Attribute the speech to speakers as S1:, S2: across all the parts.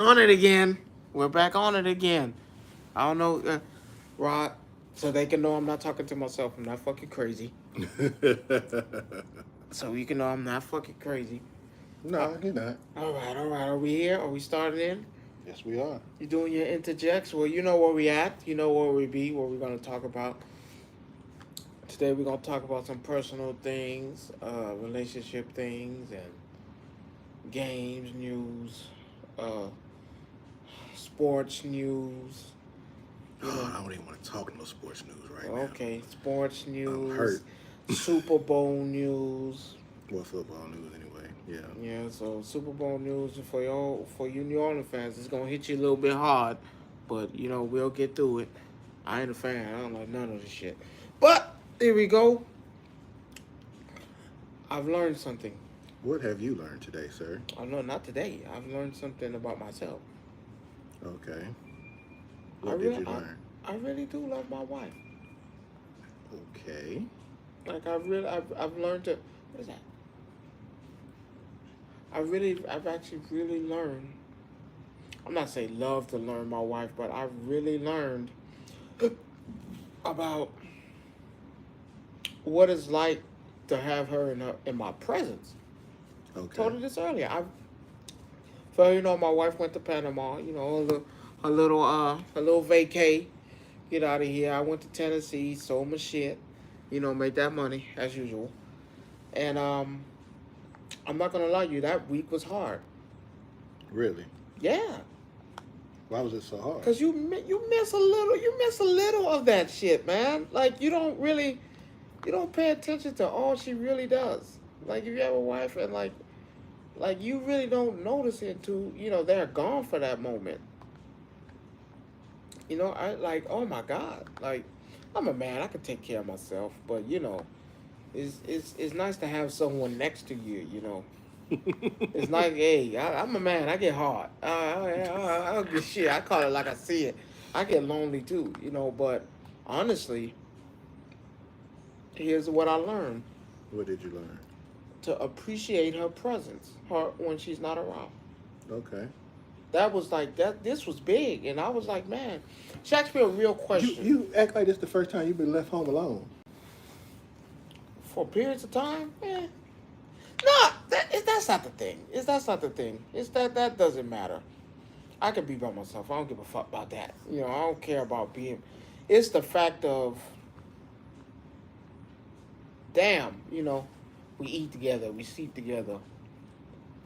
S1: On it again. We're back on it again. I don't know, Rod, so they can know I'm not talking to myself. I'm not fucking crazy. So you can know I'm not fucking crazy. Uh,
S2: No, you're not.
S1: all right, all right. Are we here? Are we started in?
S2: Yes, we are.
S1: You doing your interjects? Well, you know where we at. You know where we be. What we're gonna talk about today. We're gonna talk about some personal things, relationship things, and games news, uh, sports news. You
S2: Oh,
S1: know,
S2: I don't even want to talk no sports news right now.
S1: okay, sports
S2: I'm
S1: news,
S2: hurt.
S1: Super Bowl news.
S2: Well, football news anyway. Yeah.
S1: Yeah, so Super Bowl news for you New Orleans fans, it's gonna hit you a little bit hard, but you know we'll get through it. I ain't a fan. I don't like none of this shit. But here we go. I've learned something.
S2: What have you learned today, sir?
S1: I know not today. I've learned something about myself.
S2: Okay.
S1: I
S2: What did
S1: really,
S2: you learn?
S1: I really do love my wife.
S2: Okay.
S1: Like I've learned to. What is that? I've actually really learned. I'm not saying love to learn my wife, but I've really learned about what it's like to have her in my presence.
S2: Okay.
S1: Told her this earlier. So you know, my wife went to Panama. You know, her little vacay. Get out of here. I went to Tennessee, sold my shit. You know, made that money as usual. And I'm not gonna lie to you, that week was hard.
S2: Really?
S1: Yeah,
S2: Why was it so hard?
S1: cause you miss a little of that shit, man. Like you don't pay attention to all she really does. Like if you have a wife and like you really don't notice it until they're gone for that moment. I like, oh my god, like I'm a man, I can take care of myself, but it's nice to have someone next to you. It's like, hey, I'm a man, I get hard. I don't give shit. I call it like I see it. I get lonely too, but honestly, here's what I learned:
S2: What did you learn?
S1: to appreciate her presence, her when she's not around.
S2: Okay.
S1: That was like that. This was big, and I was like, man, she asked me a real
S2: You
S1: question.
S2: you act like this the first time you've been left home alone.
S1: For periods of time, man. No, that's not the thing. That's not the thing. It's that doesn't matter. I can be by myself. I don't give a fuck about that. I don't care about being. It's the fact of, damn, we eat together, we sleep together,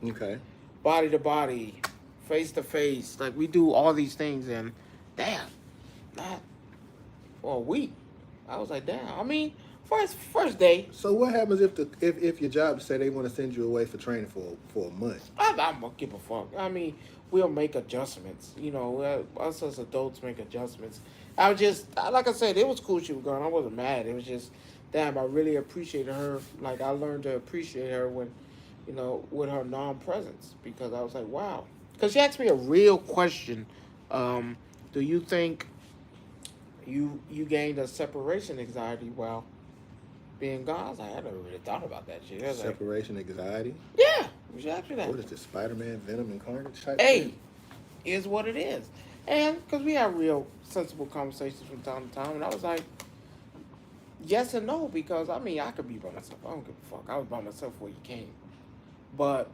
S2: Okay.
S1: body to body, face to face. Like we do all these things, and damn, not for a week. I was like, damn. I mean, first day,
S2: So what happens if your job say they want to send you away for training for a month?
S1: I'm gonna give a fuck. I mean, we'll make adjustments. Us as adults make adjustments. I was just like I said, it was cool she was gone. I wasn't mad. It was just, damn, I really appreciated her. Like I learned to appreciate her when, with her non-presence, because I was like, wow. Because she asked me a real question. Do you think you gained a separation anxiety while being gone? I was like, I never really thought about that shit. I was like,
S2: Separation anxiety.
S1: yeah, she asked me that.
S2: What is this, Spider-Man, Venom, and Carnage type shit?
S1: Hey, is what it is. And because we have real sensible conversations from time to time, and I was like, yes and no, because I mean, I could be by myself. I don't give a fuck. I was by myself before you came. But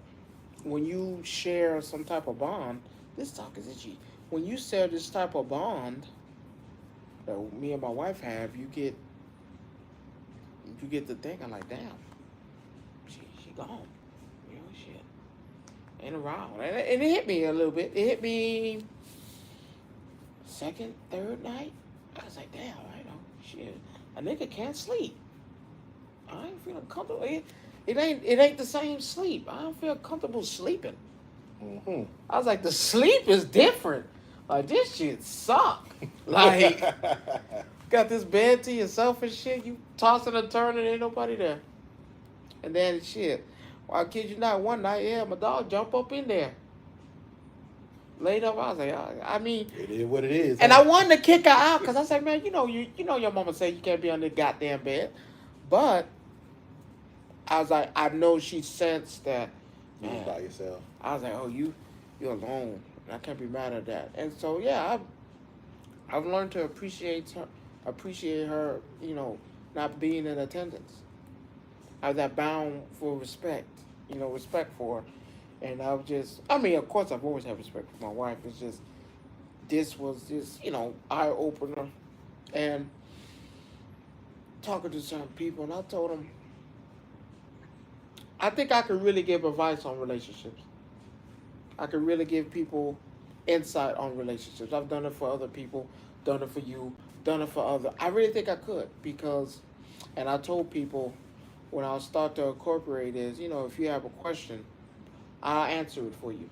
S1: when you share some type of bond, this talk is itchy. When you share this type of bond that me and my wife have, you get to thinking like, damn, she gone. Shit. Ain't around. And it hit me a little bit. It hit me second, third night. I was like, damn, shit. A nigga can't sleep. I ain't feeling comfortable. It ain't the same sleep. I don't feel comfortable sleeping.
S2: Mm-hmm.
S1: I was like, the sleep is different. Like this shit suck. Like got this bed to yourself and shit. You tossing and turning, ain't nobody there. And then shit. Well, I kid you not, one night, yeah, my dog jumped up in there. Laid up, I was like, I mean,
S2: It is what it is,
S1: and I
S2: huh?
S1: wanted to kick her out because I said, man, you know your mama said you can't be on the goddamn bed. But I was like, I know she sensed that,
S2: You was
S1: man.
S2: by yourself.
S1: I was like, oh, you're alone. I can't be mad at that. And so yeah, I've learned to appreciate her, not being in attendance. I have that bound for respect, respect for her. And I mean, of course, I've always had respect for my wife. It's just, this was just, eye opener. And talking to some people, and I told them, I think I could really give advice on relationships. I could really give people insight on relationships. I've done it for other people, done it for you, done it for other. I really think I could because, and I told people when I start to incorporate is, if you have a question, I'll answer it for you.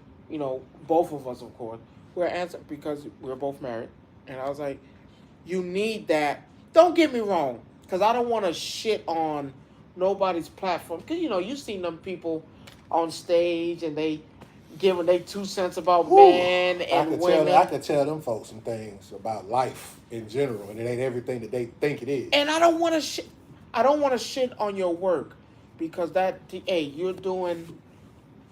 S1: Both of us, of course, we're answer because we're both married. And I was like, you need that. Don't get me wrong, because I don't want to shit on nobody's platform. Because you've seen them people on stage and they giving they 2 cents about men and women.
S2: I could tell them folks some things about life in general, and it ain't everything that they think it is.
S1: And I don't want to I don't want to shit on your work because you're doing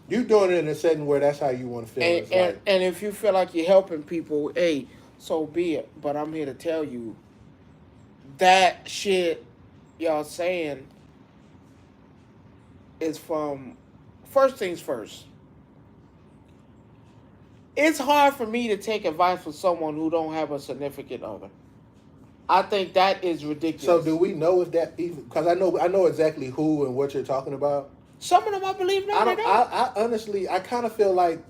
S2: it in a setting where that's how you want to feel.
S1: And if you feel like you're helping people, hey, so be it. But I'm here to tell you that shit y'all saying is from first things first. It's hard for me to take advice from someone who don't have a significant other. I think that is ridiculous.
S2: So do we know if that even? Because I know exactly who and what you're talking about.
S1: Some of them I believe now.
S2: I honestly, I kind of feel like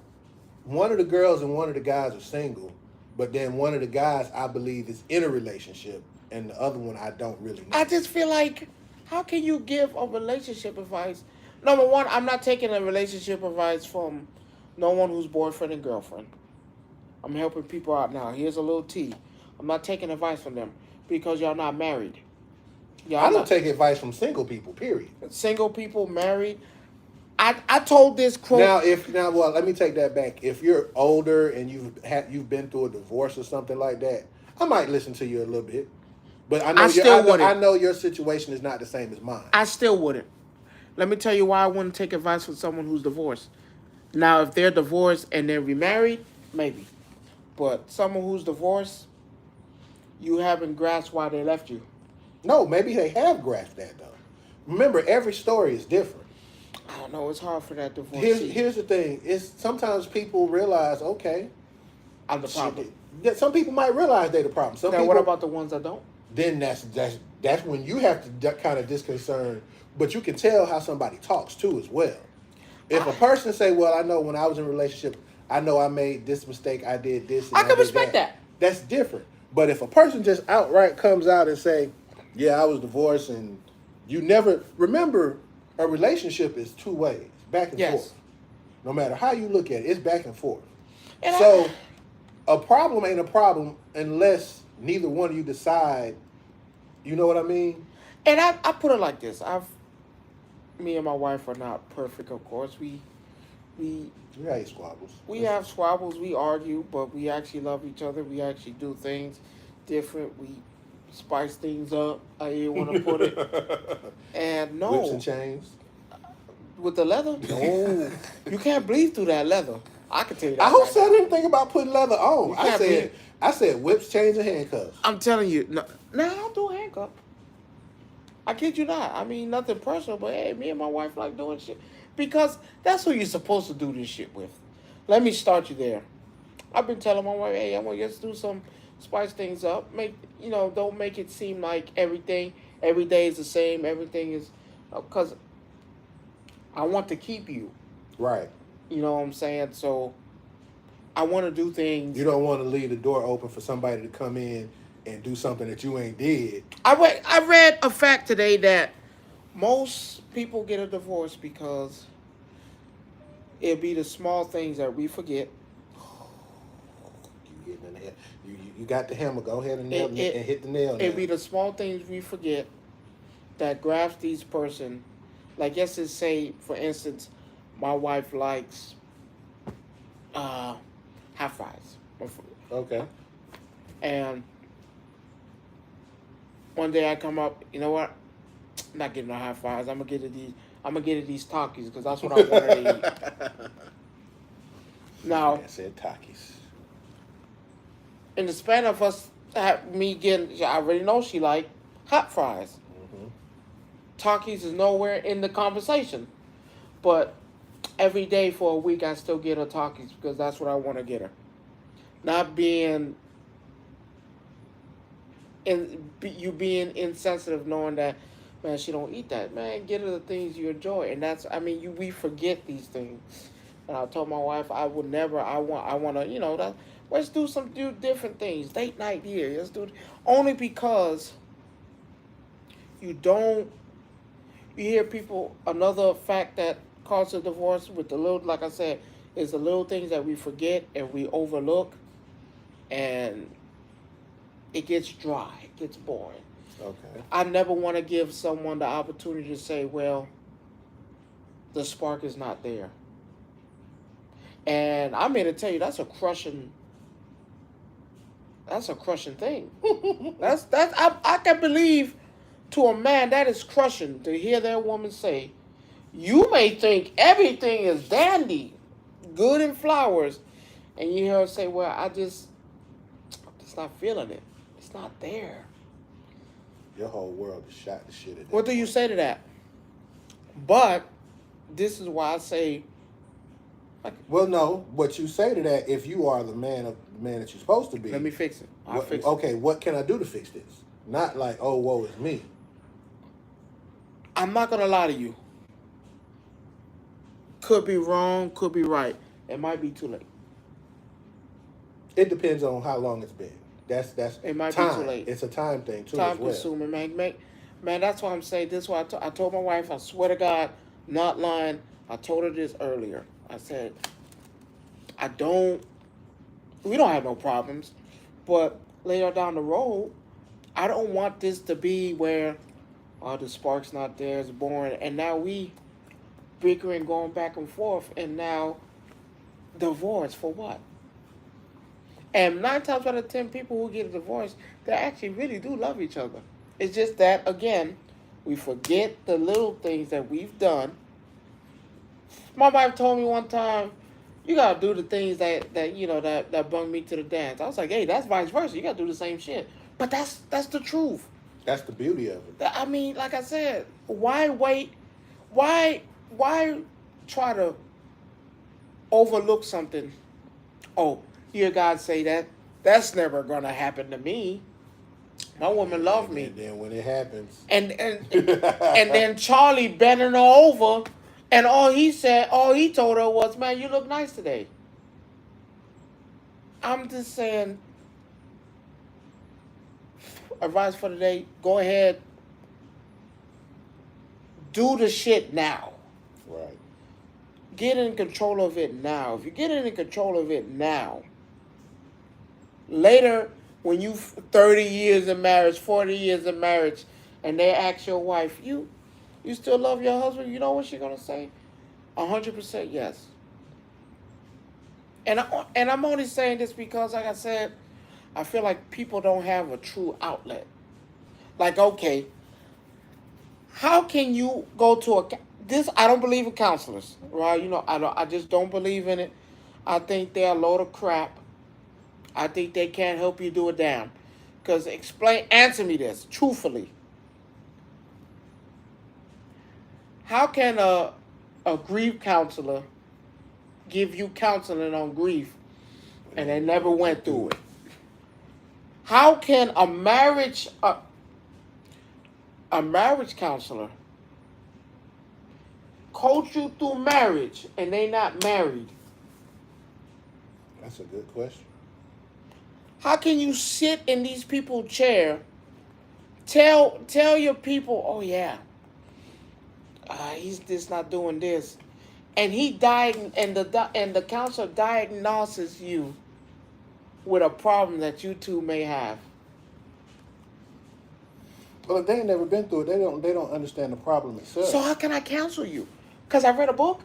S2: one of the girls and one of the guys are single, but then one of the guys I believe is in a relationship, and the other one I don't really know.
S1: I just feel like, how can you give a relationship advice? Number one, I'm not taking a relationship advice from no one who's boyfriend and girlfriend. I'm helping people out now. Here's a little tea. I'm not taking advice from them because y'all not married.
S2: I don't take advice from single people, period.
S1: Single people, married. I told this quote.
S2: Well, let me take that back. If you're older and you've been through a divorce or something like that, I might listen to you a little bit. But I know your situation is not the same as mine.
S1: I still wouldn't. Let me tell you why I wouldn't take advice from someone who's divorced. Now, if they're divorced and they're remarried, maybe. But someone who's divorced, you haven't grasped why they left you.
S2: No, maybe they have grasped that, though. Remember, every story is different.
S1: I don't know. It's hard for that divorce.
S2: Here's the thing. It's sometimes people realize, okay,
S1: I'm the problem.
S2: Some people might realize they're the problem.
S1: What about the ones that don't?
S2: Then that's when you have to kind of disconcern. But you can tell how somebody talks, too, as well. If a person say, well, I know when I was in a relationship, I know I made this mistake, I did this. And
S1: I can respect that.
S2: That's different. But if a person just outright comes out and say, yeah, I was divorced, and you never... Remember, a relationship is two ways, back and forth. No matter how you look at it, it's back and forth. A problem ain't a problem unless neither one of you decide, you know what I mean?
S1: And I put it like this. Me and my wife are not perfect, of course. We
S2: have squabbles.
S1: We have squabbles. We argue, but we actually love each other. We actually do things different. We spice things up. I didn't want to put it. And no.
S2: Whips and chains.
S1: With the leather? No. You can't breathe through that leather. I can tell you that.
S2: I hope said anything about putting leather on. I said whips, chains, and handcuffs.
S1: I'm telling you. No, I don't do handcuffs. I kid you not. I mean, nothing personal, but hey, me and my wife like doing shit. Because that's who you're supposed to do this shit with. Let me start you there. I've been telling my wife, hey, I want you to do some spice things up. Don't make it seem like every day is the same. Everything is... Because I want to keep you.
S2: Right.
S1: You know what I'm saying? So I want to do things...
S2: You don't want to leave the door open for somebody to come in and do something that you ain't did.
S1: I read a fact today that most people get a divorce because it'll be the small things that we forget.
S2: You getting in the head. You got the hammer. Go ahead and hit the nail.
S1: It'll be the small things we forget that grabs these person. Like, let's just say, for instance, my wife likes high fives.
S2: Okay.
S1: And one day I come up, you know what? I'm not getting no high fives. I'm gonna get it these Takis because that's what I wanted to eat. Now,
S2: I said Takis.
S1: in the span of us, me getting, I already know she like hot fries.
S2: Mm-hmm.
S1: Takis is nowhere in the conversation. But every day for a week, I still get her Takis because that's what I want to get her. Not being you being insensitive, knowing that, man, she don't eat that. Man, get her the things you enjoy, and that's, I mean, we forget these things. And I told my wife I would never. I want to, that. Let's do different things. Date night here. Let's do only because you don't. You hear people. Another fact that causes divorce with the little, like I said, is the little things that we forget and we overlook, and it gets dry. It gets boring.
S2: Okay.
S1: I never want to give someone the opportunity to say, well, the spark is not there. And I'm here to tell you that's a crushing thing. I can believe to a man that is crushing to hear that woman say, you may think everything is dandy, good in flowers, and you hear her say, well, I'm just not feeling it. It's not there.
S2: Your whole world is shot to shit at that
S1: What do you say to that? But this is why I say.
S2: Well, no. What you say to that, if you are the man that you're supposed to be.
S1: Let me fix it. I'll fix it.
S2: Okay, what can I do to fix this? Not like, oh, woe is me.
S1: I'm not gonna lie to you. Could be wrong, could be right. It might be too late.
S2: It depends on how long it's been. That's
S1: it might
S2: time.
S1: Be too late.
S2: It's a time thing too.
S1: Time
S2: as well.
S1: consuming, man. Man, that's why I'm saying this. Is why I told my wife. I swear to God, not lying. I told her this earlier. I said, we don't have no problems, but later down the road, I don't want this to be where, the spark's not there, it's boring, and now we bickering, going back and forth, and now divorce for what? And 9 times out of 10 people who get a divorce, they actually really do love each other. It's just that, again, we forget the little things that we've done. My wife told me one time, you gotta do the things that bring me to the dance. I was like, hey, that's vice versa. You gotta do the same shit. But that's the truth.
S2: That's the beauty of it.
S1: I mean, like I said, why wait? Why try to overlook something? Oh, hear God say that. That's never gonna happen to me. My woman loved me.
S2: And then when it happens,
S1: and then Charlie bending her over, and all he told her was, "Man, you look nice today." I'm just saying, advice for the day: go ahead, do the shit now.
S2: Right.
S1: Get in control of it now. If you get in control of it now, later, when you 30 years of marriage, 40 years of marriage, and they ask your wife, you still love your husband? You know what she's going to say? 100% yes. And I'm only saying this because, like I said, I feel like people don't have a true outlet. Like, okay, how can you go to this? I don't believe in counselors, right? I just don't believe in it. I think they're a load of crap. I think they can't help you do a damn. Because answer me this, truthfully. How can a grief counselor give you counseling on grief and they never went through it? How can a marriage counselor coach you through marriage and they not married?
S2: That's a good question.
S1: How can you sit in these people's chair, tell your people, oh yeah, he's just not doing this, and the counselor diagnoses you with a problem that you two may have?
S2: Well, if they ain't never been through it, they don't understand the problem itself.
S1: So how can I counsel you? Because I read a book.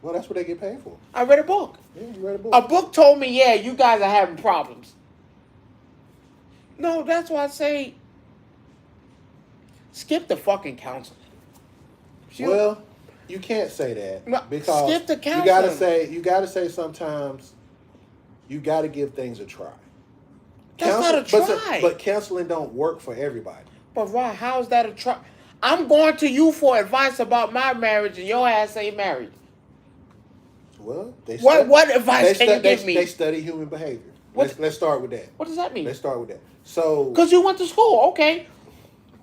S2: Well, that's what they get paid for.
S1: I read a book.
S2: Yeah, you read a book.
S1: A book told me, yeah, you guys are having problems. No, that's why I say skip the fucking counseling.
S2: Well, You can't say that
S1: No,
S2: because
S1: skip the
S2: you
S1: counseling.
S2: you gotta say sometimes you gotta give things a try.
S1: That's not a try.
S2: But counseling don't work for everybody.
S1: But Rod, how's that a try? I'm going to you for advice about my marriage, and your ass ain't married.
S2: Well,
S1: What advice can you give
S2: they
S1: me?
S2: study human behavior.
S1: What
S2: Let's start with that.
S1: What does that mean?
S2: Let's start with that. So,
S1: Because you went to school, okay.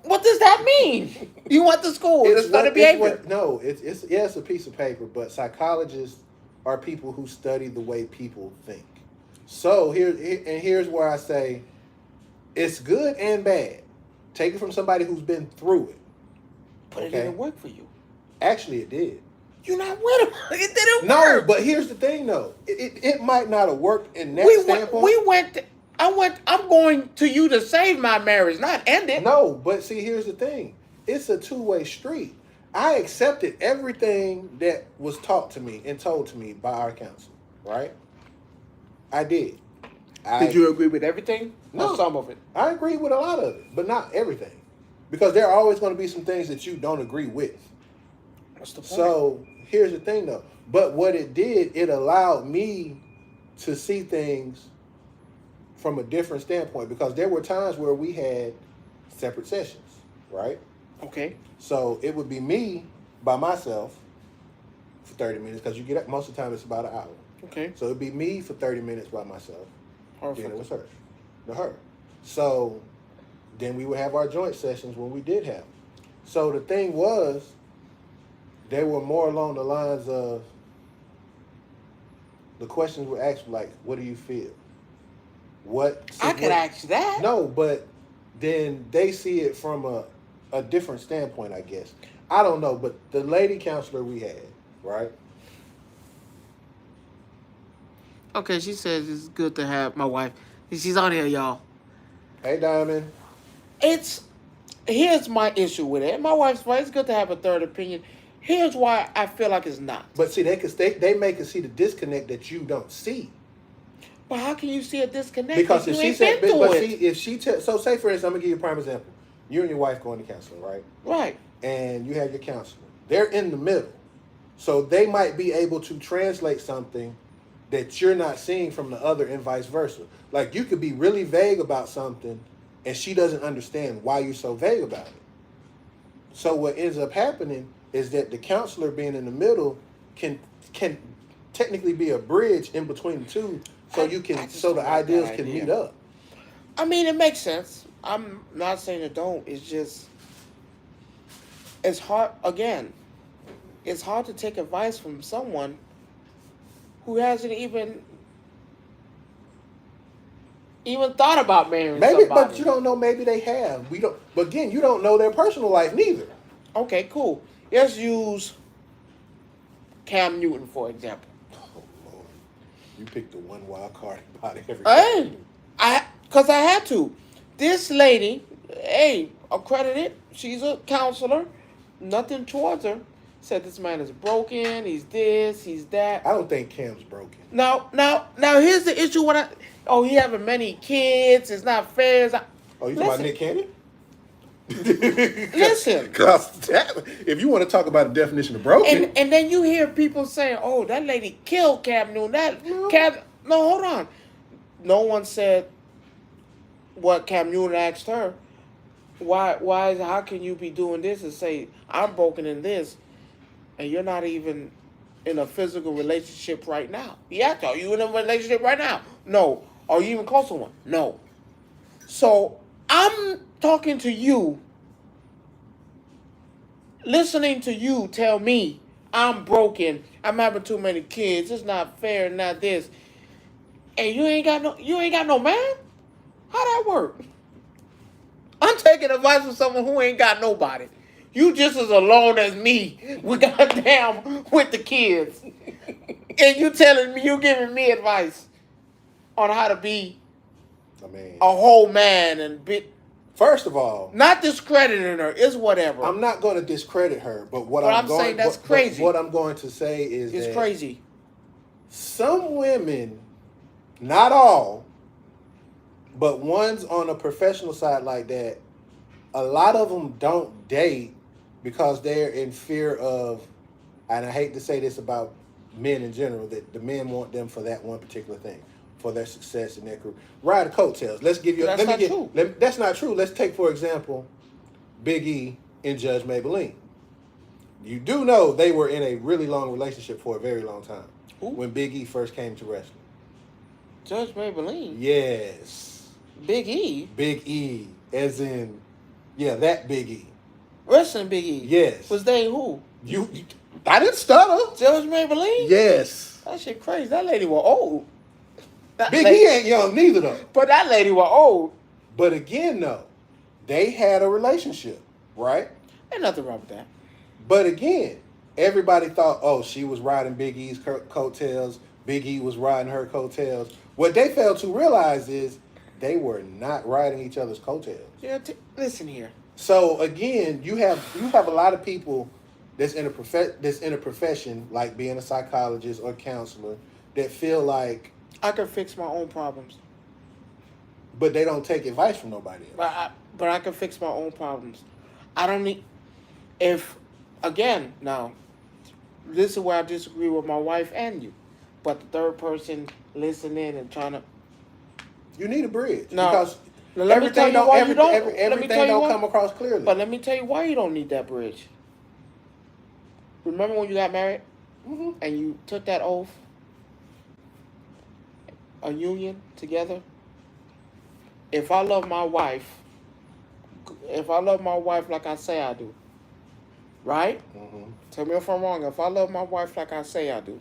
S1: What does that mean? You went to school to study behavior.
S2: no, yeah, it's a piece of paper, but psychologists are people who study the way people think. So here's where I say it's good and bad. Take it from somebody who's been through it.
S1: But it didn't work for you.
S2: Actually, it did.
S1: You're not with him. It didn't
S2: No,
S1: work.
S2: but here's the thing, though. It might not have worked in that standpoint.
S1: I'm going to you to save my marriage, not end it.
S2: No, but see, here's the thing. It's a two-way street. I accepted everything that was taught to me and told to me by our counselor, right? I did.
S1: Did you agree with everything?
S2: No.
S1: Or some of it?
S2: I agree with a lot of it, but not everything. Because there are always going to be some things that you don't agree with.
S1: What's the point?
S2: So, here's the thing, though. But what it did, it allowed me to see things from a different standpoint, because there were times where we had separate sessions, right?
S1: Okay.
S2: So it would be me by myself for 30 minutes, because you get up, most of the time it's about an hour.
S1: Okay.
S2: So it'd be me for 30 minutes by myself.
S1: Perfect.
S2: Then it was her. So then we would have our joint sessions when we did have them. So the thing was, they were more along the lines of, the questions were asked like, what do you feel?
S1: I could ask that.
S2: No, but then they see it from a different standpoint, I guess. I don't know, but the lady counselor we had, right?
S1: Okay, she says it's good to have my wife. She's on here, y'all.
S2: Hey, Diamond.
S1: Here's my issue with it. My wife's right. It's good to have a third opinion. Here's why I feel like it's not.
S2: But see, they make us see the disconnect that you don't see.
S1: But how can you see a disconnect?
S2: Because
S1: if
S2: if
S1: you
S2: she said,
S1: been through
S2: but
S1: it?
S2: see, if she so say for instance, I'm gonna give you a prime example. You and your wife going to counseling, right?
S1: Right.
S2: And you have your counselor. They're in the middle, so they might be able to translate something that you're not seeing from the other, and vice versa. Like you could be really vague about something, and she doesn't understand why you're so vague about it. So what ends up happening is that the counselor being in the middle can technically be a bridge in between the two. So the ideas can meet up.
S1: I mean, it makes sense. I'm not saying it don't. It's just, it's hard. Again, it's hard to take advice from someone who hasn't even thought about marrying somebody.
S2: But you don't know. Maybe they have. We don't. But again, you don't know their personal life neither.
S1: Okay, cool. Let's use Cam Newton for example.
S2: Oh Lord, you picked the one wild card about everything.
S1: Hey, because I had to. This lady, accredited. She's a counselor. Nothing towards her. Said this man is broken. He's this. He's that.
S2: I don't think Cam's broken.
S1: Now, here's the issue. He having many kids. It's not fair.
S2: Oh, you talking about Nick Cannon?
S1: Listen.
S2: Because if you want to talk about the definition of broken.
S1: And then you hear people saying, oh, that lady killed Cam Newton. No, hold on. No one said what Cam Newton asked her. How can you be doing this and say, I'm broken in this, and you're not even in a physical relationship right now? Yeah, are you in a relationship right now? No. Are you even close to one? No. So I'm talking to you, listening to you tell me I'm broken, I'm having too many kids, it's not fair, not this, and you ain't got no man? How that work? I'm taking advice from someone who ain't got nobody. You just as alone as me. We goddamn with the kids. And you giving me advice on how to be a whole man and be.
S2: First of all,
S1: not discrediting her, it's whatever.
S2: I'm not going to discredit her, but
S1: I'm saying that's crazy.
S2: What I'm going to say is
S1: it's crazy.
S2: Some women, not all, but ones on a professional side like that, a lot of them don't date because they're in fear of and I hate to say this about men in general, that the men want them for that one particular thing, for their success in their career. Ride the coattails. Let's give you.
S1: That's not true.
S2: That's not true. Let's take, for example, Big E and Judge Maybelline. You do know they were in a really long relationship for a very long time.
S1: Who?
S2: When Big E first came to wrestling.
S1: Judge Maybelline?
S2: Yes.
S1: Big E?
S2: Big E, as in, yeah, that Big E.
S1: Wrestling Big E?
S2: Yes.
S1: Was they who?
S2: I didn't stutter.
S1: Judge Maybelline?
S2: Yes.
S1: That shit crazy. That lady was old.
S2: Big E ain't young neither, though.
S1: But that lady was old.
S2: But again, though, they had a relationship, right?
S1: Ain't nothing wrong with that.
S2: But again, everybody thought, oh, she was riding Big E's coattails. Big E was riding her coattails. What they failed to realize is they were not riding each other's coattails.
S1: Yeah, listen here.
S2: So again, you have a lot of people that's in a profession like being a psychologist or counselor that feel like
S1: I can fix my own problems,
S2: but they don't take advice from nobody else.
S1: But I can fix my own problems. I don't need. If again now, this is where I disagree with my wife and you, but the third person listening and trying to.
S2: You need a bridge
S1: no.
S2: because
S1: Let me tell you why you don't.
S2: Everything don't come across clearly.
S1: But let me tell you why you don't need that bridge. Remember when you got married, and you took that oath, a union together? If I love my wife like I say I do, right? Tell me if I'm wrong. If I love my wife like I say I do,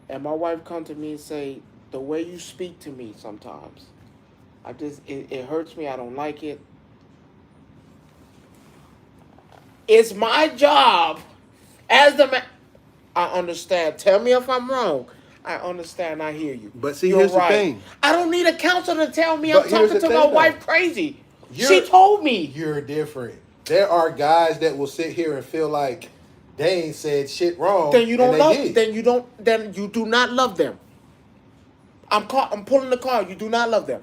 S1: and my wife come to me and say, the way you speak to me sometimes, it hurts me, I don't like it. It's my job as the man. I understand. Tell me if I'm wrong. I understand. I hear you.
S2: But see, here's the thing.
S1: I don't need a counselor to tell me I'm talking to my wife crazy. She told me.
S2: You're different. There are guys that will sit here and feel like they ain't said shit wrong.
S1: Then you don't love. Then you do not love them. I'm pulling the card. You do not love them.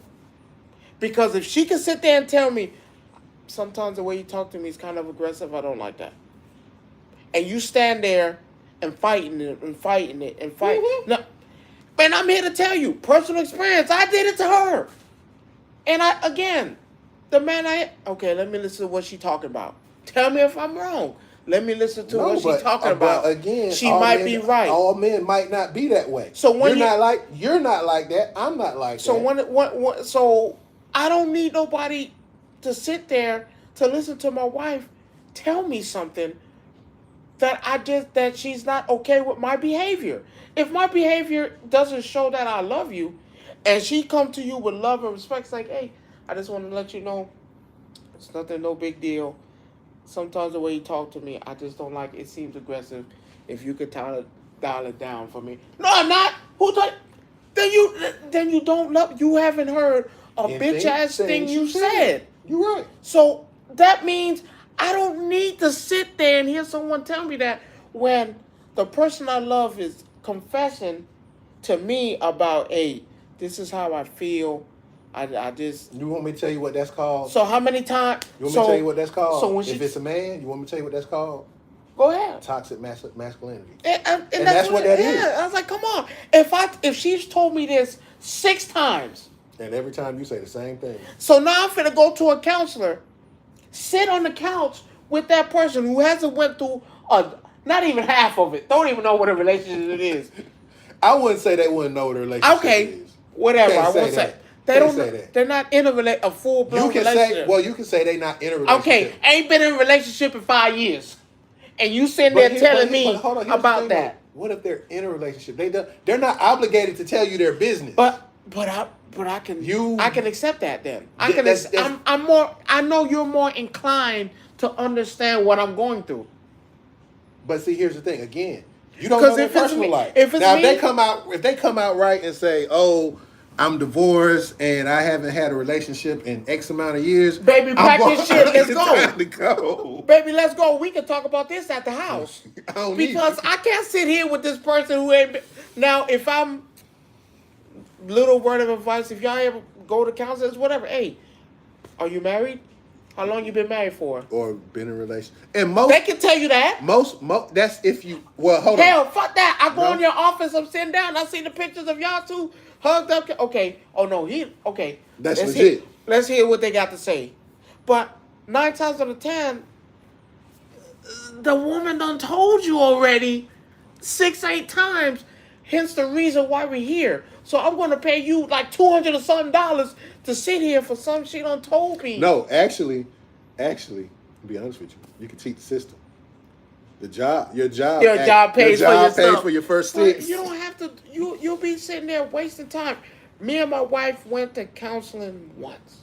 S1: Because if she can sit there and tell me, sometimes the way you talk to me is kind of aggressive, I don't like that. And you stand there and fighting it. No, man, I'm here to tell you, personal experience, I did it to her. And okay, let me listen to what she's talking about. Tell me if I'm wrong. Let me listen to what she's talking about.
S2: But again,
S1: she might be right.
S2: All men might not be that way.
S1: So when
S2: you're not like that. I'm not like that.
S1: So I don't need nobody to sit there to listen to my wife tell me something that she's not okay with my behavior. If my behavior doesn't show that I love you, and she come to you with love and respect, it's like, hey, I just want to let you know, it's nothing, no big deal. Sometimes the way you talk to me, I just don't like it. It seems aggressive. If you could dial it down for me. No, I'm not. Who told? Then you don't love. You haven't heard a bitch ass thing you said.
S2: You're right.
S1: So that means I don't need to sit there and hear someone tell me that when the person I love is confessing to me about, hey, this is how I feel. I just.
S2: You want me to tell you what that's called?
S1: So how many times?
S2: You want me to tell you what that's called?
S1: So when
S2: if it's a man, you want me to tell you what that's called?
S1: Go ahead.
S2: Toxic masculinity.
S1: And that's what that is. I was like, come on. If she's told me this 6 times.
S2: And every time you say the same thing.
S1: So now I'm finna go to a counselor, sit on the couch with that person who hasn't went through not even half of it. Don't even know what a relationship it is.
S2: I wouldn't say they wouldn't know what a relationship is.
S1: Whatever. I won't say. They don't
S2: say that.
S1: They're not in a full-blown relationship.
S2: You can say they're not in a relationship.
S1: Okay, ain't been in a relationship in 5 years. And you sitting there telling me about that.
S2: What if they're in a relationship? They're not obligated to tell you their business.
S1: But I can accept that then. I know you're more inclined to understand what I'm going through.
S2: But see, here's the thing. Again, you don't know their personal life. If they come out right and say, "Oh, I'm divorced and I haven't had a relationship in X amount of years,"
S1: baby, pack this shit. Let's go.
S2: Time to go.
S1: Baby, let's go. We can talk about this at the house because I can't sit here with this person who ain't been. Now, if I'm little word of advice, if y'all ever go to counselors, whatever. Hey, are you married? How long you been married for?
S2: Or been in a relation. And most
S1: They can tell you that.
S2: Most that's if you hold on.
S1: Hell, fuck that. I go
S2: No.
S1: in your office, I'm sitting down, I see the pictures of y'all two hugged up. Okay. Oh no, okay.
S2: That's
S1: Let's
S2: legit.
S1: let's hear what they got to say. But 9 times out of 10, the woman done told you already 6, 8 times. Hence the reason why we're here. So I'm gonna pay you like $200 or something to sit here for something she done told me.
S2: No, actually, to be honest with you, you can cheat the system. Your job pays for your first 6.
S1: You don't have to. You'll be sitting there wasting time. Me and my wife went to counseling once.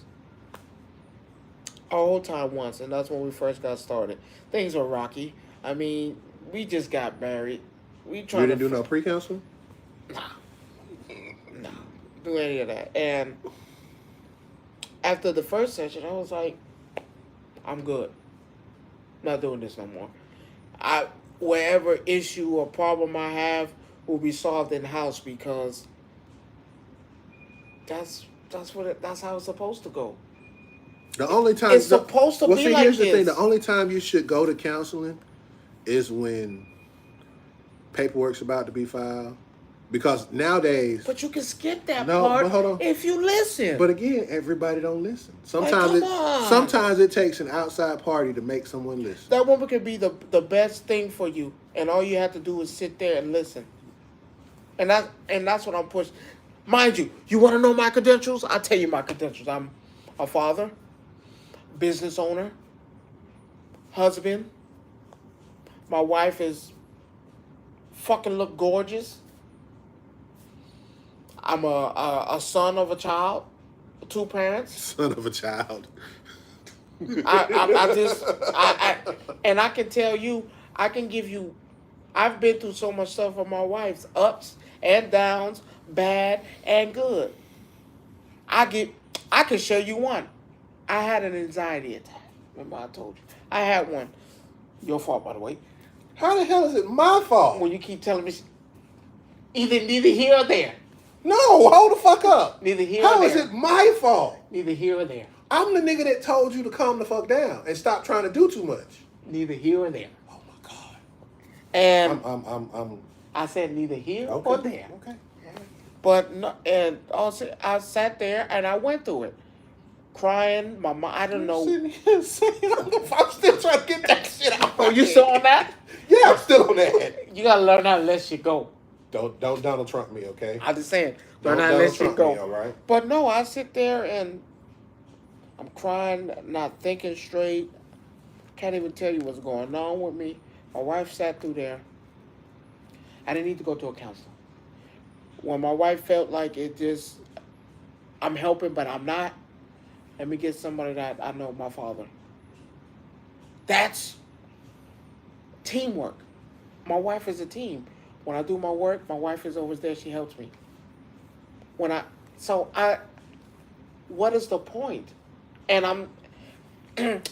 S1: Our whole time once, and that's when we first got started. Things were rocky. I mean, we just got married. We
S2: didn't do no pre-counseling?
S1: Nah, do any of that. And after the first session, I was like, I'm good. Not doing this no more. Whatever issue or problem I have will be solved in house because that's how it's supposed to go.
S2: The only time
S1: it's supposed to be like
S2: here's
S1: this.
S2: The thing: the only time you should go to counseling is when paperwork's about to be filed. Because nowadays,
S1: but you can skip that
S2: part but hold on.
S1: If you listen.
S2: But again, everybody don't listen. Sometimes it takes an outside party to make someone listen.
S1: That woman could be the best thing for you, and all you have to do is sit there and listen. And that's what I'm pushing. Mind you, you want to know my credentials? I'll tell you my credentials. I'm a father, business owner, husband. My wife is fucking look gorgeous. I'm a son of a child, 2 parents.
S2: Son of a child.
S1: And I can tell you, I can give you, I've been through so much stuff with my wife's ups and downs, bad and good. I can show you one. I had an anxiety attack. Remember I told you? I had one. Your fault, by the way.
S2: How the hell is it my fault?
S1: When you keep telling me, neither here or there.
S2: No, hold the fuck up.
S1: Neither here or there.
S2: How is it my fault?
S1: Neither here or there.
S2: I'm the nigga that told you to calm the fuck down and stop trying to do too much.
S1: Neither here or there.
S2: Oh my God.
S1: And
S2: I'm
S1: I said neither here or there.
S2: Okay.
S1: But no, and also I sat there and I went through it, crying. My mom, I don't know.
S2: I'm still trying to get that shit out.
S1: Oh, you still on that?
S2: Yeah, I'm still on that.
S1: You gotta learn how to let shit go.
S2: Don't Donald Trump me, okay?
S1: I'm just saying, learn how to let shit go.
S2: Me, all right?
S1: But no, I sit there and I'm crying, not thinking straight. Can't even tell you what's going on with me. My wife sat through there. I didn't need to go to a counselor. When my wife felt like I'm helping, but I'm not, let me get somebody that I know, my father. That's teamwork. My wife is a team. When I do my work, my wife is always there. She helps me. What is the point? And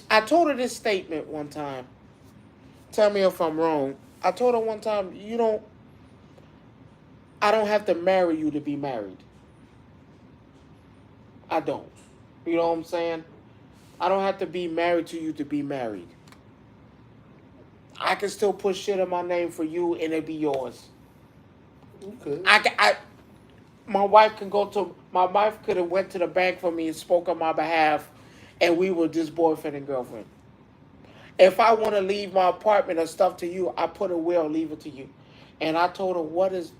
S1: I told her this statement one time. Tell me if I'm wrong. I told her one time, I don't have to marry you to be married. I don't. You know what I'm saying? I don't have to be married to you to be married. I can still put shit in my name for you and it be yours.
S2: Okay.
S1: My wife could have went to the bank for me and spoke on my behalf and we were just boyfriend and girlfriend. If I want to leave my apartment or stuff to you, I put a will, leave it to you. And I told her, what is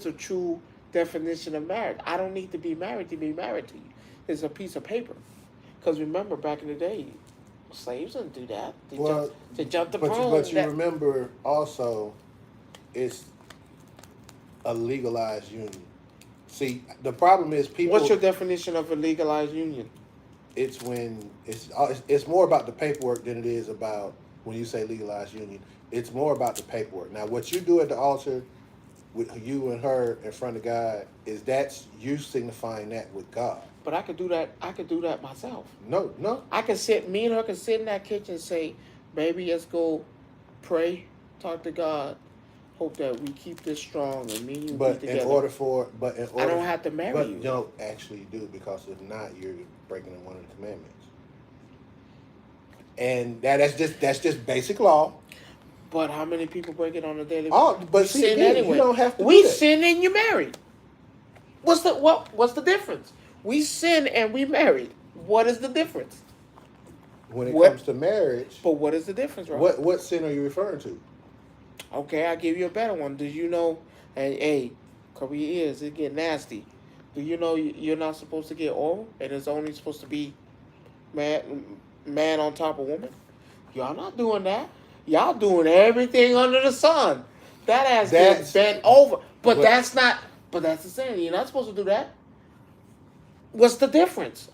S1: the true definition of marriage? I don't need to be married to you. It's a piece of paper. Because remember, back in the day, slaves didn't do that. They jumped the broom.
S2: But you remember also, it's a legalized union. See, the problem is people...
S1: What's your definition of a legalized union?
S2: It's when... It's more about the paperwork than it is about when you say legalized union. It's more about the paperwork. Now, what you do at the altar with you and her in front of God that's you signifying that with God.
S1: But I could do that. I could do that myself.
S2: No.
S1: Me and her can sit in that kitchen and say, baby, let's go pray, talk to God, hope that we keep this strong and me and you be together. I don't have to marry you.
S2: You don't actually do, because if not, you're breaking one of the commandments. And that's just basic law.
S1: But how many people break it on a daily basis?
S2: But
S1: we
S2: see,
S1: sin
S2: again,
S1: anyway.
S2: you don't have to
S1: We
S2: do that.
S1: sin and you married. What's the difference? We sin and we married. What is the difference?
S2: When it comes to marriage.
S1: But what is the difference, right?
S2: What sin are you referring to?
S1: Okay, I'll give you a better one. Do you know, and hey, cover your ears, it get nasty. Do you know you're not supposed to get oral, and it's only supposed to be man on top of woman? Y'all not doing that. Y'all doing everything under the sun. That ass gets bent over. But that's not. But that's the saying. You're not supposed to do that. What's the difference?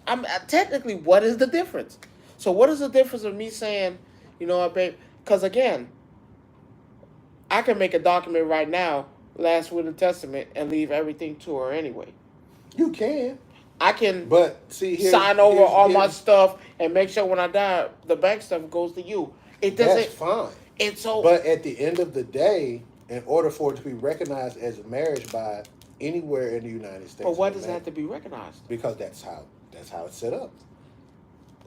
S1: Technically, what is the difference? So what is the difference of me saying, you know what, babe? Because again, I can make a document right now, last will and testament, and leave everything to her anyway.
S2: You can.
S1: I can
S2: sign
S1: over all my stuff and make sure when I die, the bank stuff goes to you. It doesn't.
S2: That's fine.
S1: It's so.
S2: But at the end of the day, in order for it to be recognized as a marriage by anywhere in the United States,
S1: but why does it have to be recognized?
S2: Because that's how it's set up.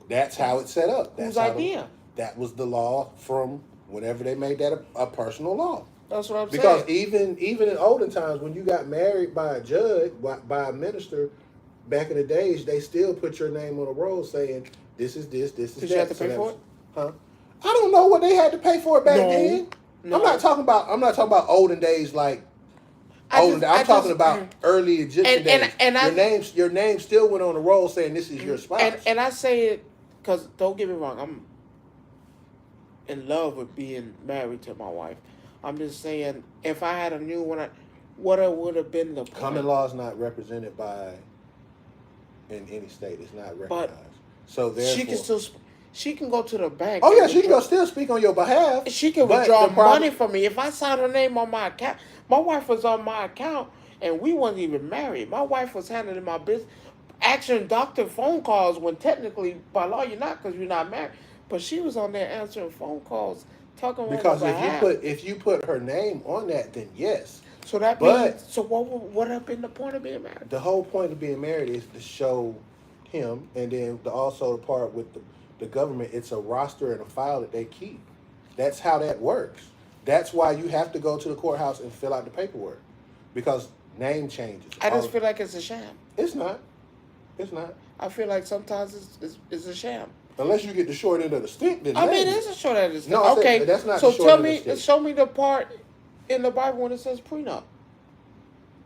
S2: That's how it's set up.
S1: Whose idea?
S2: That was the law from whenever they made that a personal law.
S1: That's what I'm saying.
S2: Because even in olden times, when you got married by a judge, by a minister, back in the days, they still put your name on a roll saying, this is this is that.
S1: Did you have to pay for it?
S2: Huh? I don't know what they had to pay for it back then. No. I'm not talking about olden days like I'm talking about early Egyptian days. And your name still went on the roll saying this is your spouse.
S1: And I say it because don't get me wrong, I'm in love with being married to my wife. I'm just saying, if I had a new one, what would have been the point?
S2: Common law is not represented by in any state. It's not recognized. So therefore,
S1: she can go to the bank.
S2: Oh yeah, she can still speak on your behalf.
S1: She can withdraw money from me if I sign her name on my account. My wife was on my account, and we weren't even married. My wife was handling my business, answering doctor phone calls when technically by law you're not because you're not married. But she was on there answering phone calls, talking on my behalf.
S2: if you put her name on that, then yes.
S1: So that means, so what would have been the point of being married?
S2: The whole point of being married is to show him, and then also the part with the government, it's a roster and a file that they keep. That's how that works. That's why you have to go to the courthouse and fill out the paperwork, because name changes.
S1: I just feel like it's a sham.
S2: It's not. It's not.
S1: I feel like sometimes it's a sham.
S2: Unless you get the short end of the stick, then
S1: it's a short end of the stick.
S2: No,
S1: okay,
S2: that's not.
S1: So
S2: the short end of the stick.
S1: show me the part in the Bible when it says prenup.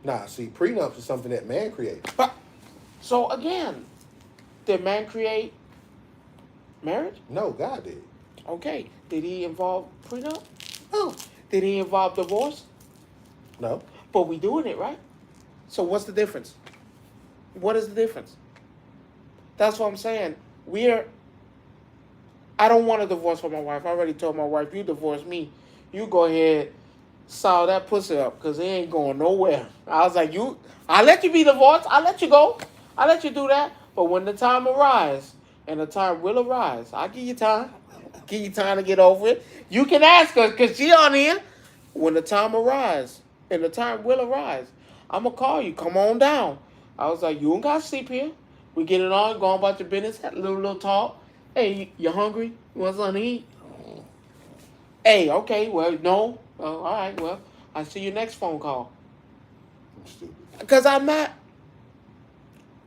S2: Nah, see, prenup is something that man creates.
S1: But so again, did man create marriage?
S2: No, God did.
S1: Okay, did he involve prenup?
S2: No.
S1: Did he involve divorce?
S2: No.
S1: But we doing it, right? So what's the difference? What is the difference? That's what I'm saying. I don't want a divorce for my wife. I already told my wife, you divorce me, you go ahead, saw that pussy up, because it ain't going nowhere. I was like, I'll let you be divorced. I'll let you go. I'll let you do that. But when the time arrives, and the time will arise, I'll give you time. Give you time to get over it. You can ask her, because she on here. When the time arrives, and the time will arise, I'm going to call you. Come on down. I was like, you don't got to sleep here. We get it on, go on about your business, have a little talk. Hey, you hungry? You want something to eat? Hey, okay, well, no. All right, well, I'll see you next phone call.
S2: I'm stupid.
S1: Because I'm not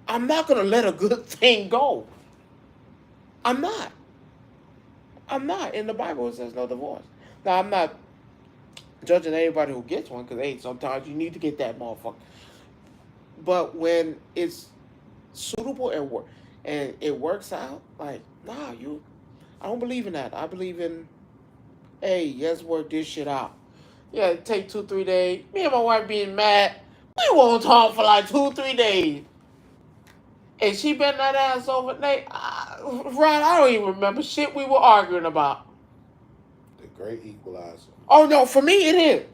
S1: going to let a good thing go. I'm not. In the Bible, it says no divorce. Now, I'm not judging anybody who gets one, because, hey, sometimes you need to get that motherfucker. But when it's suitable and it works out, like, nah, I don't believe in that. I believe in, hey, let's work this shit out. Yeah, it take 2-3 days. Me and my wife being mad, we won't talk for like 2-3 days. And she bent that ass over. Rod, I don't even remember shit we were arguing about.
S2: The great equalizer.
S1: Oh, no, for me it is.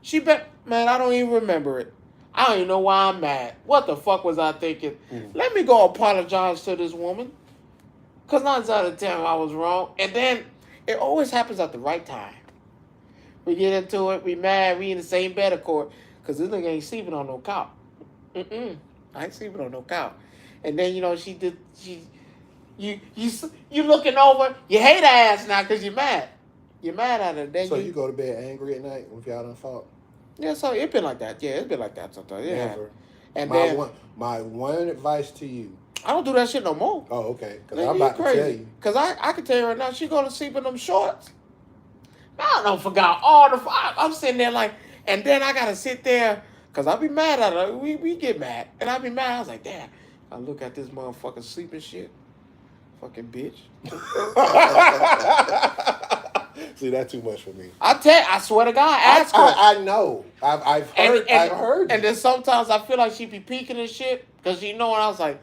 S1: She bet, man, I don't even remember it. I don't even know why I'm mad. What the fuck was I thinking? Let me go apologize to this woman. Because 9 out of 10 I was wrong. And then it always happens at the right time. We get into it, we mad, we in the same bed of court. Because this nigga ain't sleeping on no couch. I ain't sleeping on no couch. And then, she You looking over. You hate her ass now because you're mad. You're mad at her. Then
S2: so you go to bed angry at night if y'all done fought?
S1: Yeah, so it been like that. Yeah, it's been like that sometimes. Yeah.
S2: Never.
S1: And
S2: my one advice to you.
S1: I don't do that shit no more.
S2: Oh, okay. Because I'm about to tell you.
S1: Because I can tell you right now, she go to sleep in them shorts. I don't forgot all the. I'm sitting there like, and then I gotta sit there because I be mad at her. We get mad, and I be mad. I was like, damn. I look at this motherfucker sleeping shit. Fucking bitch.
S2: See, that's too much for me.
S1: I swear to God, ask her.
S2: I know. I've heard.
S1: And then sometimes I feel like she be peeking and shit because you know, and I was like,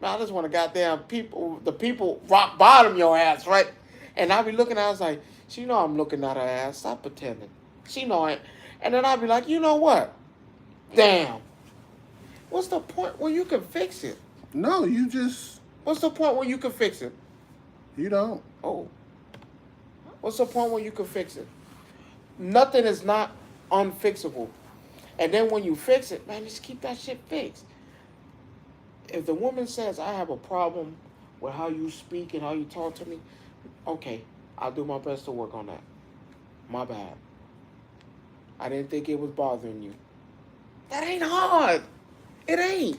S1: man, I just want to goddamn the people rock bottom your ass, right? And I be looking at her, I was like, she know I'm looking at her ass. Stop pretending. She know it. And then I be like, you know what? Damn. What's the point where you can fix it?
S2: No, you just.
S1: What's the point where you can fix it?
S2: You don't.
S1: Oh. What's the point where you can fix it? Nothing is not unfixable. And then when you fix it, man, just keep that shit fixed. If the woman says, I have a problem with how you speak and how you talk to me, okay, I'll do my best to work on that. My bad. I didn't think it was bothering you. That ain't hard. It ain't.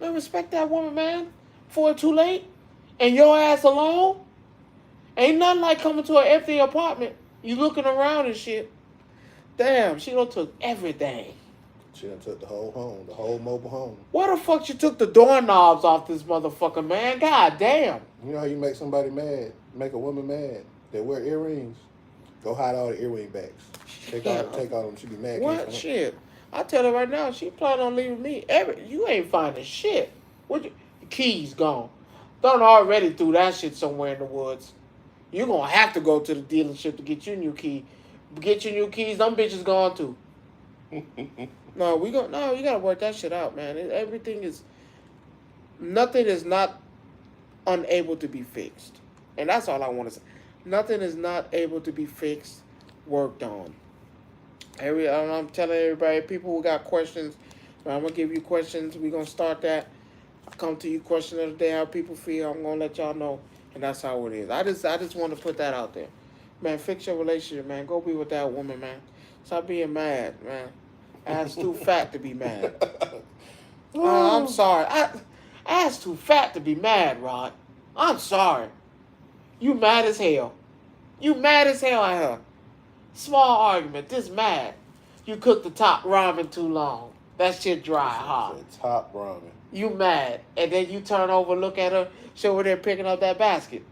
S1: Man, respect that woman, man. Before it's too late. And your ass alone. Ain't nothing like coming to an empty apartment. You looking around and shit. Damn, she done took everything.
S2: She done took the whole home, the whole mobile home.
S1: Why the fuck she took the doorknobs off this motherfucker, man? God damn.
S2: You know how you make somebody mad? Make a woman mad. They wear earrings. Go hide all the earring bags. Take all them. She be mad.
S1: What shit? I tell her right now, she planning on leaving me. You ain't finding shit. The keys gone. Done already threw that shit somewhere in the woods. You're gonna have to go to the dealership to get you a new key. Get your new keys. Them bitches gone too. No, you gotta work that shit out, man. Nothing is not unable to be fixed. And that's all I want to say. Nothing is not able to be fixed, worked on. I'm telling everybody, people who got questions, I'm going to give you questions. We're going to start that. I come to you, question of the day, how people feel. I'm going to let y'all know. And that's how it is. I just want to put that out there. Man, fix your relationship, man. Go be with that woman, man. Stop being mad, man. Ass too fat to be mad. I'm sorry. Ass too fat to be mad, Rod. I'm sorry. You mad as hell. You mad as hell at her. Small argument. This mad. You cooked the top ramen too long. That shit dry hot.
S2: Top ramen.
S1: You mad. And then you turn over, look at her. She over there picking up that basket.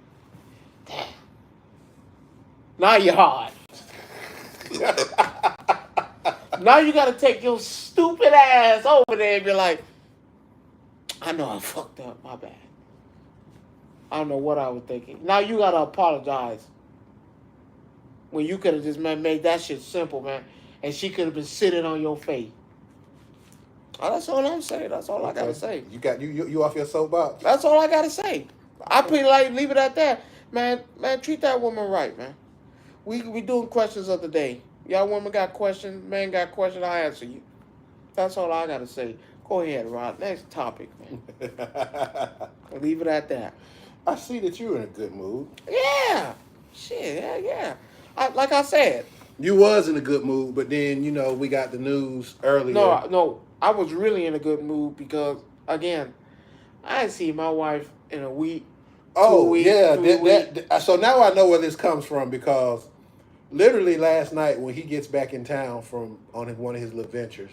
S1: Damn. Now you're hard. Now you got to take your stupid ass over there and be like, I know I fucked up. My bad. I don't know what I was thinking. Now you got to apologize. When you could have just made that shit simple, man. And she could have been sitting on your face. Oh, that's all I'm saying. That's all I got to say.
S2: You off your soapbox?
S1: That's all I got to say. I pretty like leave it at that. Man, treat that woman right, man. We doing questions of the day. Y'all women got questions, man got questions, I answer you. That's all I got to say. Go ahead, Rod. Next topic, man. Leave it at that.
S2: I see that you're in a good mood.
S1: Yeah. Shit, yeah. Like I said.
S2: You was in a good mood, but then, we got the news earlier.
S1: No. I was really in a good mood because, again, I ain't seen my wife in a week.
S2: So now I know where this comes from because literally last night when he gets back in town from on one of his little ventures,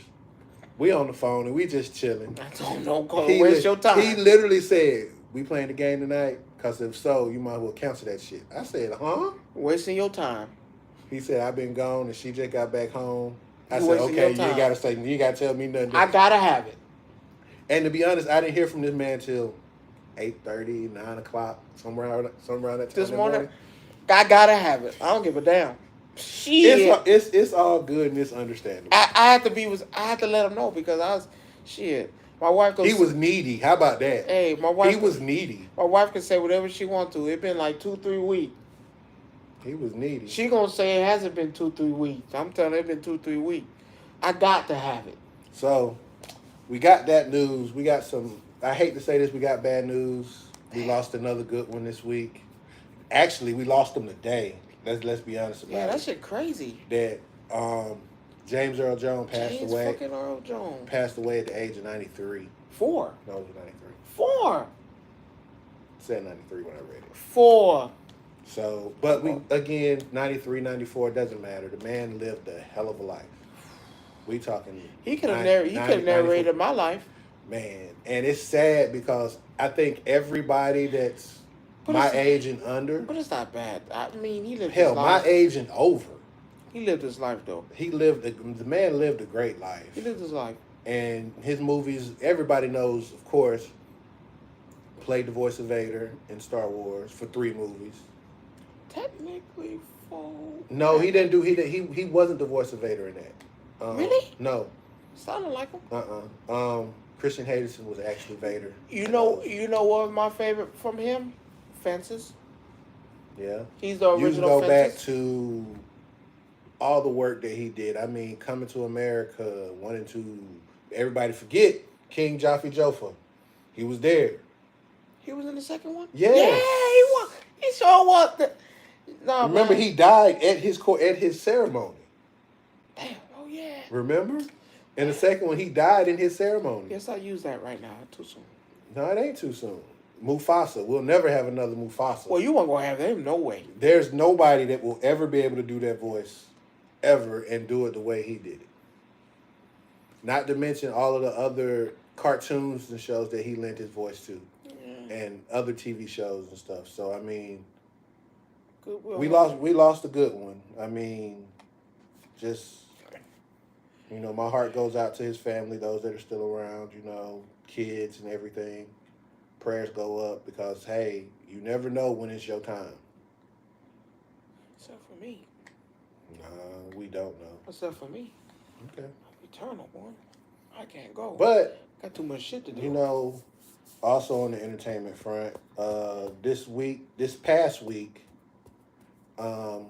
S2: we on the phone and we just chilling.
S1: I don't know. Waste your time.
S2: He literally said, we playing the game tonight? Because if so, you might as well cancel that shit. I said, huh?
S1: Wasting your time.
S2: He said, I've been gone and she just got back home. I said, okay, you ain't got to tell me nothing.
S1: I got to have it.
S2: And to be honest, I didn't hear from this man till 8:30, 9 o'clock, somewhere around that time.
S1: This morning, I got to have it. I don't give a damn. Shit.
S2: It's all good and it's understandable.
S1: I had to let him know because my wife goes.
S2: He was needy. How about that?
S1: Hey, my wife.
S2: He was needy.
S1: My wife can say whatever she wants to. It been like 2-3 weeks.
S2: He was needy.
S1: She gonna say it hasn't been 2-3 weeks. I'm telling her it been 2-3 weeks. I got to have it.
S2: So, we got that news. We got some. I hate to say this. We got bad news. We lost another good one this week. Actually, we lost them today. Let's be honest about it.
S1: Yeah, that shit crazy.
S2: That James Earl Jones passed away.
S1: Fucking Earl Jones.
S2: Passed away at the age of 93.
S1: 4.
S2: No, it was 93.
S1: 4.
S2: It said 93 when I read it.
S1: 4.
S2: So, but we, again, 93, 94, doesn't matter. The man lived a hell of a life. We talking.
S1: He could have narrated my life.
S2: Man, and it's sad because I think everybody that's my age and under.
S1: But it's not bad. I mean, he lived
S2: hell,
S1: his life.
S2: my age and over.
S1: He lived his life, though.
S2: The man lived a great life.
S1: He lived his life.
S2: And his movies, everybody knows, of course, played the voice of Vader in Star Wars for 3 movies.
S1: Technically 4.
S2: No, he didn't do. He wasn't the voice of Vader in that.
S1: Really?
S2: No.
S1: Sounded like him.
S2: Christian Hayden was actually Vader.
S1: You know what was my favorite from him? Fences.
S2: Yeah.
S1: He's the original.
S2: You can go
S1: Fences.
S2: back to all the work that he did. I mean, Coming to America 1 and 2. Everybody forget King Jaffe Joffa. He was there.
S1: He was in the second one.
S2: Yes.
S1: Yeah, he was. He sure was. No,
S2: remember,
S1: man.
S2: he died at his ceremony.
S1: Damn. Oh yeah.
S2: Remember? In the second one, he died in his ceremony.
S1: Yes, I use that right now. Too soon.
S2: No, it ain't too soon. Mufasa. We'll never have another Mufasa.
S1: Well, you weren't gonna have him. No way.
S2: There's nobody that will ever be able to do that voice ever and do it the way he did it. Not to mention all of the other cartoons and shows that he lent his voice to, and other TV shows and stuff. So I mean, we lost a good one. I mean, just my heart goes out to his family, those that are still around. Kids and everything. Prayers go up because hey, you never know when it's your time.
S1: Except for me.
S2: Nah, we don't know.
S1: Except for me.
S2: Okay.
S1: Eternal one. I can't go.
S2: But
S1: got too much shit to do.
S2: Also on the entertainment front, this past week, Marlon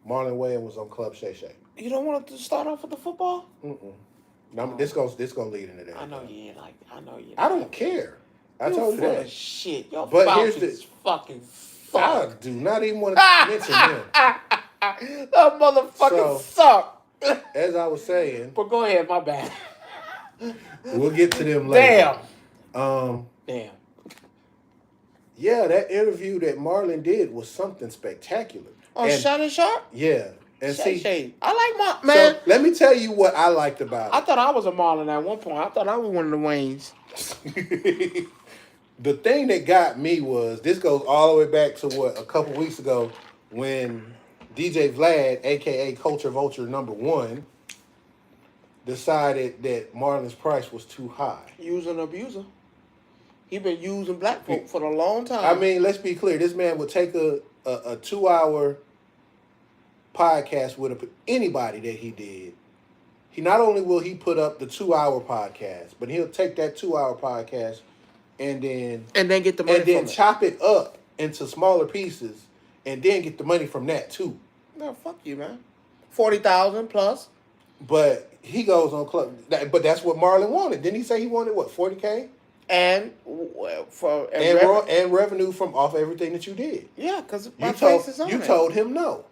S2: Wayans was on Club Shay Shay.
S1: You don't want to start off with the football?
S2: No, this gonna lead into that.
S1: I know you ain't like. I know you.
S2: I don't care. I told you
S1: full
S2: that.
S1: Of shit. Your
S2: but
S1: Falcons
S2: here's the
S1: fucking
S2: suck. I do not even want to mention him.
S1: That motherfucker suck.
S2: As I was saying.
S1: But go ahead, my bad.
S2: We'll get to them later.
S1: Damn.
S2: Yeah, that interview that Marlon did was something spectacular.
S1: On Shannon Sharp?
S2: Yeah. And
S1: Shay. I like man.
S2: So, let me tell you what I liked about it.
S1: I thought I was a Marlon at one point. I thought I was one of the Waynes.
S2: The thing that got me was, this goes all the way back to a couple weeks ago when DJ Vlad, a.k.a. Culture Vulture #1, decided that Marlon's price was too high.
S1: User and abuser. He been using black folk for a long time.
S2: I mean, let's be clear. This man would take a 2-hour podcast with anybody that he did. He not only will he put up the 2-hour podcast, but he'll take that 2-hour podcast and then
S1: get the money
S2: and then chop it up into smaller pieces and then get the money from that too.
S1: No, fuck you, man. 40,000 plus.
S2: But he goes on club. But that's what Marlon wanted. Didn't he say he wanted what, 40K?
S1: And
S2: revenue from off everything that you did.
S1: Yeah, because my face is on it.
S2: You told him no.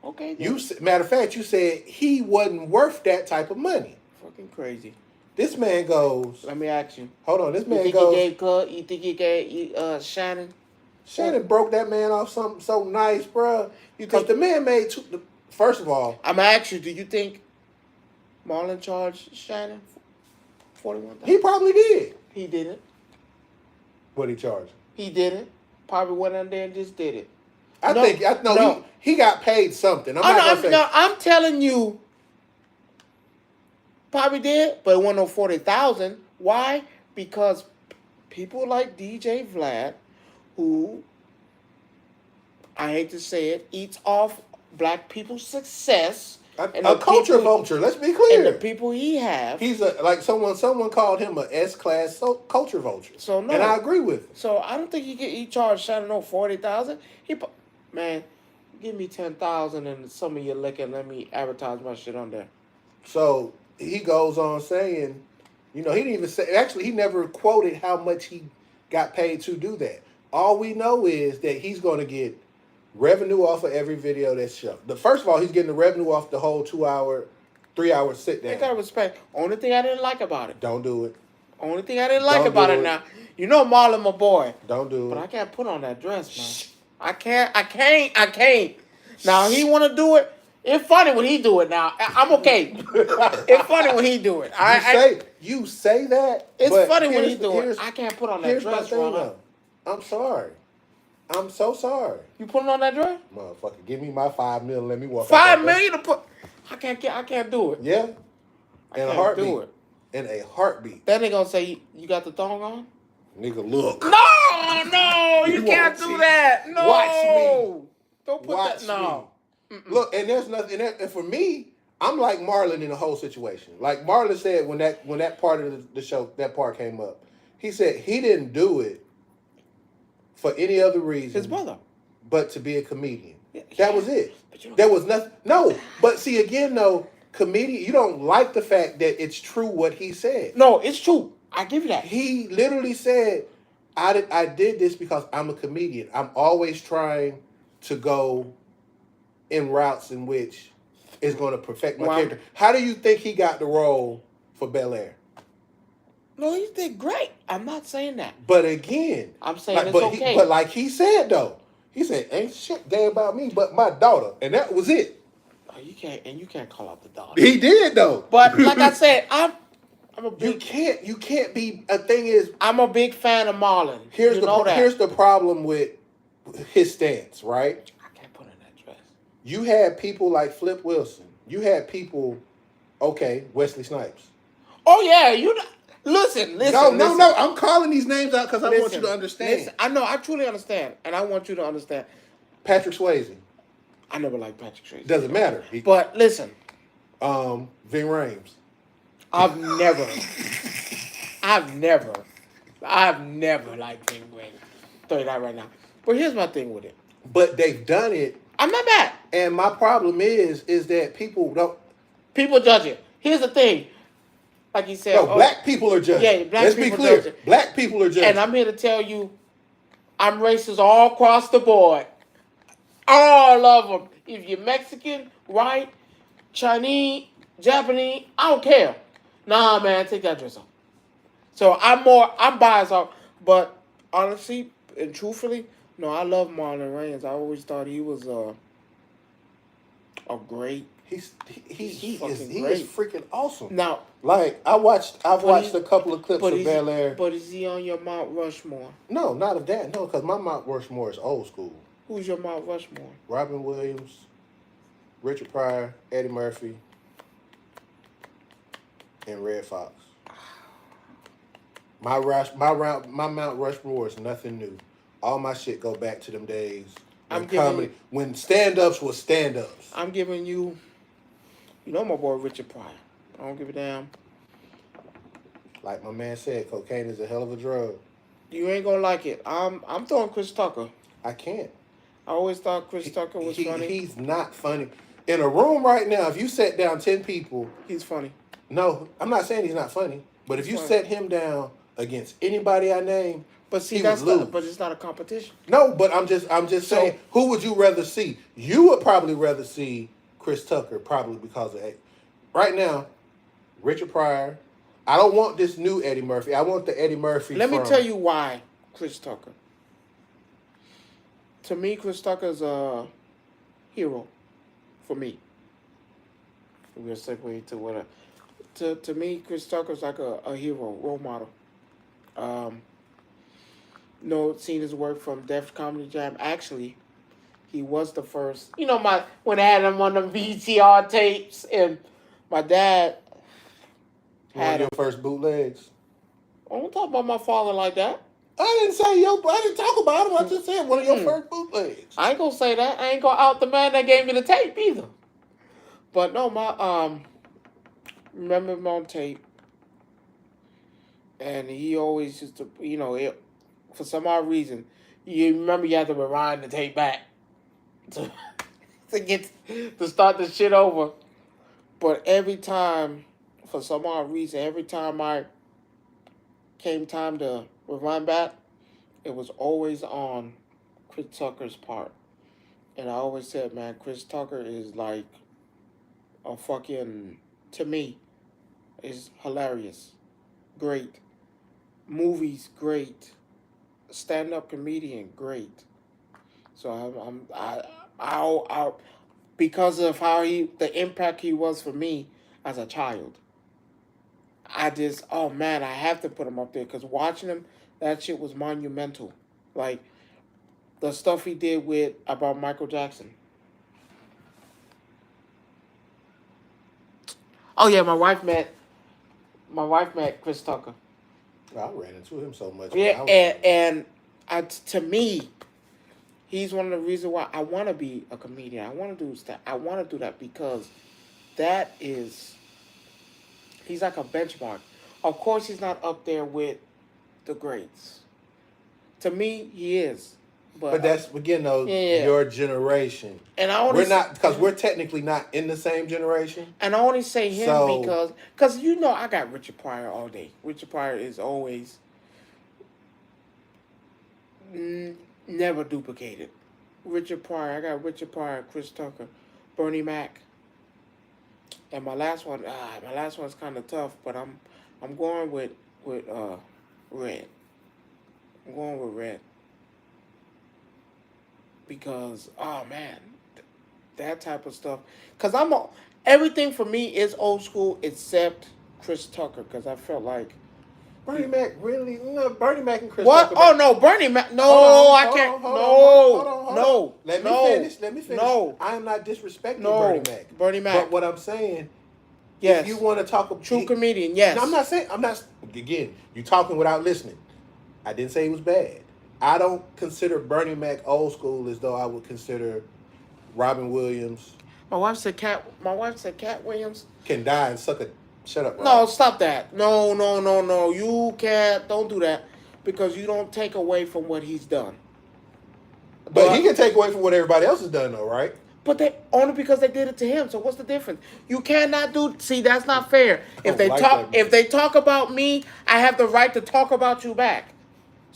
S1: Okay.
S2: Matter of fact, you said he wasn't worth that type of money.
S1: Fucking crazy.
S2: This man goes.
S1: Let me ask you.
S2: Hold on. This man goes.
S1: You think he gave Shannon?
S2: Shannon broke that man off something so nice, bro. Because the man made two. First of all,
S1: I'm gonna ask you. Do you think Marlon charged Shannon $41,000?
S2: He probably did.
S1: He didn't.
S2: What he charged?
S1: He didn't. Probably went in there and just did it.
S2: I think he got paid something.
S1: I'm telling you, probably did, but it wasn't no 40,000. Why? Because people like DJ Vlad, who I hate to say it, eats off black people's success.
S2: A culture vulture. Let's be clear.
S1: And the people he have.
S2: He's someone called him a S-class culture vulture.
S1: So no,
S2: and I agree with him.
S1: So I don't think he charged Shannon 40,000. Man, give me 10,000 and some of your liquor and let me advertise my shit on there.
S2: So he goes on saying, he didn't even say. Actually, he never quoted how much he got paid to do that. All we know is that he's going to get revenue off of every video that's shown. First of all, he's getting the revenue off the whole 2-hour, 3-hour sit down.
S1: They gotta respect. Only thing I didn't like about it.
S2: Don't do it.
S1: Only thing I didn't like about it now. You know Marlon, my boy.
S2: Don't do it.
S1: But I can't put on that dress, man. I can't. Now he wanna do it. It's funny when he do it now. I'm okay. It's funny when he do it.
S2: You say that.
S1: It's funny when he do it. I can't put on that dress,
S2: Ron. I'm sorry. I'm so sorry.
S1: You putting on that dress?
S2: Motherfucker, give me my $5 million. Let me walk.
S1: $5 million to put. I can't do it.
S2: Yeah.
S1: In a heartbeat. Do it.
S2: In a heartbeat.
S1: That nigga gonna say you got the thong on?
S2: Nigga, look.
S1: No, you can't do that. No.
S2: Watch me.
S1: Don't put that. No.
S2: Look, and there's nothing. And for me, I'm like Marlon in the whole situation. Like Marlon said when that part of the show, that part came up, he said he didn't do it for any other reason.
S1: His brother.
S2: But to be a comedian. That was it. There was nothing. No, but see again though, comedian. You don't like the fact that it's true what he said.
S1: No, it's true. I give you that.
S2: He literally said, "I did this because I'm a comedian. I'm always trying to go in routes in which is going to perfect my character." How do you think he got the role for Bel Air?
S1: No, he did great. I'm not saying that.
S2: But again,
S1: I'm saying it's okay.
S2: But like he said though, he said, "Ain't shit gay about me but my daughter," and that was it.
S1: Oh, you can't call out the daughter.
S2: He did though.
S1: But like I said, I'm a big.
S2: You can't be. A thing is,
S1: I'm a big fan of Marlon. Here's
S2: the problem with his stance, right?
S1: I can't put in that dress.
S2: You had people like Flip Wilson. You had people, okay, Wesley Snipes.
S1: Oh yeah, listen.
S2: No. I'm calling these names out because I want you to understand.
S1: Listen, I know. I truly understand, and I want you to understand.
S2: Patrick Swayze.
S1: I never liked Patrick Swayze.
S2: Doesn't matter.
S1: But listen.
S2: Ving Rhames.
S1: I've never liked Ving Rhames. Tell you that right now. But here's my thing with it.
S2: But they've done it.
S1: I'm not mad.
S2: And my problem is that people don't.
S1: People judge it. Here's the thing. Like you said.
S2: No, black people are judging.
S1: Yeah,
S2: Let's be clear. Black people are judging.
S1: And I'm here to tell you, I'm racist all across the board. All of them. If you're Mexican, white, Chinese, Japanese, I don't care. Nah, man, take that dress off. So I'm biased off. But honestly and truthfully, no, I love Marlon Wayans. I always thought he was a great. He
S2: is freaking awesome.
S1: Now,
S2: like I've watched a couple of clips of Bel Air.
S1: But is he on your Mount Rushmore?
S2: No, not of that. No, because my Mount Rushmore is old school.
S1: Who's your Mount Rushmore?
S2: Robin Williams, Richard Pryor, Eddie Murphy, and Red Fox. My Mount Rushmore is nothing new. All my shit go back to them days when stand-ups was stand-ups.
S1: I'm giving you, my boy Richard Pryor. I don't give a damn.
S2: Like my man said, cocaine is a hell of a drug.
S1: You ain't gonna like it. I'm throwing Chris Tucker.
S2: I can't.
S1: I always thought Chris Tucker was funny.
S2: He's not funny. In a room right now, if you set down 10 people...
S1: He's funny.
S2: No, I'm not saying he's not funny. But if you set him down against anybody I name,
S1: but see, but it's not a competition.
S2: No, but I'm just saying, who would you rather see? You would probably rather see Chris Tucker, probably because of Eddie. Right now, Richard Pryor. I don't want this new Eddie Murphy. I want the Eddie Murphy.
S1: Let me tell you why Chris Tucker. To me, Chris Tucker's a hero. For me. We'll segue to what to me, Chris Tucker's like a hero, role model. Seen his work from Def Comedy Jam. Actually, he was the first. When I had him on them VCR tapes, and my dad
S2: had your first bootlegs.
S1: I don't talk about my father like that.
S2: I didn't talk about him. I just said one of your first bootlegs.
S1: I ain't gonna say that. I ain't gonna out the man that gave me the tape either. But no, remember him on tape, and he always used to, for some odd reason, you remember you have to rewind the tape back to start the shit over. But every time, for some odd reason, every time I came time to rewind back, it was always on Chris Tucker's part. And I always said, man, Chris Tucker is like a fucking, to me, is hilarious. Great. Movies, great. Stand-up comedian, great. So I because of the impact he was for me as a child. I just, oh man, I have to put him up there because watching him, that shit was monumental. Like the stuff he did with about Michael Jackson. Oh yeah, my wife met Chris Tucker.
S2: I ran into him so much.
S1: Yeah, to me, he's one of the reasons why I want to be a comedian. I want to do stuff. I want to do that because that is, he's like a benchmark. Of course, he's not up there with the greats. To me, he is.
S2: But that's again though,
S1: yeah.
S2: Your generation.
S1: And I only
S2: we're not because we're technically not in the same generation.
S1: And I only say him because you know I got Richard Pryor all day. Richard Pryor is always never duplicated. Richard Pryor, I got Richard Pryor, Chris Tucker, Bernie Mac, and my last one's kind of tough, but I'm going with Red. I'm going with Red. Because, oh man, that type of stuff. Because everything for me is old school except Chris Tucker. Because I felt like
S2: Bernie Mac really? No, Bernie Mac and Chris
S1: what?
S2: Tucker.
S1: Oh no, Bernie Mac. No, I can't. No.
S2: Let me finish.
S1: No.
S2: I am not disrespecting Bernie Mac.
S1: Bernie Mac.
S2: But what I'm saying,
S1: yes,
S2: if you want to talk about
S1: true comedian, yes.
S2: No, I'm not. Again, you talking without listening. I didn't say he was bad. I don't consider Bernie Mac old school as though I would consider Robin Williams.
S1: My wife said Cat Williams
S2: Can die and suck a. Shut up, Rob.
S1: No, stop that. No. You can't. Don't do that because you don't take away from what he's done.
S2: But he can take away from what everybody else has done, though, right?
S1: But they only because they did it to him. So what's the difference? You cannot do. See, that's not fair. If they talk about me, I have the right to talk about you back.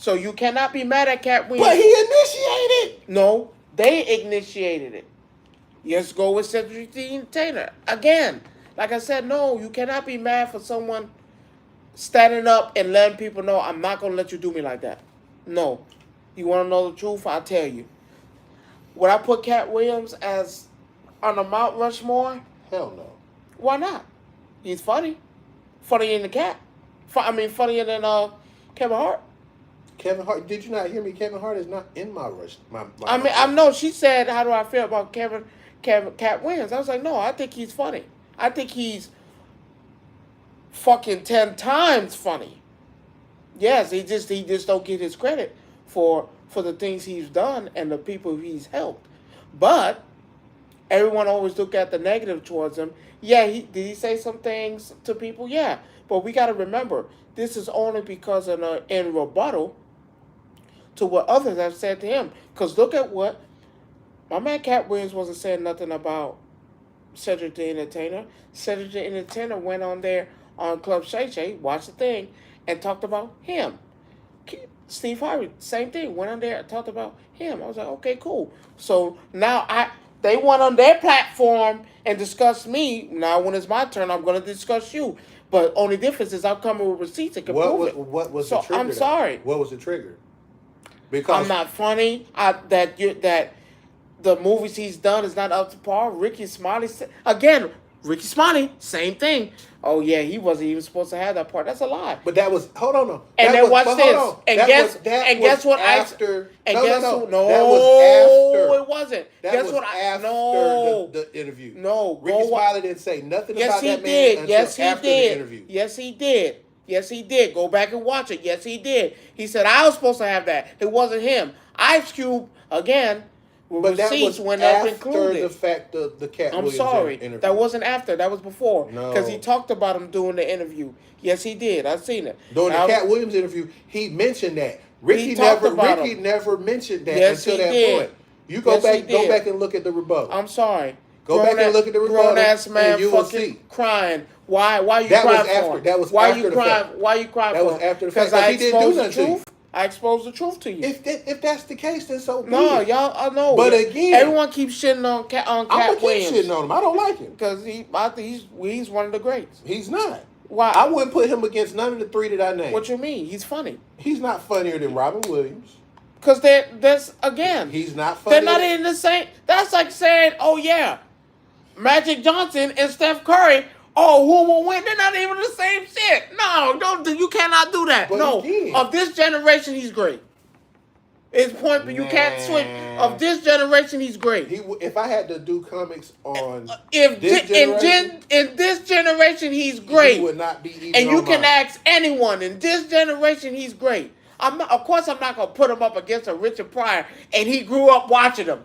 S1: So you cannot be mad at Cat Williams.
S2: But he initiated.
S1: No, they initiated it. Let's go with Cedric the Entertainer again. Like I said, no, you cannot be mad for someone standing up and letting people know I'm not gonna let you do me like that. No, you want to know the truth? I'll tell you. Would I put Cat Williams as on the Mount Rushmore?
S2: Hell no.
S1: Why not? He's funny, funnier than the Cat. Funnier than Kevin Hart.
S2: Kevin Hart, did you not hear me? Kevin Hart is not in my rush.
S1: I know she said, "How do I feel about Cat Williams?" I was like, "No, I think he's funny. I think he's fucking 10 times funny." Yes, he just don't get his credit for the things he's done and the people he's helped. But everyone always look at the negative towards him. Yeah, did he say some things to people? Yeah, but we got to remember this is only because in rebuttal to what others have said to him. Because look at what my man Cat Williams wasn't saying nothing about Cedric the Entertainer. Cedric the Entertainer went on there on Club Shay Shay, watched the thing, and talked about him. Steve Harvey, same thing, went on there and talked about him. I was like, okay, cool. So now they went on their platform and discussed me. Now when it's my turn, I'm going to discuss you. But only difference is I'm coming with receipts and can prove it.
S2: What was the trigger?
S1: I'm sorry.
S2: What was the trigger? Because
S1: I'm not funny. That the movies he's done is not up to par. Ricky Smiley same thing. Oh yeah, he wasn't even supposed to have that part. That's a lie.
S2: But that was hold on.
S1: And then watch this. Guess what?
S2: After
S1: it wasn't.
S2: Guess what? After the interview.
S1: No,
S2: Ricky Smiley didn't say nothing about that man until after the interview.
S1: Yes, he did. Yes, he did. Go back and watch it. Yes, he did. He said, I was supposed to have that. It wasn't him. Ice Cube, again,
S2: but that was
S1: went
S2: after
S1: up included.
S2: The fact of the Cat Williams interview.
S1: That wasn't after. That was before.
S2: No.
S1: Because he talked about him doing the interview. Yes, he did. I've seen it.
S2: During the Cat Williams interview, he mentioned that. Ricky never mentioned that until that point. You go back and look at the rebuttal.
S1: I'm sorry.
S2: Go back and look at the rebuttal.
S1: Grown-ass man
S2: and you will see.
S1: Crying. Why you crying for?
S2: That was
S1: Why
S2: after
S1: you
S2: the
S1: crying?
S2: fact.
S1: Why you crying
S2: that
S1: for?
S2: was after the fact. Because he didn't do nothing to you.
S1: I exposed the truth to you.
S2: If that's the case, then so be
S1: No,
S2: it.
S1: y'all, I know.
S2: But again,
S1: everyone keeps shitting on Cat
S2: I'm gonna keep
S1: Williams
S2: shitting on him. I don't like him
S1: because I think he's one of the greats.
S2: He's not.
S1: Why?
S2: I wouldn't put him against none of the three that I named.
S1: What you mean? He's funny.
S2: He's not funnier than Robin Williams.
S1: Because that's again.
S2: He's not funny.
S1: They're not in the same. That's like saying, oh yeah, Magic Johnson and Steph Curry. Oh, who will win? They're not even the same shit. No, don't. You cannot do that.
S2: But
S1: no,
S2: again,
S1: of this generation, he's great. It's point, but you can't switch. Of this generation, he's great.
S2: If I had to do comics on
S1: in this generation, he's great.
S2: He would not be eating
S1: and you
S2: on
S1: can
S2: mine.
S1: ask anyone in this generation, he's great. Of course, I'm not gonna put him up against a Richard Pryor, and he grew up watching them.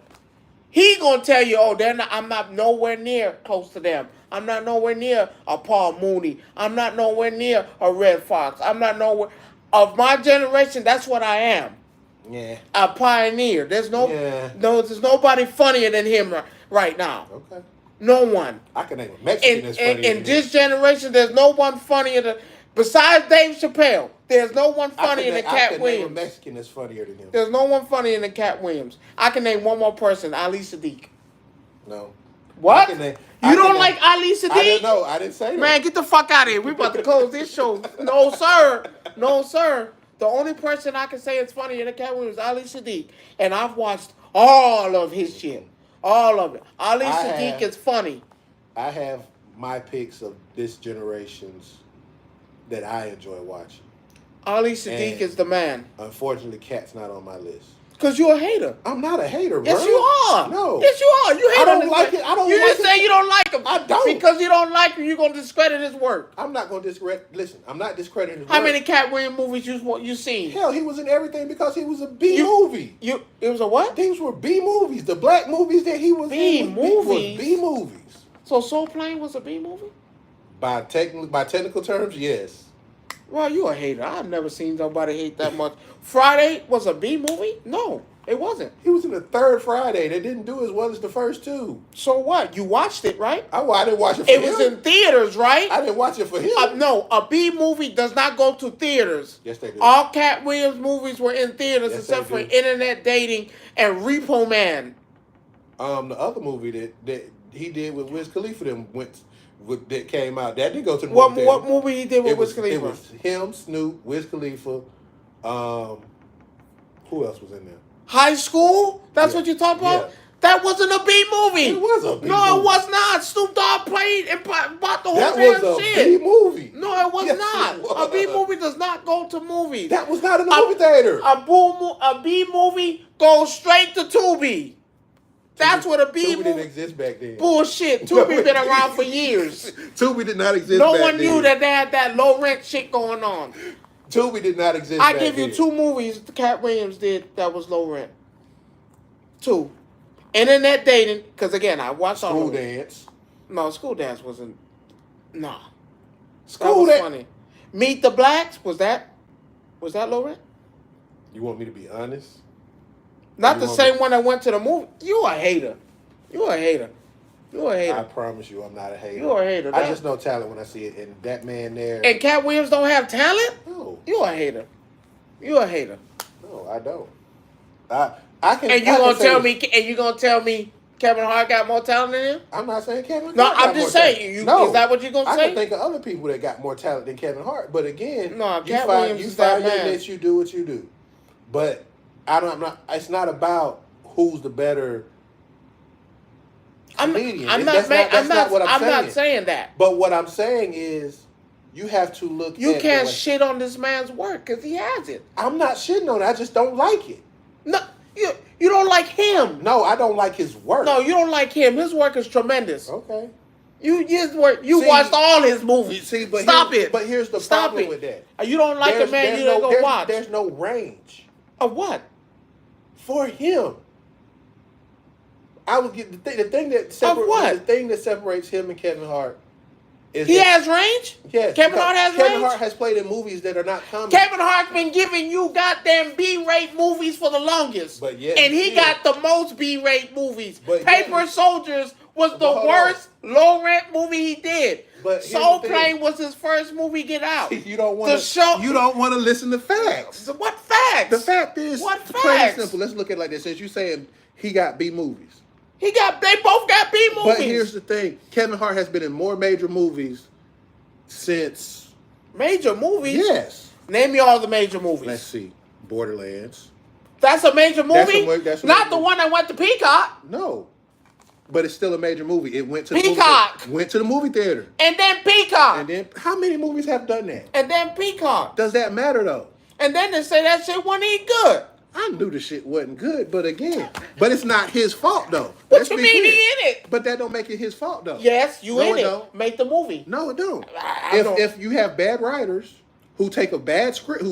S1: He gonna tell you, oh, I'm not nowhere near close to them. I'm not nowhere near a Paul Mooney. I'm not nowhere near a Red Fox. I'm not nowhere of my generation. That's what I am.
S2: Yeah,
S1: a pioneer. There's there's nobody funnier than him right now.
S2: Okay.
S1: No one.
S2: I can name a Mexican that's funnier
S1: in this generation, there's no one funnier than besides Dave Chappelle. There's no one funnier than Cat Williams.
S2: Name a Mexican that's funnier than him.
S1: There's no one funnier than Cat Williams. I can name one more person, Ali Sadiq.
S2: No.
S1: What? You don't like Ali Sadiq?
S2: I didn't know. I didn't say that.
S1: Man, get the fuck out of here. We about to close this show. No, sir. No, sir. The only person I can say is funnier than Cat Williams is Ali Sadiq. And I've watched all of his shit. All of it. Ali Sadiq is funny.
S2: I have my picks of this generation's that I enjoy watching.
S1: Ali Sadiq is the man.
S2: Unfortunately, Cat's not on my list.
S1: Because you're a hater.
S2: I'm not a hater, bro.
S1: Yes, you are.
S2: No.
S1: Yes, you are. You hate
S2: I don't like it. I don't
S1: you
S2: like it.
S1: just say you don't like him.
S2: I don't.
S1: Because you don't like him, you're going to discredit his work.
S2: I'm not going to discredit. Listen, I'm not discrediting his
S1: How
S2: work.
S1: many Cat Williams movies you seen?
S2: Hell, he was in everything because he was a B movie.
S1: It was a what?
S2: These were B movies. The black movies that he was in was B movies.
S1: So Soul Plane was a B movie?
S2: By technical terms, yes.
S1: Well, you a hater. I've never seen somebody hate that much. Friday was a B movie? No, it wasn't.
S2: He was in the third Friday. They didn't do as well as the first two.
S1: So what? You watched it, right?
S2: I didn't watch it for him.
S1: It was in theaters, right?
S2: I didn't watch it for him.
S1: No, a B movie does not go to theaters.
S2: Yes, they do.
S1: All Cat Williams movies were in theaters except for
S2: do.
S1: Internet Dating and Repo Man.
S2: The other movie that he did with Wiz Khalifa that came out, that didn't go to the movie theater.
S1: What movie he did with Wiz Khalifa?
S2: It was him, Snoop, Wiz Khalifa. Who else was in there?
S1: High School? That's what you're talking about?
S2: Yeah.
S1: That wasn't a B movie.
S2: It was a B movie.
S1: No, it was not. Snoop Dogg played and bought the whole
S2: damn
S1: shit.
S2: That was a B movie.
S1: No, it was not.
S2: It was.
S1: A B movie does not go to movies.
S2: That was not in the movie theater.
S1: A B movie goes straight to Tubi. That's what a B movie...
S2: Tubi didn't exist back then.
S1: Bullshit. Tubi been around for years.
S2: Tubi did not exist
S1: No
S2: back then.
S1: one knew that they had that low rent shit going on.
S2: Tubi did not exist back then.
S1: I give you 2 movies Cat Williams did that was low rent. 2. Internet Dating, because again, I watched all
S2: School
S1: of them.
S2: Dance.
S1: No, School Dance wasn't... Nah.
S2: School
S1: That was funny. Meet the Blacks, was that low rent?
S2: You want me to be honest?
S1: Not the same one that went to the movie. You a hater.
S2: I promise you, I'm not a hater.
S1: You're a hater.
S2: I just know talent when I see it, and that man there.
S1: And Cat Williams don't have talent?
S2: No.
S1: You're a hater.
S2: No, I don't. I can.
S1: And you gonna tell me Kevin Hart got more talent than him?
S2: I'm not saying Kevin Hart.
S1: No, I'm just saying. Is that what you're gonna say?
S2: I can think of other people that got more talent than Kevin Hart, but again,
S1: Cat Williams
S2: you
S1: is that
S2: find your
S1: man.
S2: niche, you do what you do. But I'm not. It's not about who's the better comedian.
S1: I'm not saying that.
S2: But what I'm saying is, you have to look.
S1: You can't shit on this man's work because he has it.
S2: I'm not shitting on it. I just don't like it.
S1: No, you don't like him.
S2: No, I don't like his work.
S1: No, you don't like him. His work is tremendous.
S2: Okay.
S1: You watched all his movies.
S2: See, but But here's the problem with that.
S1: You don't like a man you don't go watch.
S2: There's no range.
S1: Of what?
S2: For him. I would get the thing that separates him and Kevin Hart is
S1: he has range?
S2: Yes.
S1: Kevin Hart has range?
S2: Kevin Hart has played in movies that are not comedy.
S1: Kevin Hart's been giving you goddamn B-rate movies for the longest.
S2: But yet,
S1: and he got the most B-rate movies.
S2: But
S1: Paper Soldiers was the worst low rent movie he did.
S2: But
S1: Soul Plane was his first movie. Get out.
S2: You don't want to. You don't want to listen to facts.
S1: What facts?
S2: The fact is,
S1: what
S2: facts? Plain and simple. Let's look at it like this. Since you saying he got B movies,
S1: they both got B movies.
S2: But here's the thing: Kevin Hart has been in more major movies since.
S1: Major movies?
S2: Yes.
S1: Name me all the major movies.
S2: Let's see. Borderlands.
S1: That's a major movie?
S2: That's
S1: not the one that went to Peacock.
S2: No. But it's still a major movie. It went to
S1: Peacock.
S2: Went to the movie theater.
S1: And then Peacock.
S2: And then how many movies have done that?
S1: And then Peacock.
S2: Does that matter though?
S1: And then they say that shit wasn't even good.
S2: I knew the shit wasn't good, but it's not his fault though.
S1: What you mean he in it?
S2: But that don't make it his fault though.
S1: Yes, you in it. Don't. Make the movie.
S2: No, it don't. If you have bad writers who take a bad script,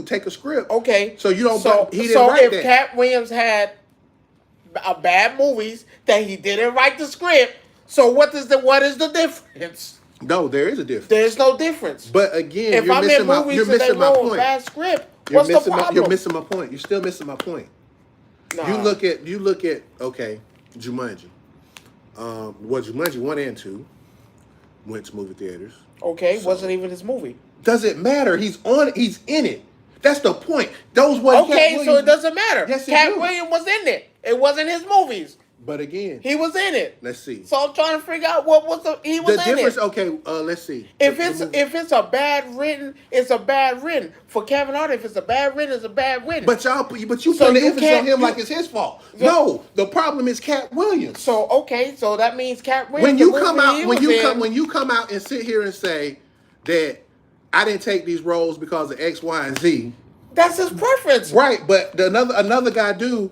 S1: okay.
S2: So you don't. He didn't write that.
S1: So if Cat Williams had bad movies that he didn't write the script, so what is the difference?
S2: No, there is a difference.
S1: There's no difference.
S2: But again,
S1: if I'm in movies
S2: you're missing my point.
S1: Bad script. What's the problem?
S2: You're missing my point. You're still missing my point.
S1: Nah.
S2: You look at okay, Jumanji. Jumanji 1 and 2 went to movie theaters.
S1: Okay, wasn't even his movie.
S2: Doesn't matter. He's in it. That's the point. Those wasn't
S1: okay, so it doesn't matter.
S2: Yes,
S1: Cat Williams was in it. It wasn't his movies.
S2: But again,
S1: he was in it.
S2: Let's see.
S1: So I'm trying to figure out what was he was
S2: the
S1: in
S2: difference.
S1: It.
S2: Okay, let's see.
S1: If it's a bad written, it's a bad written. For Kevin Hart, if it's a bad written, it's a bad written.
S2: But you put the emphasis on him like it's his fault. No, the problem is Cat Williams.
S1: So so that means Cat Williams.
S2: When you come out and sit here and say that I didn't take these roles because of X, Y, and Z.
S1: That's his preference,
S2: right? But another guy do.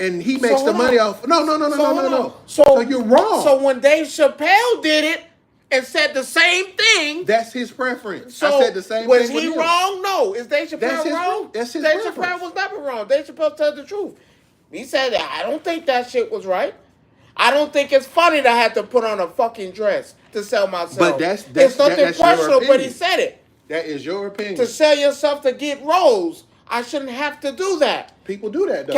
S2: And he makes the money off. No. So you're wrong.
S1: So when Dave Chappelle did it and said the same thing,
S2: that's his preference.
S1: So
S2: I said the same thing.
S1: Was he wrong? No. Is Dave Chappelle wrong?
S2: That's his
S1: Dave
S2: preference.
S1: Chappelle was never wrong. Dave Chappelle told the truth. He said, I don't think that shit was right. I don't think it's funny that I had to put on a fucking dress to sell myself.
S2: But
S1: it's nothing personal, but he said it.
S2: That is your opinion.
S1: To sell yourself to get roles. I shouldn't have to do that.
S2: People do that though.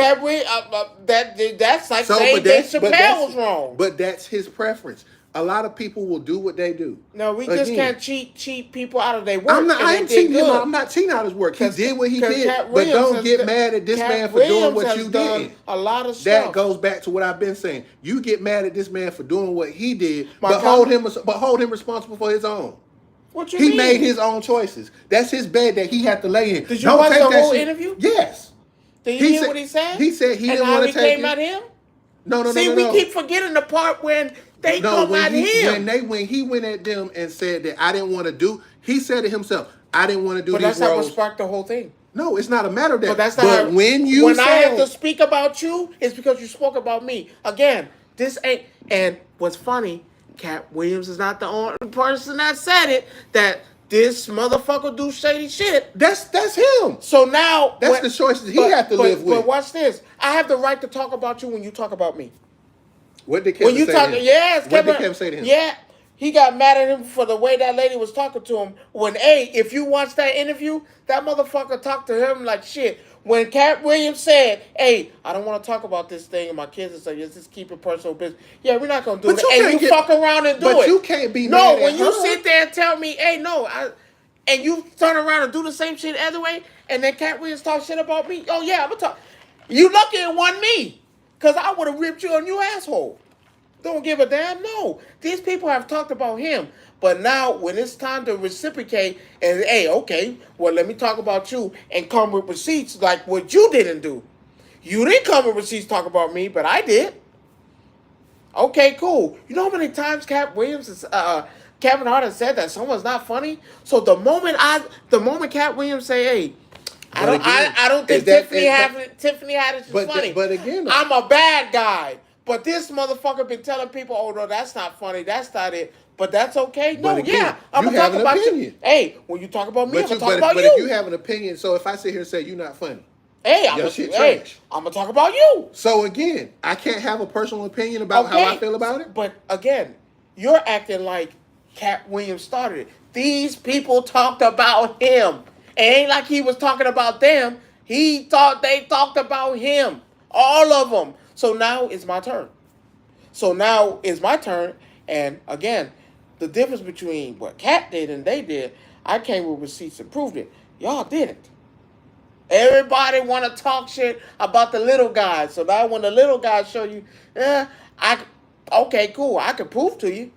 S1: That's like saying Dave Chappelle was wrong.
S2: But that's his preference. A lot of people will do what they do.
S1: No, we just can't cheat people out of their work.
S2: I'm not cheating him. I'm not cheating out his work. He did what he did. But don't get mad at this man for doing what you did.
S1: A lot of stuff.
S2: That goes back to what I've been saying. You get mad at this man for doing what he did, but hold him responsible for his own.
S1: What you mean?
S2: He made his own choices. That's his bed that he had to lay in.
S1: Did you watch the whole interview?
S2: Yes.
S1: Did you hear what he said?
S2: He said he didn't want to take it.
S1: And how he came at him?
S2: No.
S1: See, we keep forgetting the part when they come at him.
S2: When he went at them and said that I didn't want to do, he said it himself. I didn't want to do these roles.
S1: But that's not what sparked the whole thing.
S2: No, it's not a matter of that.
S1: But that's not
S2: when
S1: I have to speak about you, it's because you spoke about me. Again, this ain't. And what's funny, Cat Williams is not the only person that said it. That this motherfucker do shady shit.
S2: That's him.
S1: So now
S2: that's the choices he had to live with.
S1: But watch this. I have the right to talk about you when you talk about me.
S2: What did Kevin say to him?
S1: Yes,
S2: what did Kevin say to him?
S1: Yeah. He got mad at him for the way that lady was talking to him. When if you watch that interview, that motherfucker talked to him like shit. When Cat Williams said, I don't want to talk about this thing, and my kids and stuff, just keep it personal business. Yeah, we're not going to do it. And you fuck around and do it.
S2: But you can't be mad
S1: No,
S2: at
S1: when
S2: her.
S1: you sit there and tell me, and you turn around and do the same shit the other way, and then Cat Williams talk shit about me, I'm going to talk. You lucky it wasn't me, because I would have ripped you on your asshole. Don't give a damn. No. These people have talked about him. But now, when it's time to reciprocate, and let me talk about you and come with receipts like what you didn't do. You didn't come with receipts talk about me, but I did. Okay, cool. You know how many times Kevin Hart has said that someone's not funny? So the moment Cat Williams say, I don't think Tiffany Haddish is funny.
S2: But again,
S1: I'm a bad guy. But this motherfucker been telling people, oh no, that's not funny, that's not it. But that's okay. No,
S2: again,
S1: I'm gonna talk about you. Hey, when you talk about me, I'm gonna talk about you.
S2: But if you have an opinion, so if I sit here and say you're not funny,
S1: I'm gonna talk about you.
S2: So again, I can't have a personal opinion about how I feel about it.
S1: But again, you're acting like Cat Williams started it. These people talked about him. It ain't like he was talking about them. They talked about him. All of them. So now it's my turn. And again, the difference between what Cat did and they did, I came with receipts and proved it. Y'all didn't. Everybody want to talk shit about the little guys. So now when the little guys show you, I okay, cool, I can prove to you.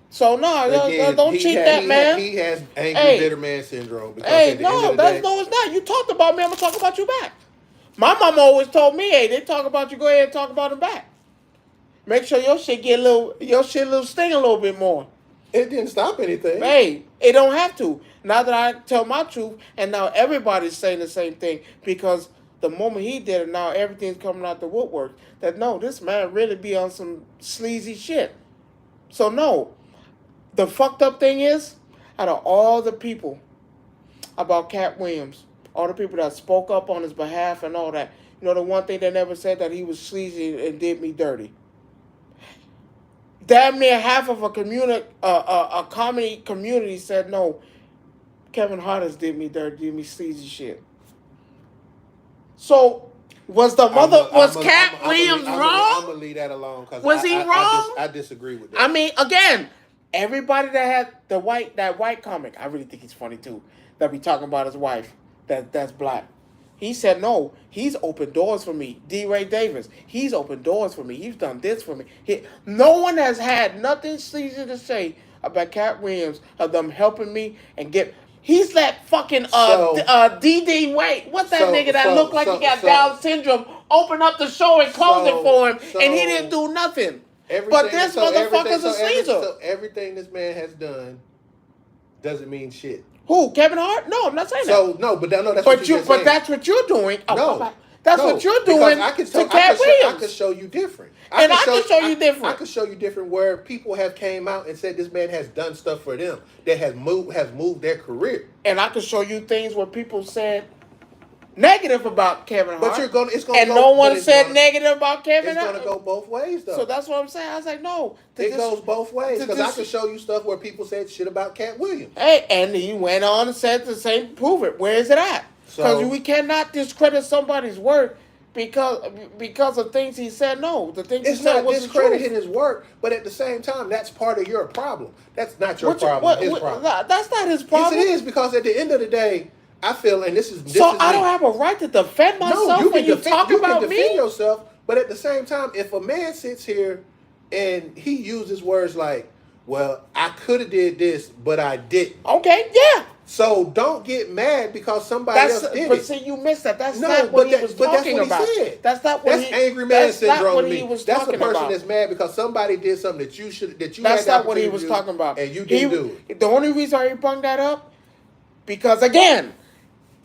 S1: So no,
S2: Again,
S1: don't cheat that man.
S2: He has angry bitter man syndrome. Because
S1: Hey,
S2: at the
S1: no,
S2: end of the day,
S1: no, it's not. You talked about me, I'm gonna talk about you back. My mama always told me, hey, they talk about you, go ahead and talk about them back. Make sure your shit get your shit a little sting a little bit more.
S2: it didn't stop anything.
S1: Hey, it don't have to. Now that I tell my truth, and now everybody's saying the same thing because the moment he did it, now everything's coming out the woodwork. That no, this man really be on some sleazy shit. So no, the fucked up thing is, out of all the people about Cat Williams, all the people that spoke up on his behalf and all that, you know, the one thing they never said that he was sleazy and did me dirty. Damn near half of a comedy community said no. Kevin Hart has did me dirty, did me sleazy shit. So was Cat Williams wrong?
S2: I'm gonna leave that alone because
S1: was he wrong?
S2: I disagree with that.
S1: I mean, again, everybody that had that white comic, I really think he's funny too. That be talking about his wife, that's black. He said no. He's opened doors for me. D. Ray Davis. He's opened doors for me. He's done this for me. No one has had nothing sleazy to say about Cat Williams of them helping me and get. He's that fucking D.D. Wade. What's that nigga that looked like he got Down syndrome? Open up the show and close it for him, and he didn't do nothing. But this motherfucker's a sleazer.
S2: So everything this man has done doesn't mean shit.
S1: Who? Kevin Hart? No, I'm not saying that.
S2: So no, but that's what you're saying.
S1: But that's what you're doing. That's what you're doing
S2: I
S1: to Cat Williams.
S2: I could show you different.
S1: I can show you different.
S2: I could show you different where people have came out and said this man has done stuff for them that has moved their career.
S1: And I can show you things where people said negative about Kevin Hart.
S2: But it's gonna
S1: and no one said negative about Kevin Hart.
S2: It's gonna go both ways though.
S1: So that's what I'm saying. I was like, no.
S2: It goes both ways. Because I can show you stuff where people said shit about Cat Williams.
S1: Hey, and he went on and said the same, prove it. Where is it at? Because we cannot discredit somebody's work because of things he said. No, the things he said was
S2: discrediting his work, but at the same time, that's part of your problem. That's not your problem. His problem.
S1: That's not his problem.
S2: Yes, it is, because at the end of the day, I feel, and this is
S1: I don't have a right to defend myself when you talk about me.
S2: You can defend yourself, but at the same time, if a man sits here and he uses words like, "Well, I could have did this, but I didn't."
S1: Okay, yeah.
S2: So don't get mad because somebody else did it.
S1: But see, you missed that. That's not what he was talking about.
S2: That's what he said.
S1: That's not what
S2: That's angry man syndrome.
S1: Not what
S2: to me.
S1: he was
S2: that's
S1: talking
S2: the person
S1: about.
S2: that's mad because somebody did something that you
S1: That's
S2: had
S1: not what he was talking about.
S2: And you didn't do it.
S1: The only reason he brought that up, because again,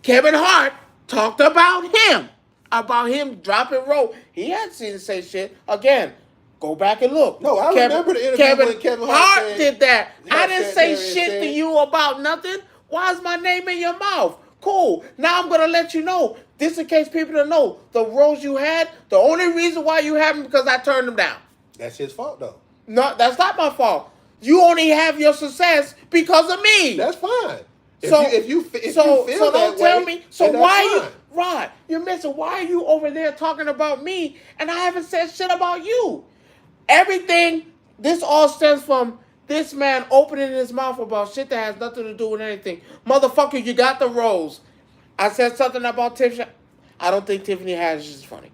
S1: Kevin Hart talked about him dropping rope. He had seen to say shit again. Go back and look.
S2: No, I remember the interview when Kevin Hart
S1: did that. I didn't say shit to you about nothing. Why is my name in your mouth? Cool. Now I'm going to let you know. This in case people don't know. The roles you had, the only reason why you have them because I turned them down.
S2: That's his fault, though.
S1: No, that's not my fault. You only have your success because of me.
S2: That's fine.
S1: So
S2: don't
S1: tell me. So why you, Rod? You're missing. Why are you over there talking about me and I haven't said shit about you? Everything. This all stems from this man opening his mouth about shit that has nothing to do with anything. Motherfucker, you got the roles. I said something about Tiffany. I don't think Tiffany Haddish is funny.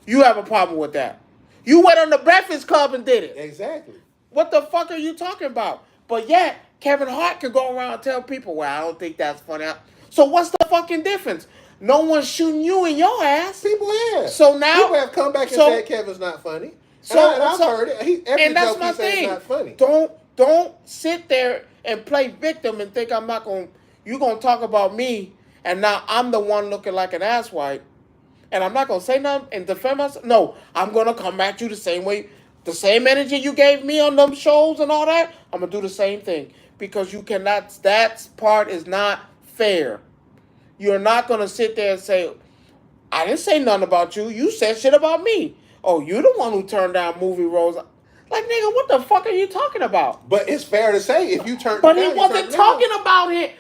S1: You have a problem with that. You went on the Breakfast Club and did it.
S2: Exactly.
S1: What the fuck are you talking about? But yet, Kevin Hart can go around and tell people, well, I don't think that's funny. So what's the fucking difference? No one's shooting you in your ass.
S2: People have.
S1: So now
S2: people have come back and said Kevin's not funny. And I've heard it. Every
S1: that's
S2: joke
S1: my
S2: he says
S1: thing.
S2: is not funny.
S1: Don't sit there and play victim and think I'm not going. You're gonna talk about me, and now I'm the one looking like an asswipe, and I'm not gonna say nothing and defend myself. No, I'm gonna come at you the same way, the same energy you gave me on them shows and all that. I'm gonna do the same thing because you cannot. That part is not fair. You're not gonna sit there and say, "I didn't say nothing about you. You said shit about me." Oh, you're the one who turned down movie roles. Like, nigga, what the fuck are you talking about?
S2: But it's fair to say if you turn.
S1: But he wasn't talking about it.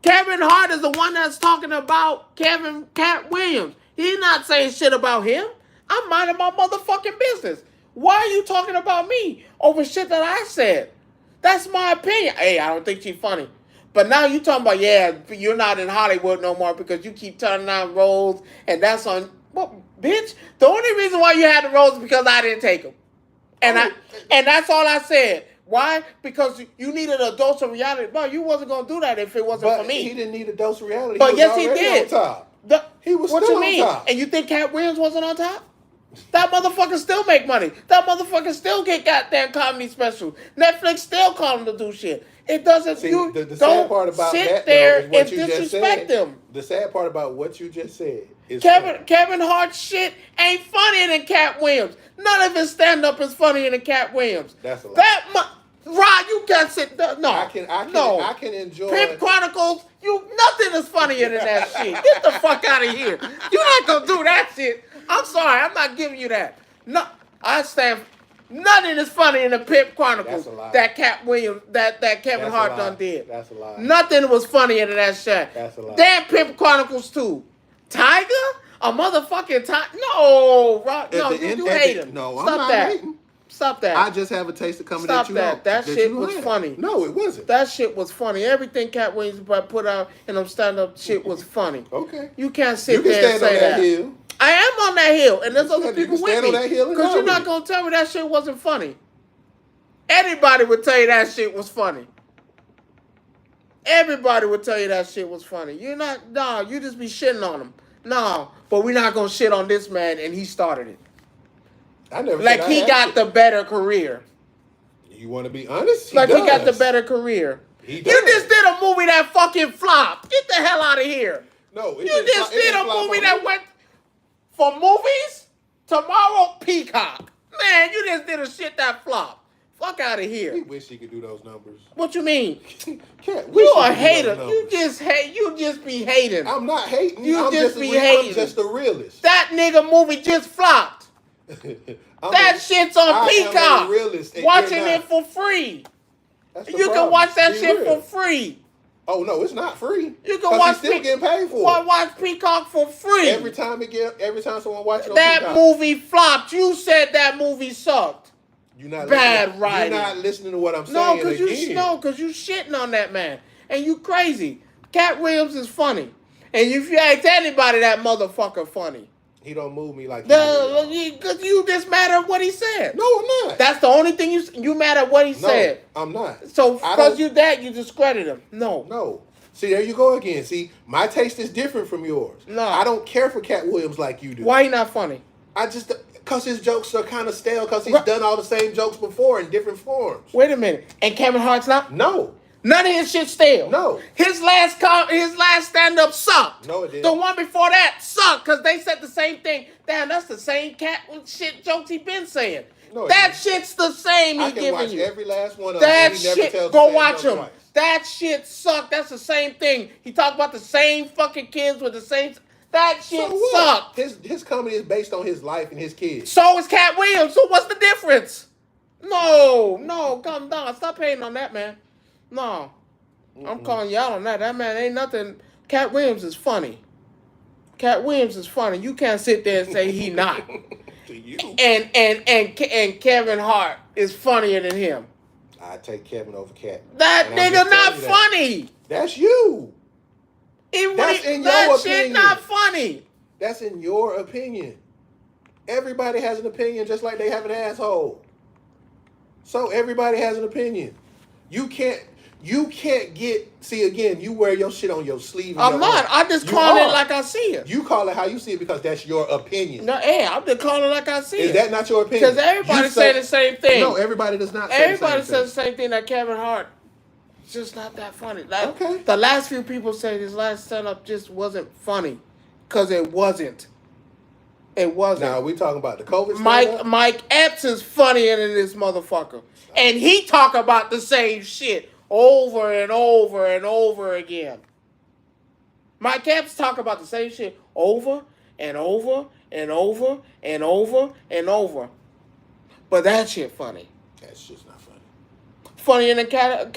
S1: Kevin Hart is the one that's talking about Cat Williams. He's not saying shit about him. I'm minding my motherfucking business. Why are you talking about me over shit that I said? That's my opinion. Hey, I don't think she's funny. But now you talking about, yeah, you're not in Hollywood no more because you keep turning down roles, and that's on. Well, bitch, the only reason why you had the roles is because I didn't take them, and that's all I said. Why? Because you needed a dose of reality. Bro, you wasn't gonna do that if it wasn't for me.
S2: He didn't need a dose of reality.
S1: But yes, he did.
S2: On top. He was
S1: what
S2: still
S1: you mean?
S2: On top.
S1: And you think Cat Williams wasn't on top? That motherfucker still make money. That motherfucker still get goddamn comedy specials. Netflix still call him to do shit. It doesn't.
S2: See,
S1: you
S2: the
S1: don't
S2: sad part about
S1: sit
S2: that,
S1: there
S2: though, is
S1: and disrespect them.
S2: The sad part about what you just said is
S1: Kevin Hart's shit ain't funnier than Cat Williams. None of his stand up is funnier than Cat Williams.
S2: That's a lie.
S1: Rod, you can't sit. No,
S2: I can enjoy.
S1: Pimp Chronicles. Nothing is funnier than that shit. Get the fuck out of here. You're not gonna do that shit. I'm sorry. I'm not giving you that. No, I stand. Nothing is funnier than Pimp Chronicles. That Cat Williams, that Kevin Hart done did.
S2: That's a lie.
S1: Nothing was funnier than that shit.
S2: That's a lie.
S1: Damn Pimp Chronicles 2. Tiger? A motherfucking tiger? No, Rod. No, you hate him.
S2: No,
S1: Stop
S2: I'm not
S1: that.
S2: hating.
S1: Stop that.
S2: I just have a taste of coming
S1: Stop
S2: at you.
S1: Stop that. That shit was funny.
S2: No, it wasn't.
S1: That shit was funny. Everything Cat Williams put out in them stand-up shit was funny.
S2: Okay.
S1: You can't sit there and say that.
S2: Hill.
S1: I am on that hill, and there's other people with me.
S2: Because
S1: you're not going to tell me that shit wasn't funny. Anybody would tell you that shit was funny. Everybody would tell you that shit was funny. You're not, no, you just be shitting on him. No, but we're not going to shit on this man, and he started it.
S2: I never
S1: like he got the better career.
S2: You want to be honest?
S1: He got the better career. You just did a movie that fucking flopped. Get the hell out of here.
S2: No,
S1: you just did a movie that went for movies. Tomorrow, Peacock. Man, you just did a shit that flopped. Fuck out of here.
S2: We wish he could do those numbers.
S1: What you mean? You a hater. You just hate. You just be hating.
S2: I'm not hating.
S1: I'm just hating.
S2: I'm just a realist.
S1: That nigga movie just flopped. That shit's on Peacock. Watching it for free. You can watch that shit for free.
S2: Oh no, it's not free.
S1: You can watch.
S2: Still getting paid for it.
S1: Watch Peacock for free.
S2: Every time someone watches it on
S1: that
S2: Peacock.
S1: Movie flopped. You said that movie sucked.
S2: You're not
S1: bad writing.
S2: You're not listening to what I'm saying.
S1: Because you shitting on that man, and you crazy. Cat Williams is funny, and if you ask anybody, that motherfucker funny.
S2: He don't move me like
S1: because you just mad at what he said.
S2: No, I'm not.
S1: That's the only thing you mad at what he said.
S2: I'm not.
S1: So because you discredit him. No.
S2: See, there you go again. See, my taste is different from yours.
S1: No.
S2: I don't care for Cat Williams like you do.
S1: Why he not funny?
S2: Because his jokes are kind of stale. Because he's done all the same jokes before in different forms.
S1: Wait a minute. And Kevin Hart's not?
S2: No.
S1: None of his shit stale.
S2: No.
S1: His last stand-up sucked.
S2: No, it didn't.
S1: The one before that sucked because they said the same thing. Damn, that's the same cat shit jokes he been saying. No, that shit's the same he giving you. I can watch
S2: every last one of them.
S1: That shit, go watch him. That shit sucked. That's the same thing. He talked about the same fucking kids with the same... That shit sucked.
S2: His comedy is based on his life and his kids.
S1: So is Cat Williams. So what's the difference? No, calm down. Stop hating on that, man. No. I'm calling you out on that. That man ain't nothing. Cat Williams is funny. Cat Williams is funny. You can't sit there and say he not.
S2: To you.
S1: And Kevin Hart is funnier than him.
S2: I take Kevin over Cat.
S1: That nigga not funny.
S2: That's you.
S1: That's in your opinion. That shit not funny.
S2: That's in your opinion. Everybody has an opinion just like they have an asshole. So everybody has an opinion. You can't see again, you wear your shit on your sleeve.
S1: I'm not. I just call it like I see it.
S2: You call it how you see it because that's your opinion.
S1: No, I'm just calling it like I see it.
S2: Is that not your opinion?
S1: Because everybody say the same thing.
S2: No, everybody does not say
S1: everybody says the same thing that Kevin Hart. It's just not that funny. Okay. The last few people said his last stand-up just wasn't funny. Because it wasn't. It wasn't.
S2: Now, are we talking about the COVID stand-up?
S1: Mike Epps is funnier than this motherfucker. And he talk about the same shit over and over and over again. Mike Epps talk about the same shit over and over and over and over and over. But that shit funny.
S2: That's just not funny.
S1: Funnier than Kevin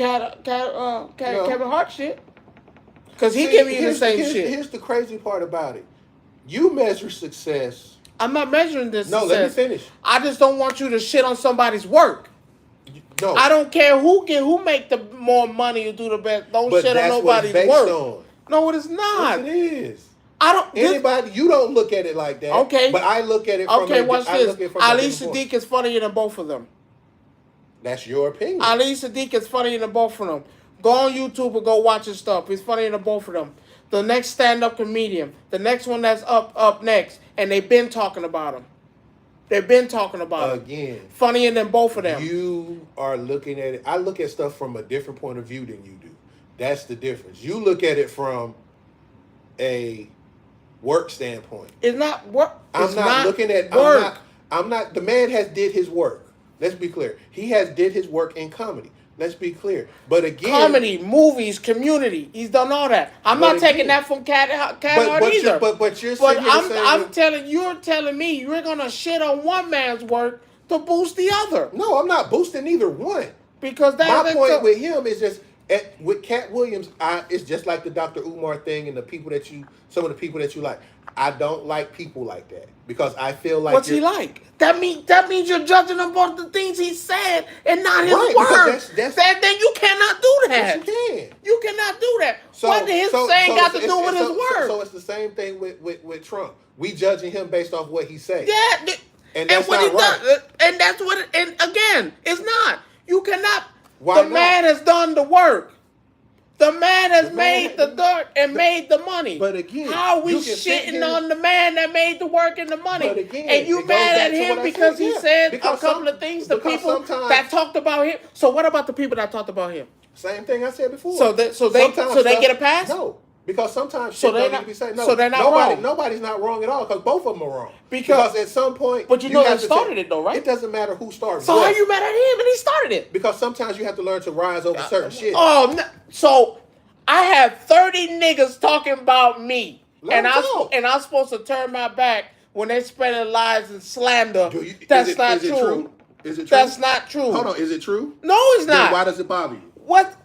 S1: Hart shit. Because he giving you the same shit.
S2: Here's the crazy part about it. You measure success
S1: I'm not measuring this.
S2: No, let me finish.
S1: I just don't want you to shit on somebody's work.
S2: No,
S1: I don't care who make the more money or do the best. Don't
S2: but
S1: shit on
S2: that's what
S1: nobody's
S2: it's based
S1: work.
S2: on.
S1: No, it is not.
S2: Yes, it is.
S1: I don't.
S2: Anybody, you don't look at it like that.
S1: Okay.
S2: But I look at it from
S1: okay, watch this. Ali
S2: Sadiq
S1: Sadiq is funnier than both of them.
S2: That's your opinion.
S1: Ali Sadiq is funnier than both of them. Go on YouTube and go watch his stuff. He's funnier than both of them. The next stand-up comedian, the next one that's up next, and they've been talking about him. They've been talking about
S2: Again,
S1: him. Funnier than both of them.
S2: You are looking at it. I look at stuff from a different point of view than you do. That's the difference. You look at it from a work standpoint.
S1: It's not work.
S2: I'm not looking at work. I'm not. The man has did his work. Let's be clear. He has did his work in comedy. Let's be clear. But again,
S1: comedy, movies, community. He's done all that. I'm not taking that from Cat Hart either.
S2: But you're saying
S1: I'm telling you're telling me you're gonna shit on one man's work to boost the other.
S2: No, I'm not boosting either one.
S1: Because
S2: my point with him is just with Cat Williams. It's just like the Dr. Umar thing and some of the people that you like. I don't like people like that because I feel like
S1: what's he like? That means you're judging him on the things he said and not his words. Then you cannot do that.
S2: Yes, you can.
S1: You cannot do that. What did his saying got to do with his words?
S2: So it's the same thing with Trump. We judging him based off what he says.
S1: Yeah,
S2: and that's not right.
S1: And that's what. And again, it's not. You cannot.
S2: Why
S1: the man has done the work. The man has made the dirt and made the money.
S2: But again,
S1: how are we shitting on the man that made the work and the money?
S2: But again,
S1: and you mad at him because he said a couple of things to people that talked about him. So what about the people that talked about him?
S2: Same thing I said before.
S1: So they get a pass?
S2: No. Because sometimes
S1: so
S2: shit don't need to be said. No,
S1: they're not wrong.
S2: Nobody's not wrong at all because both of them are wrong.
S1: Because
S2: at some point,
S1: but you know who started it though, right?
S2: It doesn't matter who started.
S1: So how are you mad at him and he started it?
S2: Because sometimes you have to learn to rise over certain shit.
S1: Oh, no. So I have 30 niggas talking about me, and I'm supposed to turn my back when they spreading lies and slander. That's not true.
S2: Is it true?
S1: That's not true.
S2: Hold on, is it true?
S1: No, it's not.
S2: Then why does it bother you?
S1: What?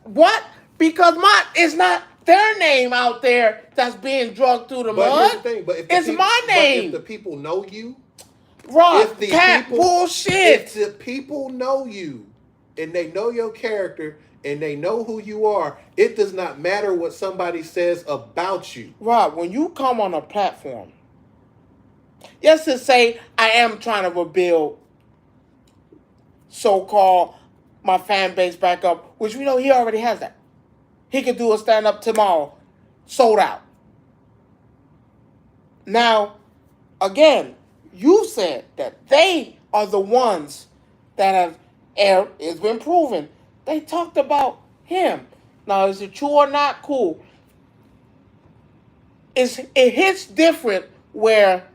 S1: Because it's not their name out there that's being drugged through the mud.
S2: Here's the thing,
S1: it's my name.
S2: But if the people know you,
S1: bullshit.
S2: If the people know you and they know your character and they know who you are, it does not matter what somebody says about you.
S1: Rob, when you come on a platform, just to say I am trying to rebuild so-called my fan base back up, which we know he already has that. He could do a stand-up tomorrow, sold out. Now, again, you said that they are the ones that have, it's been proven, they talked about him. Now, is it true or not? Cool. It hits different where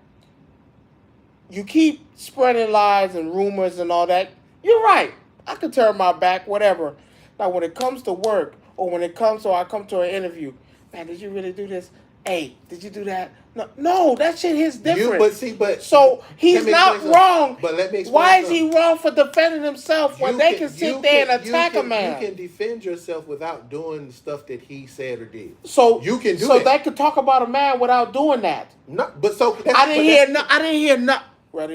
S1: you keep spreading lies and rumors and all that. You're right. I could turn my back, whatever. Now, when it comes to work, or when it comes to I come to an interview, man, did you really do this? Hey, did you do that? No, that shit hits different. So he's not wrong.
S2: But let me explain.
S1: Why is he wrong for defending himself when they can sit there and attack a man?
S2: You can defend yourself without doing the stuff that he said or did.
S1: So
S2: you can do
S1: so
S2: that.
S1: They could talk about a man without doing that.
S2: No, but so
S1: I didn't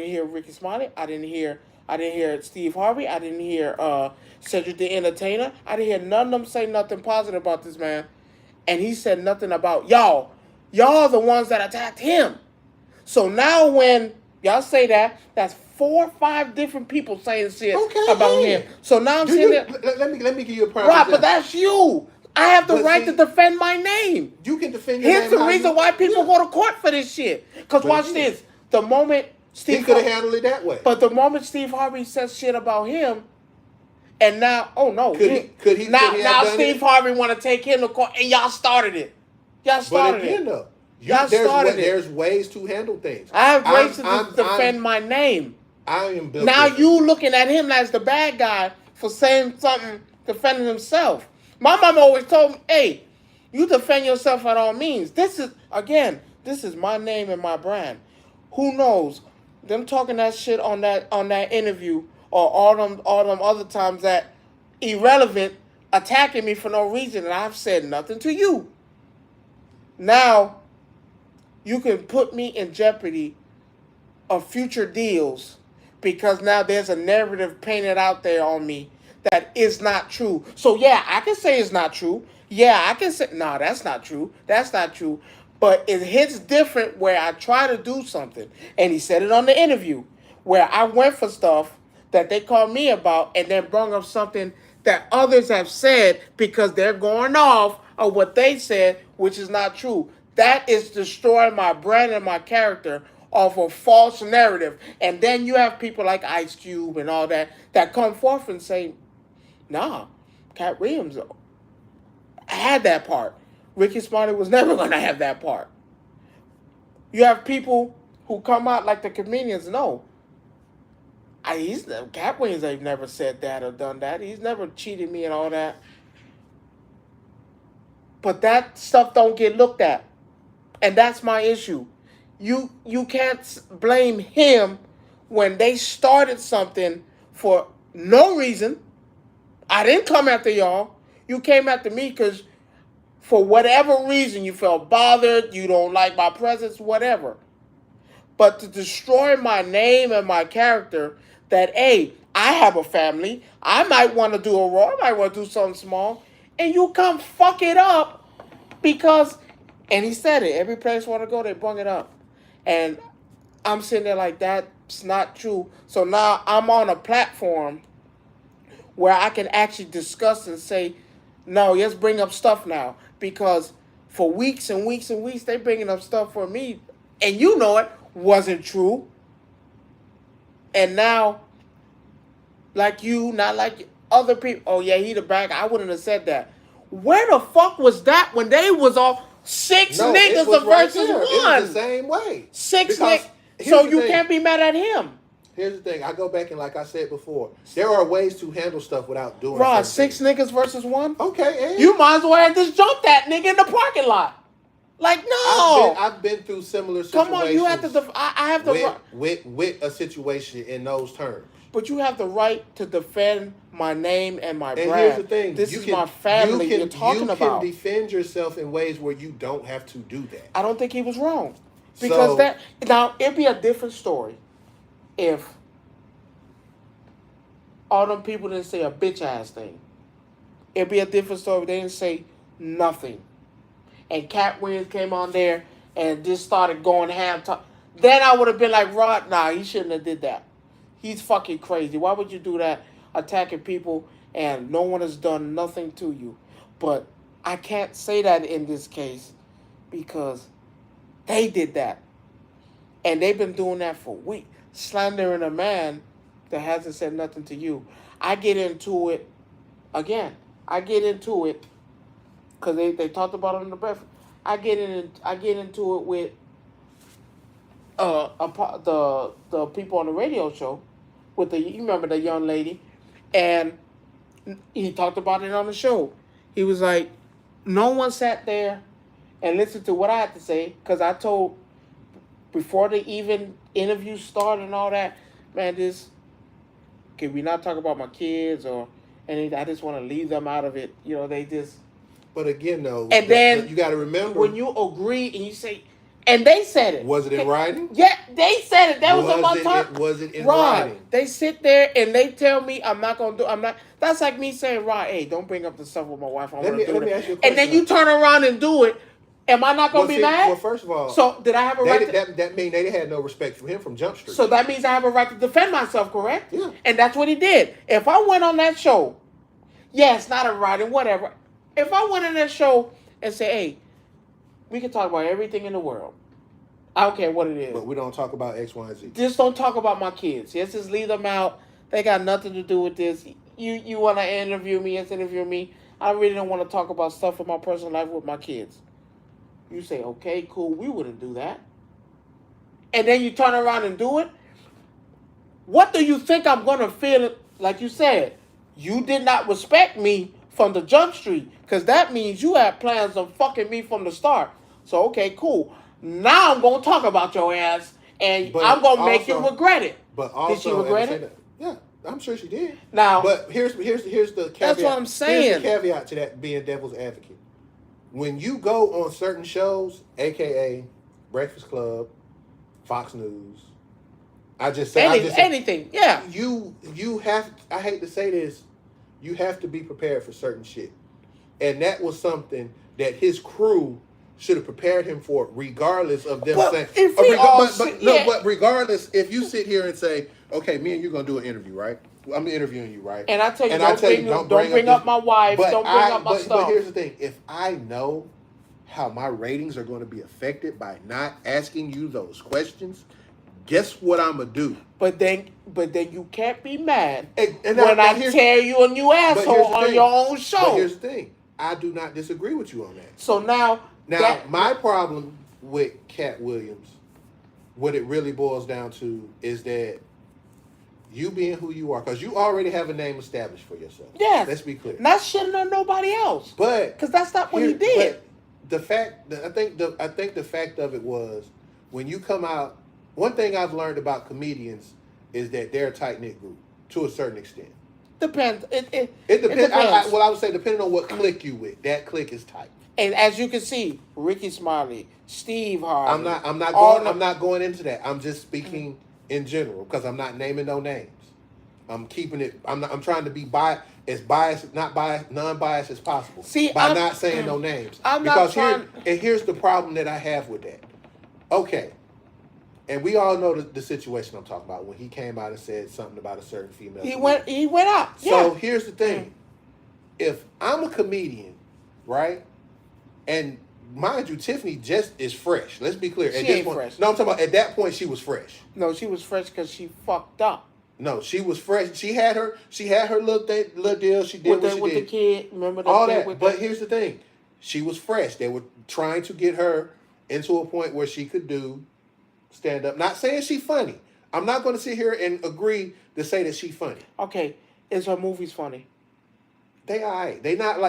S1: hear Ricky Smiley. I didn't hear Steve Harvey. I didn't hear Cedric the Entertainer. I didn't hear none of them say nothing positive about this man. And he said nothing about y'all. Y'all are the ones that attacked him. So now when y'all say that, that's 4 or 5 different people saying shit about him. So now I'm saying that.
S2: Let me give you a prime
S1: example. But that's you. I have the right to defend my name.
S2: You can defend your name.
S1: Here's the reason why people go to court for this shit. Because watch this. The moment Steve
S2: he could have handled it that way.
S1: But the moment Steve Harvey says shit about him, and now,
S2: could he
S1: now Steve Harvey want to take him to court, and y'all started it. Y'all started it.
S2: Y'all started it. There's ways to handle things.
S1: I have ways to defend my name.
S2: I am built.
S1: Now you looking at him as the bad guy for saying something, defending himself. My mom always told me, "Hey, you defend yourself at all means." This is my name and my brand. Who knows? Them talking that shit on that interview or all them other times that irrelevant attacking me for no reason and I've said nothing to you. Now you can put me in jeopardy of future deals because now there's a narrative painted out there on me that is not true. So yeah, I can say it's not true. Yeah, I can say no, that's not true. That's not true. But it hits different where I try to do something. And he said it on the interview where I went for stuff that they called me about and then brought up something that others have said because they're going off of what they said, which is not true. That is destroying my brand and my character off a false narrative. And then you have people like Ice Cube and all that come forth and say, nah, Cat Williams had that part. Ricky Smiley was never going to have that part. You have people who come out like the comedians. No, Cat Williams ain't never said that or done that. He's never cheated me and all that. But that stuff don't get looked at. And that's my issue. You can't blame him when they started something for no reason. I didn't come after y'all. You came after me because for whatever reason you felt bothered, you don't like my presence, whatever. But to destroy my name and my character, that, hey, I have a family, I might want to do a role, I might want to do something small, and you come fuck it up because, and he said it, every place I want to go, they bring it up. And I'm sitting there like, that's not true. So now I'm on a platform where I can actually discuss and say, no, let's bring up stuff now. Because for weeks and weeks and weeks, they bringing up stuff for me, and you know it, wasn't true. And now, like you, not like other people, oh yeah, he the bad guy. I wouldn't have said that. Where the fuck was that when they was all six niggas versus one?
S2: It was the same way.
S1: Six niggas. So you can't be mad at him.
S2: Here's the thing. I go back and like I said before, there are ways to handle stuff without doing
S1: Rod, six niggas versus one?
S2: Okay, and
S1: you might as well have just jumped that nigga in the parking lot. Like, no.
S2: I've been through similar situations.
S1: Come on, you have to. I have the right
S2: with a situation in those terms.
S1: But you have the right to defend my name and my brand.
S2: And here's the thing:
S1: this is my family you're talking about.
S2: You can defend yourself in ways where you don't have to do that.
S1: I don't think he was wrong, because now it'd be a different story if all them people didn't say a bitch ass thing. It'd be a different story if they didn't say nothing. And Cat Williams came on there and just started going ham. Then I would have been like, Rod, nah, he shouldn't have did that. He's fucking crazy. Why would you do that, attacking people, and no one has done nothing to you? But I can't say that in this case because they did that. And they've been doing that for weeks. Slandering a man that hasn't said nothing to you. I get into it again. I get into it because they talked about it in the breakfast. I get into it with the people on the radio show with you remember the young lady, and he talked about it on the show. He was like, no one sat there and listened to what I had to say because I told before the even interview started and all that, man, can we not talk about my kids or anything? I just want to leave them out of it. You know, they just.
S2: But again, though,
S1: and then
S2: you got to remember
S1: when you agree and you say, and they said it.
S2: Was it in writing?
S1: Yeah, they said it. That was on my talk.
S2: Was it in
S1: Rod,
S2: writing?
S1: they sit there and they tell me I'm not gonna do. I'm not. That's like me saying, Rod, hey, don't bring up the stuff with my wife. I want to do it. And then you turn around and do it. Am I not gonna be mad?
S2: Well, first of all,
S1: so did I have a right?
S2: That mean they had no respect for him from Jump Street.
S1: So that means I have a right to defend myself, correct?
S2: Yeah.
S1: And that's what he did. If I went on that show, yeah, it's not a writing, whatever. If I went on that show and say, hey, we can talk about everything in the world. I don't care what it is.
S2: But we don't talk about X, Y, and Z.
S1: Just don't talk about my kids. Let's just leave them out. They got nothing to do with this. You want to interview me? Yes, interview me. I really don't want to talk about stuff in my personal life with my kids. You say, okay, cool, we wouldn't do that. And then you turn around and do it. What do you think I'm going to feel? Like you said, you did not respect me from the Jump Street because that means you had plans of fucking me from the start. So, okay, cool. Now I'm going to talk about your ass and I'm going to make you regret it.
S2: But also,
S1: did she regret it?
S2: Yeah, I'm sure she did.
S1: Now,
S2: but here's the caveat.
S1: That's what I'm saying.
S2: Here's the caveat to that being devil's advocate. When you go on certain shows, a.k.a. Breakfast Club, Fox News,
S1: anything. Yeah.
S2: You have. I hate to say this. You have to be prepared for certain shit, and that was something that his crew should have prepared him for, regardless of them saying. But regardless, if you sit here and say, "Okay, me and you gonna do an interview, right? I'm interviewing you, right?"
S1: And I tell you, don't bring up my wife. Don't bring up my stuff.
S2: But here's the thing: if I know how my ratings are going to be affected by not asking you those questions, guess what I'm gonna do?
S1: But then you can't be mad when I tear you a new asshole on your own show.
S2: But here's the thing: I do not disagree with you on that.
S1: So now
S2: my problem with Cat Williams, what it really boils down to, is that you being who you are, because you already have a name established for yourself.
S1: Yes.
S2: Let's be clear.
S1: Not shitting on nobody else.
S2: But
S1: because that's not what he did.
S2: I think the fact of it was, when you come out, one thing I've learned about comedians is that they're a tight-knit group to a certain extent.
S1: Depends. It
S2: depends. I would say depending on what clique you with, that clique is tight.
S1: And as you can see, Ricky Smiley, Steve Harvey.
S2: I'm not going into that. I'm just speaking in general, because I'm not naming no names. I'm keeping it. I'm trying to be non-biased as possible.
S1: See,
S2: not saying no names. Here's the problem that I have with that. Okay, and we all know the situation I'm talking about, when he came out and said something about a certain female.
S1: He went out.
S2: So here's the thing: if I'm a comedian, right, and mind you, Tiffany just is fresh. Let's be clear.
S1: She ain't fresh.
S2: No, I'm talking about at that point she was fresh.
S1: No, she was fresh because she fucked up.
S2: No, she was fresh. She had her little deal. She did what she did
S1: with the kid. Remember that?
S2: All that. But here's the thing: she was fresh. They were trying to get her into a point where she could do stand up. Not saying she's funny. I'm not going to sit here and agree to say that she's funny.
S1: Okay, is her movies funny?
S2: They all right. They not.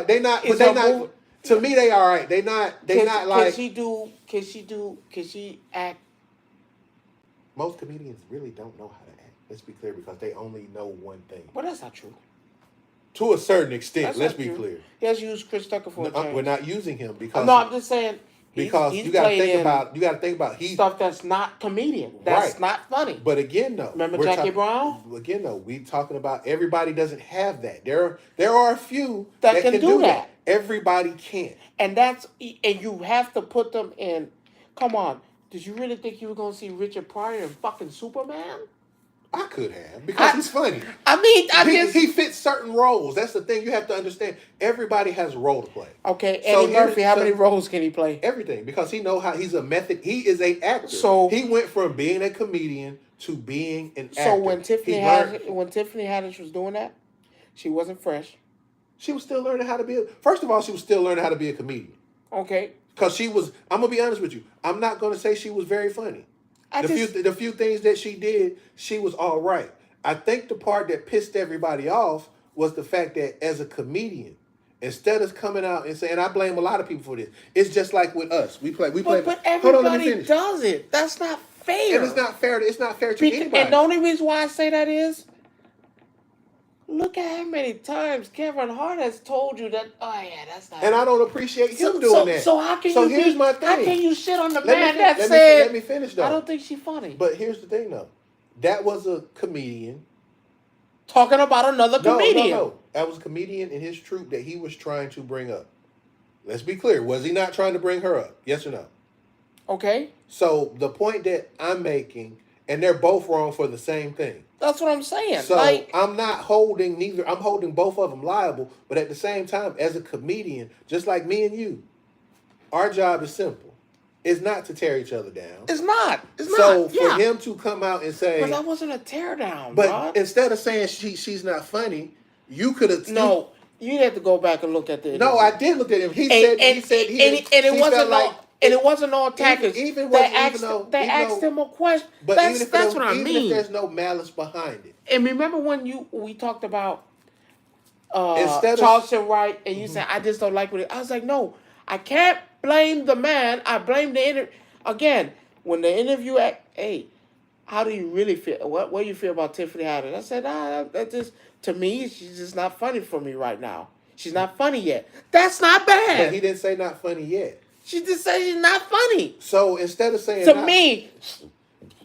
S2: To me, they all right. They not. Can she act? Most comedians really don't know how to act. Let's be clear, because they only know one thing.
S1: Well, that's not true.
S2: To a certain extent, let's be clear.
S1: He has used Chris Tucker for a change.
S2: We're not using him because.
S1: No, I'm just saying.
S2: Because you got to think about
S1: stuff that's not comedian. That's not funny.
S2: But again, though,
S1: remember Jackie Brown?
S2: Again, though, we talking about everybody doesn't have that. There are a few
S1: that can do that.
S2: Everybody can't.
S1: And you have to put them in. Come on, did you really think you were going to see Richard Pryor in fucking Superman?
S2: I could have, because he's funny.
S1: He
S2: fits certain roles. That's the thing you have to understand. Everybody has a role to play.
S1: Okay, Eddie Murphy, how many roles can he play?
S2: Everything, because he know how he's a method. He is an actor.
S1: So
S2: he went from being a comedian to being an actor.
S1: So when Tiffany Haddish was doing that, she wasn't fresh.
S2: She was still learning how to be. First of all, she was still learning how to be a comedian.
S1: Okay.
S2: Because she was. I'm gonna be honest with you. I'm not gonna say she was very funny. The few things that she did, she was all right. I think the part that pissed everybody off was the fact that as a comedian, instead of coming out and saying, I blame a lot of people for this. It's just like with us. We play.
S1: But everybody does it. That's not fair.
S2: And it's not fair. It's not fair to anybody.
S1: And the only reason why I say that is, look at how many times Kevin Hart has told you that. Oh yeah, that's not.
S2: And I don't appreciate him doing that.
S1: So how can you?
S2: Here's my thing.
S1: How can you shit on the man that said?
S2: Let me finish though.
S1: I don't think she's funny.
S2: But here's the thing though. That was a comedian
S1: talking about another comedian.
S2: No. That was a comedian in his troupe that he was trying to bring up. Let's be clear. Was he not trying to bring her up? Yes or no?
S1: Okay. So
S2: the point that I'm making, and they're both wrong for the same thing.
S1: That's what I'm saying.
S2: So I'm not holding neither. I'm holding both of them liable. But at the same time, as a comedian, just like me and you, our job is simple. It's not to tear each other down.
S1: It's not.
S2: So for him to come out and say,
S1: but that wasn't a tear down.
S2: But
S1: bro.
S2: Instead of saying she's not funny, you could have.
S1: No, you had to go back and look at the.
S2: No, I did look at him.
S1: It wasn't all attackers. They asked him a question.
S2: But
S1: that's what I mean.
S2: Even if there's no malice behind it.
S1: And remember when we talked about Charleston Wright, and you said, I just don't like what it. I was like, no, I can't blame the man. I blame the interview. Again, when the interview hey, how do you really feel? What do you feel about Tiffany Haddish? I said, that just, to me, she's just not funny for me right now. She's not funny yet. That's not bad.
S2: But he didn't say not funny yet.
S1: She just said she's not funny.
S2: So instead of saying
S1: to me,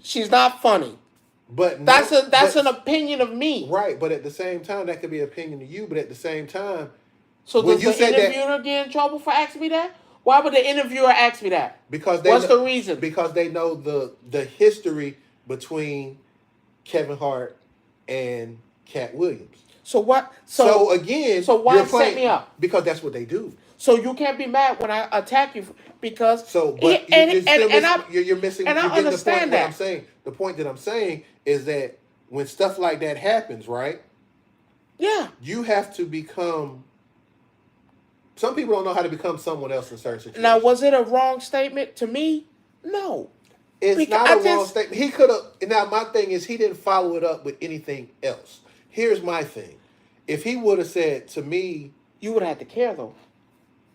S1: she's not funny.
S2: But
S1: that's an opinion of me.
S2: Right, but at the same time, that could be an opinion of you. But at the same time,
S1: so
S2: when
S1: does
S2: you
S1: the
S2: said
S1: interviewer get in trouble for asking me that? Why would the interviewer ask me that?
S2: Because
S1: what's the reason?
S2: Because they know the history between Kevin Hart and Cat Williams.
S1: So what?
S2: So again,
S1: so why set me up?
S2: Because that's what they do.
S1: So you can't be mad when I attack you because
S2: you're missing.
S1: And I understand
S2: that. What I'm saying. The point that I'm saying is that when stuff like that happens, right?
S1: Yeah.
S2: You have to become. Some people don't know how to become someone else in certain situations.
S1: Now, was it a wrong statement to me? No.
S2: It's not a wrong statement. He could have. Now, my thing is, he didn't follow it up with anything else. Here's my thing. If he would have said to me,
S1: you would have had to care, though.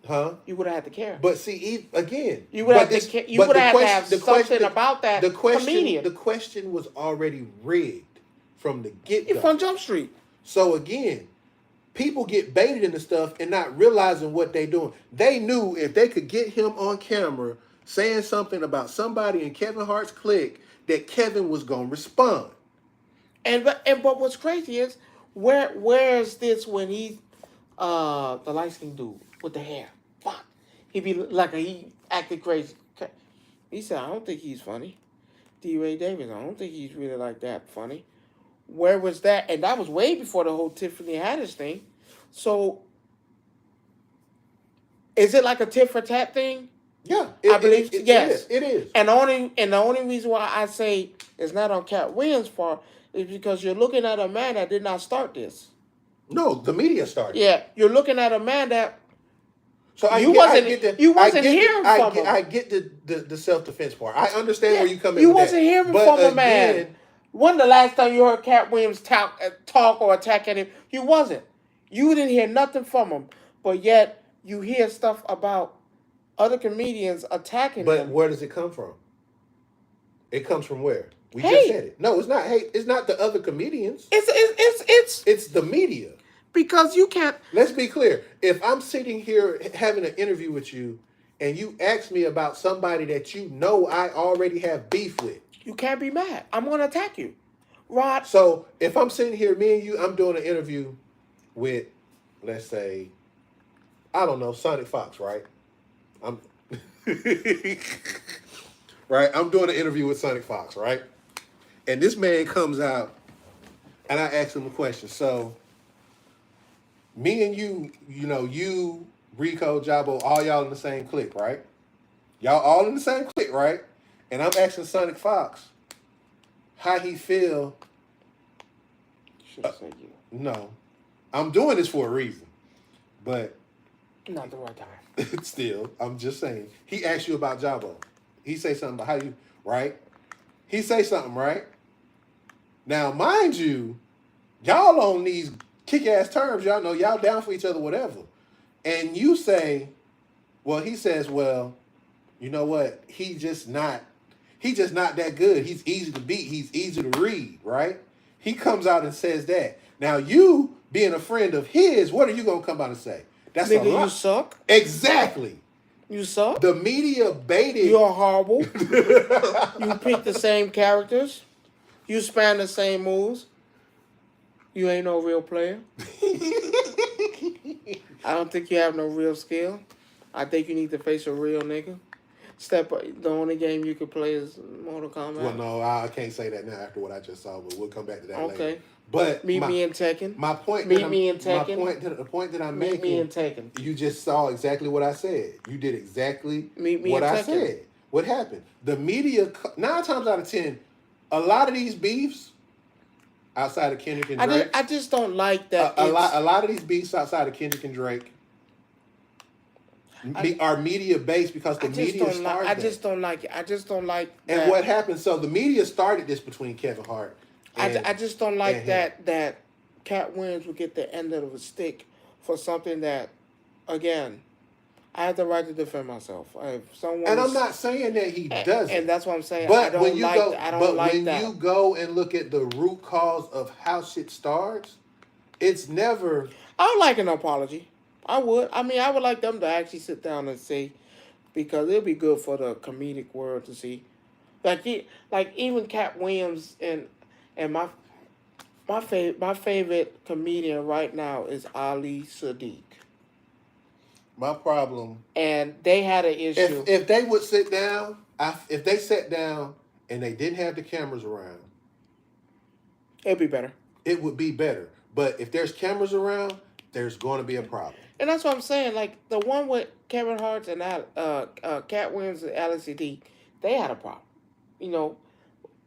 S2: Huh?
S1: You would have had to care.
S2: But see, again,
S1: you would have to. You would have to have something about that comedian.
S2: The question was already rigged from the get-go.
S1: From Jump Street.
S2: So again, people get baited into stuff and not realizing what they're doing. They knew if they could get him on camera saying something about somebody in Kevin Hart's clique, that Kevin was gonna respond.
S1: But what's crazy is where is this when he the light skinned dude with the hair? Fuck. He acted crazy. He said, I don't think he's funny. D. Ray Davis, I don't think he's really like that funny. Where was that? And that was way before the whole Tiffany Haddish thing. So is it like a tit for tat thing?
S2: Yeah,
S1: I believe yes,
S2: it is.
S1: And the only reason why I say it's not on Cat Williams' part is because you're looking at a man that did not start this.
S2: No, the media started.
S1: Yeah, you're looking at a man that.
S2: So
S1: you wasn't hearing from him.
S2: I get the self-defense part. I understand where you come in.
S1: You wasn't hearing from a man. When the last time you heard Cat Williams talk or attack at him? You wasn't. You didn't hear nothing from him, but yet you hear stuff about other comedians attacking him.
S2: But where does it come from? It comes from where? We just said it. No, it's not hate. It's not the other comedians. It's the media.
S1: Because you can't.
S2: Let's be clear. If I'm sitting here having an interview with you and you ask me about somebody that you know I already have beef with,
S1: you can't be mad. I'm going to attack you. Rod.
S2: So if I'm sitting here, me and you, I'm doing an interview with, let's say, I don't know, Sonic Fox, right? Right? I'm doing an interview with Sonic Fox, right? And this man comes out and I ask him a question. So me and you, you, Rico, Jabo, all y'all in the same clique, right? Y'all all in the same clique, right? And I'm asking Sonic Fox how he feel.
S1: Should have said you.
S2: No. I'm doing this for a reason. But
S1: not the right time.
S2: Still, I'm just saying. He asked you about Jabo. He say something about how you, right? He say something, right? Now, mind you, y'all on these kick-ass terms, y'all know y'all down for each other, whatever. And you say, well, he says, well, you know what? He's just not that good. He's easy to beat. He's easy to read, right? He comes out and says that. Now, you being a friend of his, what are you going to come out and say? That's
S1: nigga, you suck.
S2: Exactly.
S1: You suck.
S2: The media baited.
S1: You're horrible. You pick the same characters. You span the same moves. You ain't no real player. I don't think you have no real skill. I think you need to face a real nigga. The only game you could play is Mortal Kombat.
S2: Well, no, I can't say that now after what I just saw, but we'll come back to that later.
S1: Okay.
S2: But
S1: meet me in Tekken.
S2: My point.
S1: Meet me in Tekken.
S2: The point that I'm making.
S1: Meet me in Tekken.
S2: You just saw exactly what I said. You did exactly
S1: what
S2: I said. What happened? The media, 9 times out of 10, a lot of these beefs outside of Kendrick and Drake.
S1: I just don't like that.
S2: A lot of these beefs outside of Kendrick and Drake are media based because the media started.
S1: I just don't like it. I just don't like.
S2: And what happened? So the media started this between Kevin Hart.
S1: I just don't like that Cat Williams would get the end of a stick for something that, again, I have the right to defend myself. If someone
S2: I'm not saying that he doesn't.
S1: And that's what I'm saying.
S2: But
S1: when you
S2: go and look at the root cause of how shit starts, it's never.
S1: I would like an apology. I would. I mean, I would like them to actually sit down and say, because it'll be good for the comedic world to see, like even Cat Williams and And my favorite comedian right now is Ali Sadiq.
S2: My problem.
S1: And they had an issue.
S2: If they would sit down, if they sat down and they didn't have the cameras around,
S1: it'd be better.
S2: It would be better. But if there's cameras around, there's going to be a problem.
S1: And that's what I'm saying. Like the one with Kevin Hart and Cat Williams and Alex D, they had a problem. You know,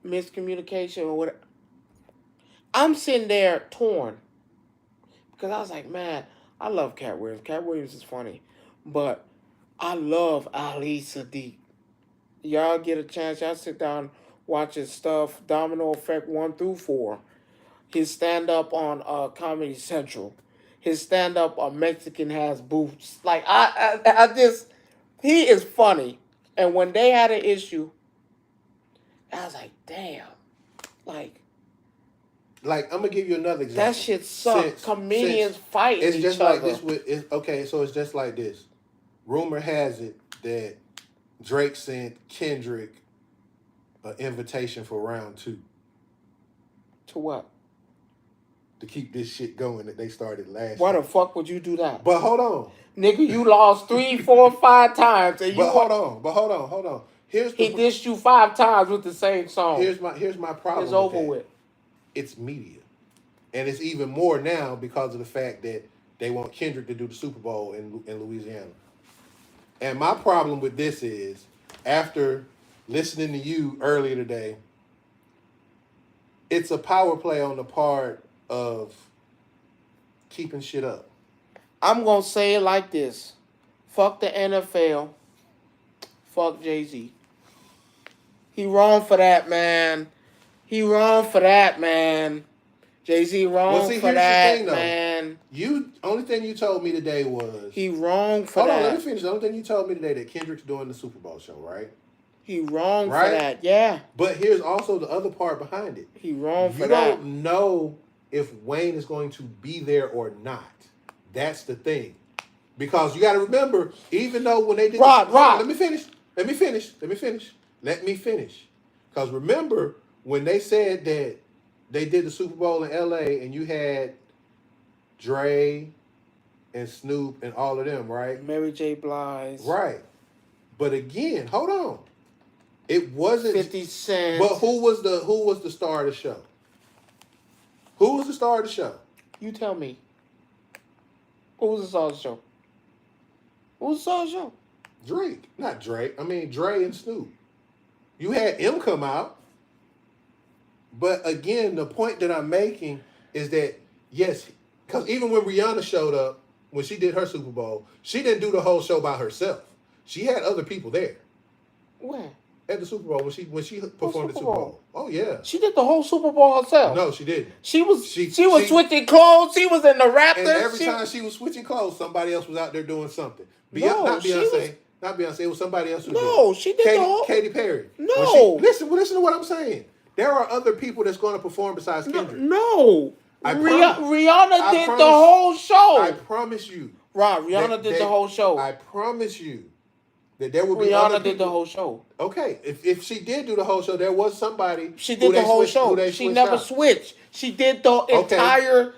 S1: miscommunication or whatever. I'm sitting there torn because I was like, man, I love Cat Williams. Cat Williams is funny, but I love Ali Sadiq. Y'all get a chance, y'all sit down, watch his stuff. Domino Effect 1 through 4. His stand up on Comedy Central. His stand up on Mexican Has Boots. Like I just, he is funny. And when they had an issue, I was like, damn, like
S2: I'm gonna give you another example.
S1: That shit sucks. Comedians fighting
S2: it's
S1: each
S2: just
S1: other.
S2: Like this. Okay, so it's just like this. Rumor has it that Drake sent Kendrick an invitation for round 2.
S1: To what?
S2: To keep this shit going that they started last
S1: Why
S2: year.
S1: the fuck would you do that?
S2: But hold on.
S1: Nigga, you lost 3, 4, 5 times. And
S2: hold on.
S1: He dissed you 5 times with the same song.
S2: Here's my problem.
S1: It's over with.
S2: It's media. And it's even more now because of the fact that they want Kendrick to do the Super Bowl in Louisiana. And my problem with this is, after listening to you earlier today, it's a power play on the part of keeping shit up.
S1: I'm going to say it like this. Fuck the NFL. Fuck Jay-Z. He wrong for that, man. Jay-Z wrong for that, man.
S2: Only thing you told me today was...
S1: He wrong for that.
S2: Hold on, let me finish. The only thing you told me today that Kendrick's doing the Super Bowl show, right?
S1: He wrong for that, yeah.
S2: But here's also the other part behind it.
S1: He wrong for that.
S2: You don't know if Wayne is going to be there or not. That's the thing. Because you got to remember, even though when they did...
S1: Rod.
S2: Let me finish. Because remember, when they said that they did the Super Bowl in L.A. and you had Dre and Snoop and all of them, right?
S1: Mary J. Blige.
S2: Right. But again, hold on. It wasn't
S1: 50 Cent.
S2: But who was the star of the show? Who was the star of the show?
S1: You tell me. Who was the star of the show? Who was the star of the show?
S2: Drake. Not Drake. I mean Dre and Snoop. You had M come out. But again, the point that I'm making is that, yes, because even when Rihanna showed up, when she did her Super Bowl, she didn't do the whole show by herself. She had other people there.
S1: Where?
S2: At the Super Bowl, when she performed the Super Bowl. Oh, yeah.
S1: She did the whole Super Bowl herself.
S2: No, she didn't.
S1: She was switching clothes. She was in the Raptors.
S2: And every time she was switching clothes, somebody else was out there doing something. Not Beyonce. Not Beyonce. It was somebody else who did.
S1: No, she did the whole...
S2: Katy Perry.
S1: No.
S2: Listen to what I'm saying. There are other people that's going to perform besides Kendrick.
S1: No. Rihanna did the whole show.
S2: I promise you.
S1: Right, Rihanna did the whole show.
S2: I promise you that there will be
S1: Rihanna
S2: other people.
S1: did the whole show.
S2: Okay, if she did do the whole show, there was somebody.
S1: She did the whole show. She never switched. She did the entire.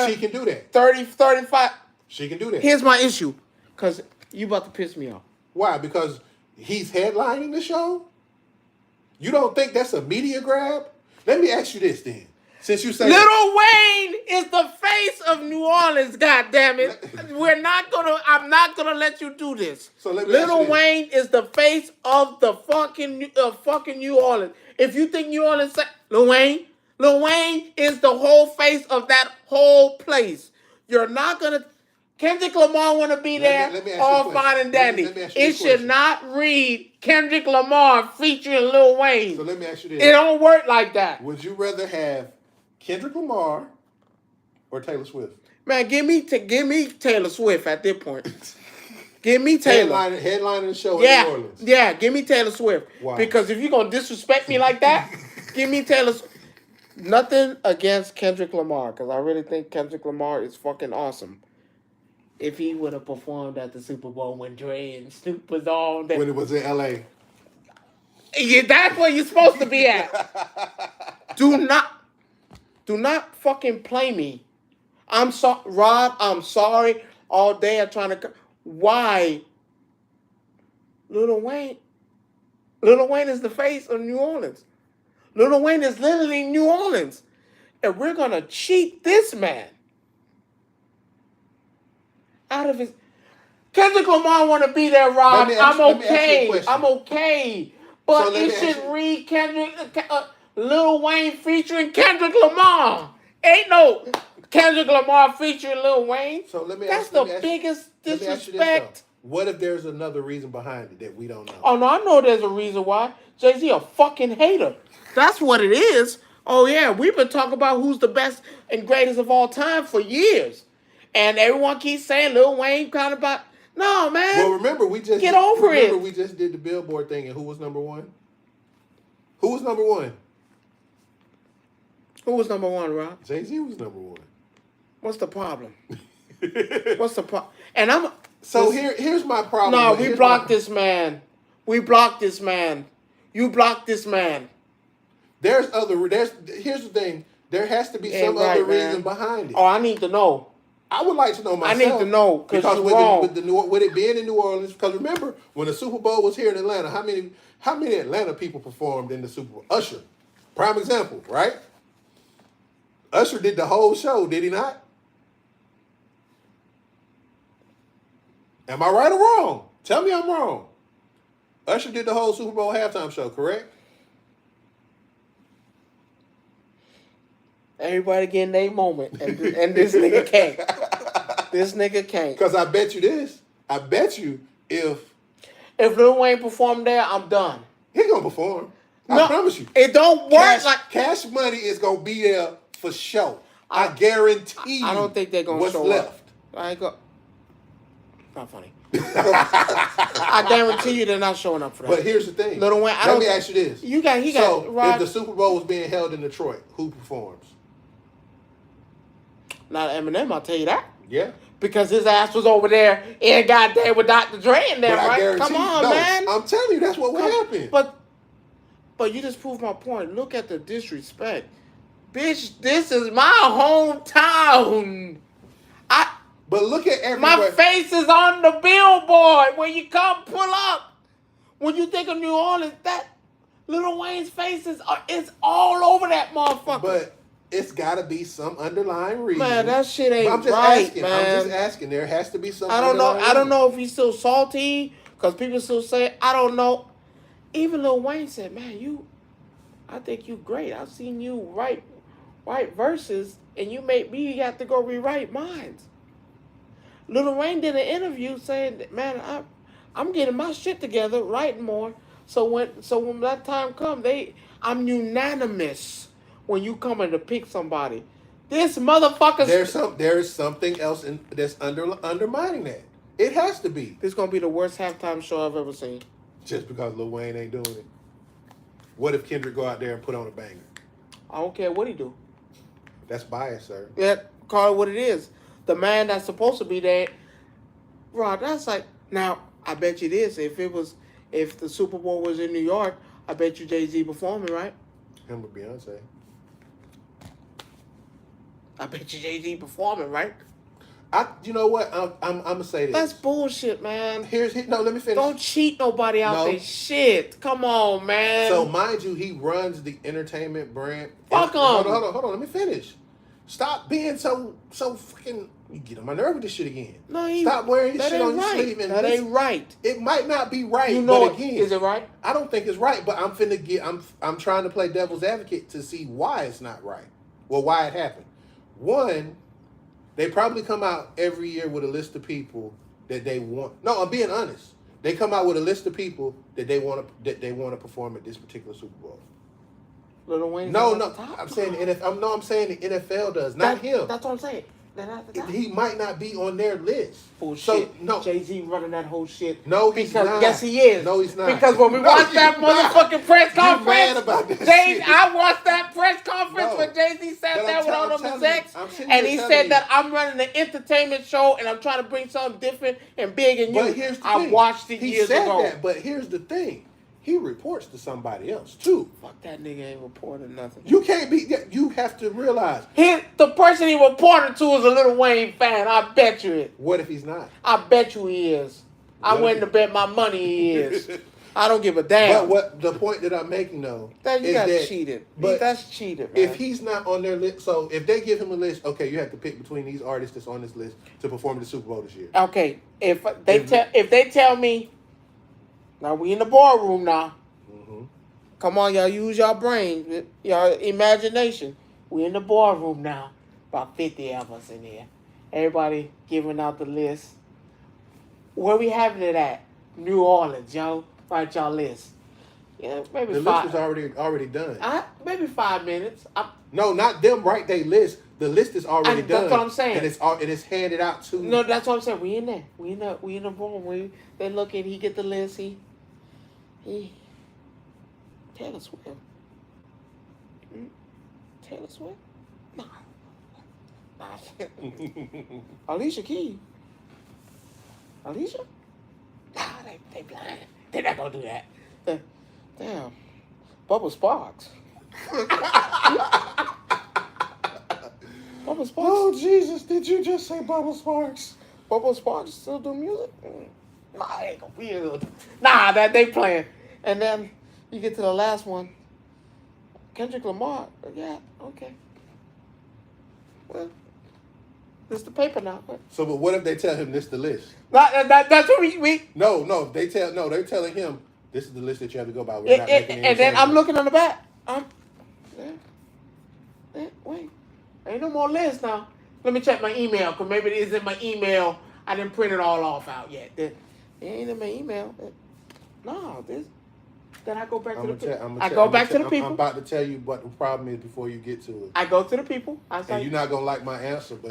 S2: She can do that.
S1: 30, 35.
S2: She can do that.
S1: Here's my issue, because you about to piss me off.
S2: Why? Because he's headlining the show? You don't think that's a media grab? Let me ask you this then. Since you say
S1: Lil Wayne is the face of New Orleans, goddammit. I'm not gonna let you do this.
S2: So let me
S1: Lil Wayne is the face of the fucking New Orleans. If you think New Orleans, Lil Wayne is the whole face of that whole place. You're not gonna. Kendrick Lamar want to be there, all fine and dandy. It should not read Kendrick Lamar featuring Lil Wayne.
S2: So let me ask you this.
S1: It don't work like that.
S2: Would you rather have Kendrick Lamar or Taylor Swift?
S1: Man, give me Taylor Swift at this point. Give me Taylor.
S2: Headlining the show in New Orleans.
S1: Yeah, give me Taylor Swift.
S2: Why?
S1: Because if you're going to disrespect me like that, give me Taylor Swift. Nothing against Kendrick Lamar, because I really think Kendrick Lamar is fucking awesome. If he would have performed at the Super Bowl when Dre and Snoop was on.
S2: When it was in L.A.
S1: Yeah, that's where you're supposed to be at. Do not fucking play me. I'm sorry, Rob. I'm sorry. All day I'm trying to. Why? Lil Wayne. Lil Wayne is the face of New Orleans. Lil Wayne is literally New Orleans, and we're gonna cheat this man out of his. Kendrick Lamar want to be there, Rob. I'm okay. I'm okay. But so it should read Lil Wayne featuring Kendrick Lamar. Ain't no Kendrick Lamar featuring Lil Wayne.
S2: So let me
S1: That's
S2: ask,
S1: the biggest disrespect.
S2: What if there's another reason behind it that we don't know?
S1: Oh, no, I know there's a reason why. Jay-Z a fucking hater. That's what it is. Oh, yeah, we've been talking about who's the best and greatest of all time for years. And everyone keeps saying Lil Wayne kind of about... No, man.
S2: Well, remember, we just did the Billboard thing, and who was number one? Who was number one?
S1: Who was number one, Rob?
S2: Jay-Z was number one.
S1: What's the problem? What's the problem? And I'm...
S2: So here's my problem.
S1: No, we blocked this man. We blocked this man. You blocked this man.
S2: Here's the thing. There has to be some other reason behind it.
S1: Oh, I need to know.
S2: I would like to know myself.
S1: I need to know because
S2: with it being in New Orleans. Because remember when the Super Bowl was here in Atlanta, how many Atlanta people performed in the Super Bowl? Usher, prime example, right? Usher did the whole show, did he not? Am I right or wrong? Tell me I'm wrong. Usher did the whole Super Bowl halftime show, correct?
S1: Everybody getting their moment, and this nigga can't. This nigga can't.
S2: Because I bet you this. I bet you if
S1: Lil Wayne performed there, I'm done.
S2: He gonna perform. I promise you.
S1: It don't work
S2: Cash Money is gonna be there for show. I guarantee you.
S1: I don't think they're gonna show
S2: left.
S1: Up. I ain't go. Not funny. I guarantee you they're not showing up for that.
S2: But here's the thing.
S1: Lil Wayne,
S2: Let me ask you this.
S1: If
S2: the Super Bowl was being held in Detroit, who performs?
S1: Not Eminem, I'll tell you that.
S2: Yeah.
S1: Because his ass was over there and goddamn with Dr. Dre in there, right? Come on, man.
S2: I'm telling you, that's what would happen.
S1: But you just proved my point. Look at the disrespect. Bitch, this is my hometown.
S2: But look at everywhere.
S1: My face is on the billboard when you come pull up. When you think of New Orleans, that Lil Wayne's face is all over that motherfucker.
S2: But it's got to be some underlying reason.
S1: Man, that shit ain't
S2: I'm just
S1: asking, man.
S2: I'm just asking. There has to be some.
S1: I don't know if he's still salty because people still say I don't know. Even Lil Wayne said, "Man, I think you great. I've seen you write verses, and you made me have to go rewrite mine." Lil Wayne did an interview saying, that, "Man, I'm getting my shit together, writing more. So when that time comes, I'm unanimous when you coming to pick somebody. This motherfucker.
S2: There is something else that's undermining that. It has to be.
S1: This is gonna be the worst halftime show I've ever seen.
S2: Just because Lil Wayne ain't doing it. What if Kendrick go out there and put on a banger?
S1: I don't care what he do.
S2: That's bias, sir.
S1: Yeah, call it what it is. The man that's supposed to be there, Rod. That's like now. I bet you this. If the Super Bowl was in New York, I bet you Jay-Z performing, right?
S2: Him with Beyonce.
S1: I bet you Jay-Z performing, right?
S2: You know what? I'm gonna say this.
S1: That's bullshit, man.
S2: Let me finish.
S1: Don't cheat nobody out there. Shit. Come on, man.
S2: So mind you, he runs the entertainment brand.
S1: Fuck him.
S2: Hold on. Let me finish. Stop being so freaking. You get on my nerve with this shit again.
S1: No,
S2: stop wearing your shit on your sleeve.
S1: That ain't right.
S2: It might not be right.
S1: You know
S2: but again,
S1: is it right?
S2: I don't think it's right. But I'm trying to play devil's advocate to see why it's not right. Well, why it happened. One, they probably come out every year with a list of people that they want. No, I'm being honest. They come out with a list of people that they want to perform at this particular Super Bowl.
S1: Lil Wayne.
S2: No. I'm saying the NFL does, not him.
S1: That's what I'm saying.
S2: He might not be on their list.
S1: Bullshit.
S2: So, no.
S1: Jay-Z running that whole shit.
S2: No, he's not.
S1: Yes, he is.
S2: No, he's not.
S1: Because when we watched that motherfucking press conference,
S2: mad about that shit.
S1: I watched that press conference when Jay-Z sat there with all them execs, and he said that I'm running an entertainment show and I'm trying to bring something different and big and new.
S2: But here's the
S1: I
S2: thing.
S1: watched it years ago.
S2: He said that, but here's the thing. he reports to somebody else too.
S1: Fuck that nigga ain't reporting nothing.
S2: You can't be. You have to realize.
S1: The person he reported to is a Lil Wayne fan. I bet you it.
S2: What if he's not?
S1: I bet you he is. I went to bet my money he is. I don't give a damn.
S2: But what the point that I'm making though
S1: that you
S2: is
S1: got
S2: that
S1: cheated.
S2: But
S1: that's cheated, man.
S2: If he's not on their list, so if they give him a list, okay, you have to pick between these artists that's on this list to perform at the Super Bowl this year.
S1: Okay, if they tell me, now we in the ballroom now.
S2: Mm-hmm.
S1: Come on, y'all, use your brain, your imagination. We in the ballroom now. About 50 of us in here. Everybody giving out the list. Where we having it at? New Orleans, yo. Write y'all list. Yeah, maybe
S2: the
S1: 5.
S2: list was already done.
S1: Maybe 5 minutes.
S2: No, not them. Write their list. The list is already done.
S1: That's what I'm saying.
S2: And it's handed out to.
S1: No, that's what I'm saying. We in there. We in the room. They look at. He get the list. He. Taylor Swift. Taylor Swift. Nah. Alicia Keys. Alicia. Nah, they blind. They not gonna do that. Damn. Bubba Sparks. Bubba Sparks.
S2: Oh Jesus! Did you just say Bubba Sparks?
S1: Bubba Sparks still do music? Nah, they ain't gonna be able to. Nah, that they playing. And then you get to the last one. Kendrick Lamar. Yeah, okay. Well, it's the paper now.
S2: So, but what if they tell him this the list?
S1: That's what we.
S2: No, they're telling him this is the list that you have to go by. We're not making any
S1: and then I'm
S2: changes.
S1: looking on the back. Wait, ain't no more list now. Let me check my email, because maybe it is in my email. I didn't print it all off out yet. It ain't in my email. No, this. Then I go back to the people. I go back to the people.
S2: I'm about to tell you what the problem is before you get to it.
S1: I go to the people.
S2: And you're not going to like my answer, but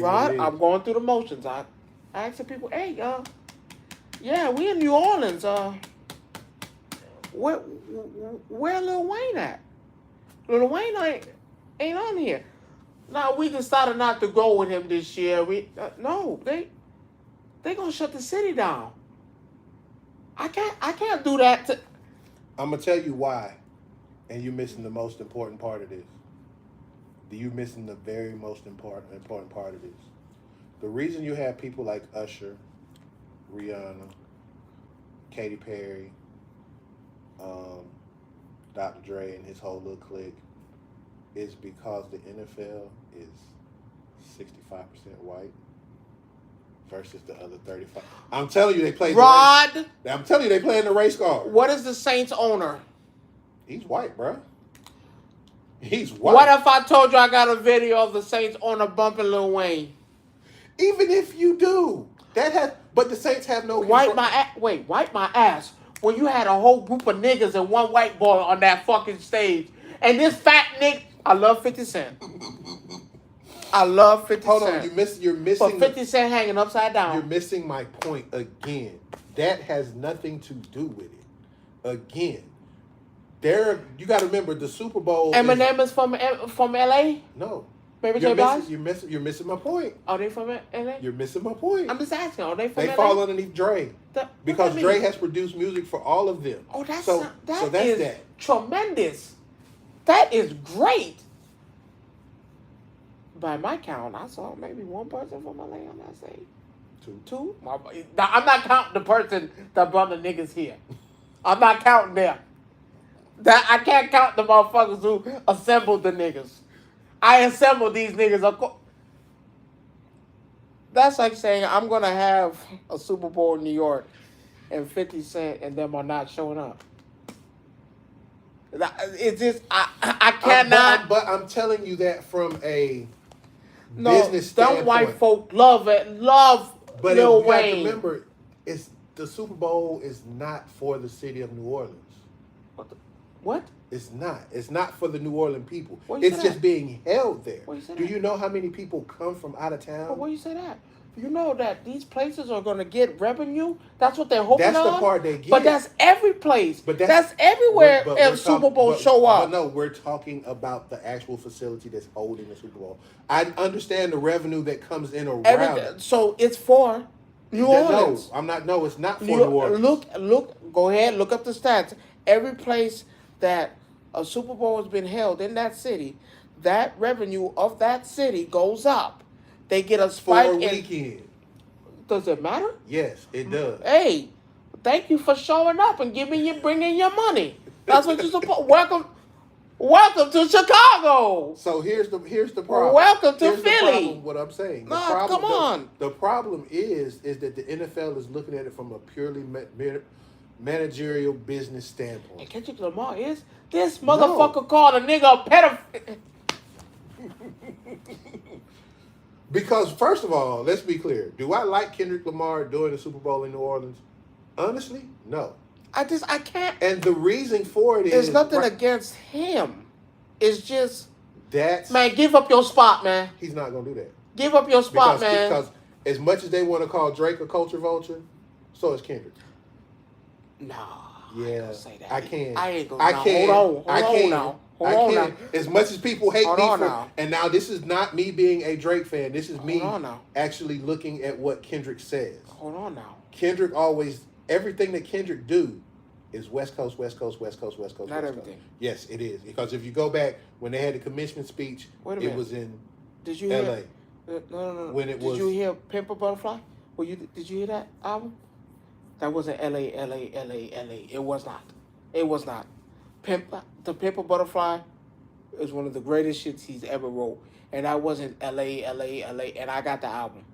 S1: Rod, I'm going through the motions. I ask the people, hey, yeah, we in New Orleans. Where Lil Wayne at? Lil Wayne ain't on here. Now, we decided not to go with him this year. No, they gonna shut the city down. I can't do that to...
S2: I'm going to tell you why, and you're missing the most important part of this. You're missing the very most important part of this. The reason you have people like Usher, Rihanna, Katy Perry, Dr. Dre and his whole little clique is because the NFL is 65% white versus the other 35%. I'm telling you, they play.
S1: Rod.
S2: I'm telling you, they play in the race car.
S1: What is the Saints owner?
S2: He's white, bro. He's white.
S1: What if I told you I got a video of the Saints owner bumping Lil Wayne?
S2: Even if you do, but the Saints have no.
S1: Wipe my ass. When you had a whole group of niggas and one white boy on that fucking stage, and this fat nigga, I love 50 Cent. I love 50 Cent.
S2: Hold on, you're missing.
S1: But 50 Cent hanging upside down.
S2: You're missing my point again. That has nothing to do with it. Again, you got to remember the Super Bowl.
S1: Eminem is from LA.
S2: No.
S1: Maybe J. Blige?
S2: You're missing my point.
S1: Are they from LA?
S2: You're missing my point.
S1: I'm just asking. Are they from LA?
S2: They fall underneath Dre. Because Dre has produced music for all of them.
S1: Oh, that's
S2: that.
S1: Tremendous. That is great. By my count, I saw maybe one person from LA on that stage. Two? I'm not counting the person that brought the niggas here. I'm not counting them. I can't count the motherfuckers who assembled the niggas. I assembled these niggas. That's like saying I'm going to have a Super Bowl in New York and 50 Cent and them are not showing up. It's just, I cannot.
S2: But I'm telling you that from a business standpoint.
S1: Some white folk love
S2: but
S1: Lil
S2: Wayne. But you have to remember, the Super Bowl is not for the city of New Orleans.
S1: What?
S2: It's not. It's not for the New Orleans people.
S1: It's
S2: just being held there.
S1: Do
S2: you know how many people come from out of town?
S1: Well, why you say that? You know that these places are going to get revenue? That's what they're hoping on?
S2: That's the part they get.
S1: But that's every place. But that's everywhere if Super Bowl show up.
S2: But no, we're talking about the actual facility that's holding the Super Bowl. I understand the revenue that comes in around it.
S1: So it's for New Orleans.
S2: No, I'm not. No, it's not for New Orleans.
S1: Look. Go ahead. Look up the stats. Every place that a Super Bowl has been held in that city, that revenue of that city goes up. They get a spike
S2: for a weekend.
S1: Does it matter?
S2: Yes, it does.
S1: Hey, thank you for showing up and bringing your money. That's what you're supposed. Welcome to Chicago.
S2: So here's the problem.
S1: Welcome to
S2: here's
S1: Philly.
S2: The problem, what I'm saying.
S1: Come on.
S2: The problem is that the NFL is looking at it from a purely managerial business standpoint.
S1: And Kendrick Lamar is this motherfucker called a nigga a pedophile.
S2: Because first of all, let's be clear. Do I like Kendrick Lamar doing the Super Bowl in New Orleans? Honestly, no.
S1: I can't.
S2: And the reason for it is...
S1: There's nothing against him. It's just...
S2: That's...
S1: Man, give up your spot, man.
S2: He's not going to do that.
S1: Give up your spot, man.
S2: Because as much as they want to call Drake a culture vulture, so is Kendrick.
S1: No.
S2: Yeah. I can't.
S1: I ain't going
S2: to...
S1: Hold on now. Hold on now.
S2: As much as people hate me and now this is not me being a Drake fan. This is me actually looking at what Kendrick says.
S1: Hold on now.
S2: Kendrick always... Everything that Kendrick do is West Coast, West Coast, West Coast, West Coast.
S1: Not
S2: West
S1: everything.
S2: Coast. Yes, it is. Because if you go back, when they had the commencement speech, it was in L.A.
S1: No.
S2: When it
S1: did you hear Pimp a Butterfly? Did you hear that album? That wasn't L.A. It was not. It was not. Pimp a Butterfly is one of the greatest shits he's ever wrote. And that wasn't L.A. And I got the album.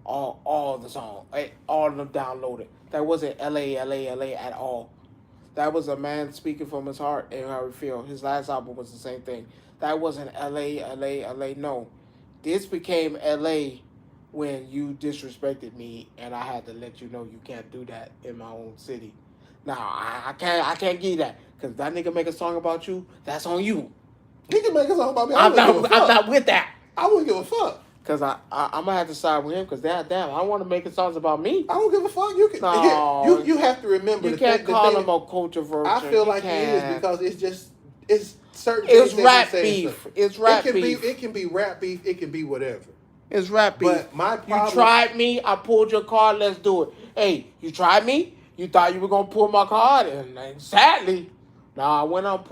S1: All the songs. All of them downloaded. That wasn't LA at all. That was a man speaking from his heart and how he feel. His last album was the same thing. That wasn't LA. No. This became LA when you disrespected me and I had to let you know you can't do that in my own city. Now, I can't give you that. Because that nigga make a song about you, that's on you.
S2: He can make a song about me.
S1: I'm not with that.
S2: I wouldn't give a fuck.
S1: Because I'm going to have to side with him because damn, I don't want to make songs about me.
S2: I don't give a fuck. You can.
S1: No.
S2: You have to remember.
S1: You can't call him a culture virgin.
S2: I feel like he is because it's certain
S1: it's
S2: things
S1: rap beef. It's rap beef.
S2: It can be rap beef. It can be whatever.
S1: It's rap beef.
S2: But my problem...
S1: You tried me. I pulled your card. Let's do it. Hey, you tried me. You thought you were going to pull my card. And sadly, I went on...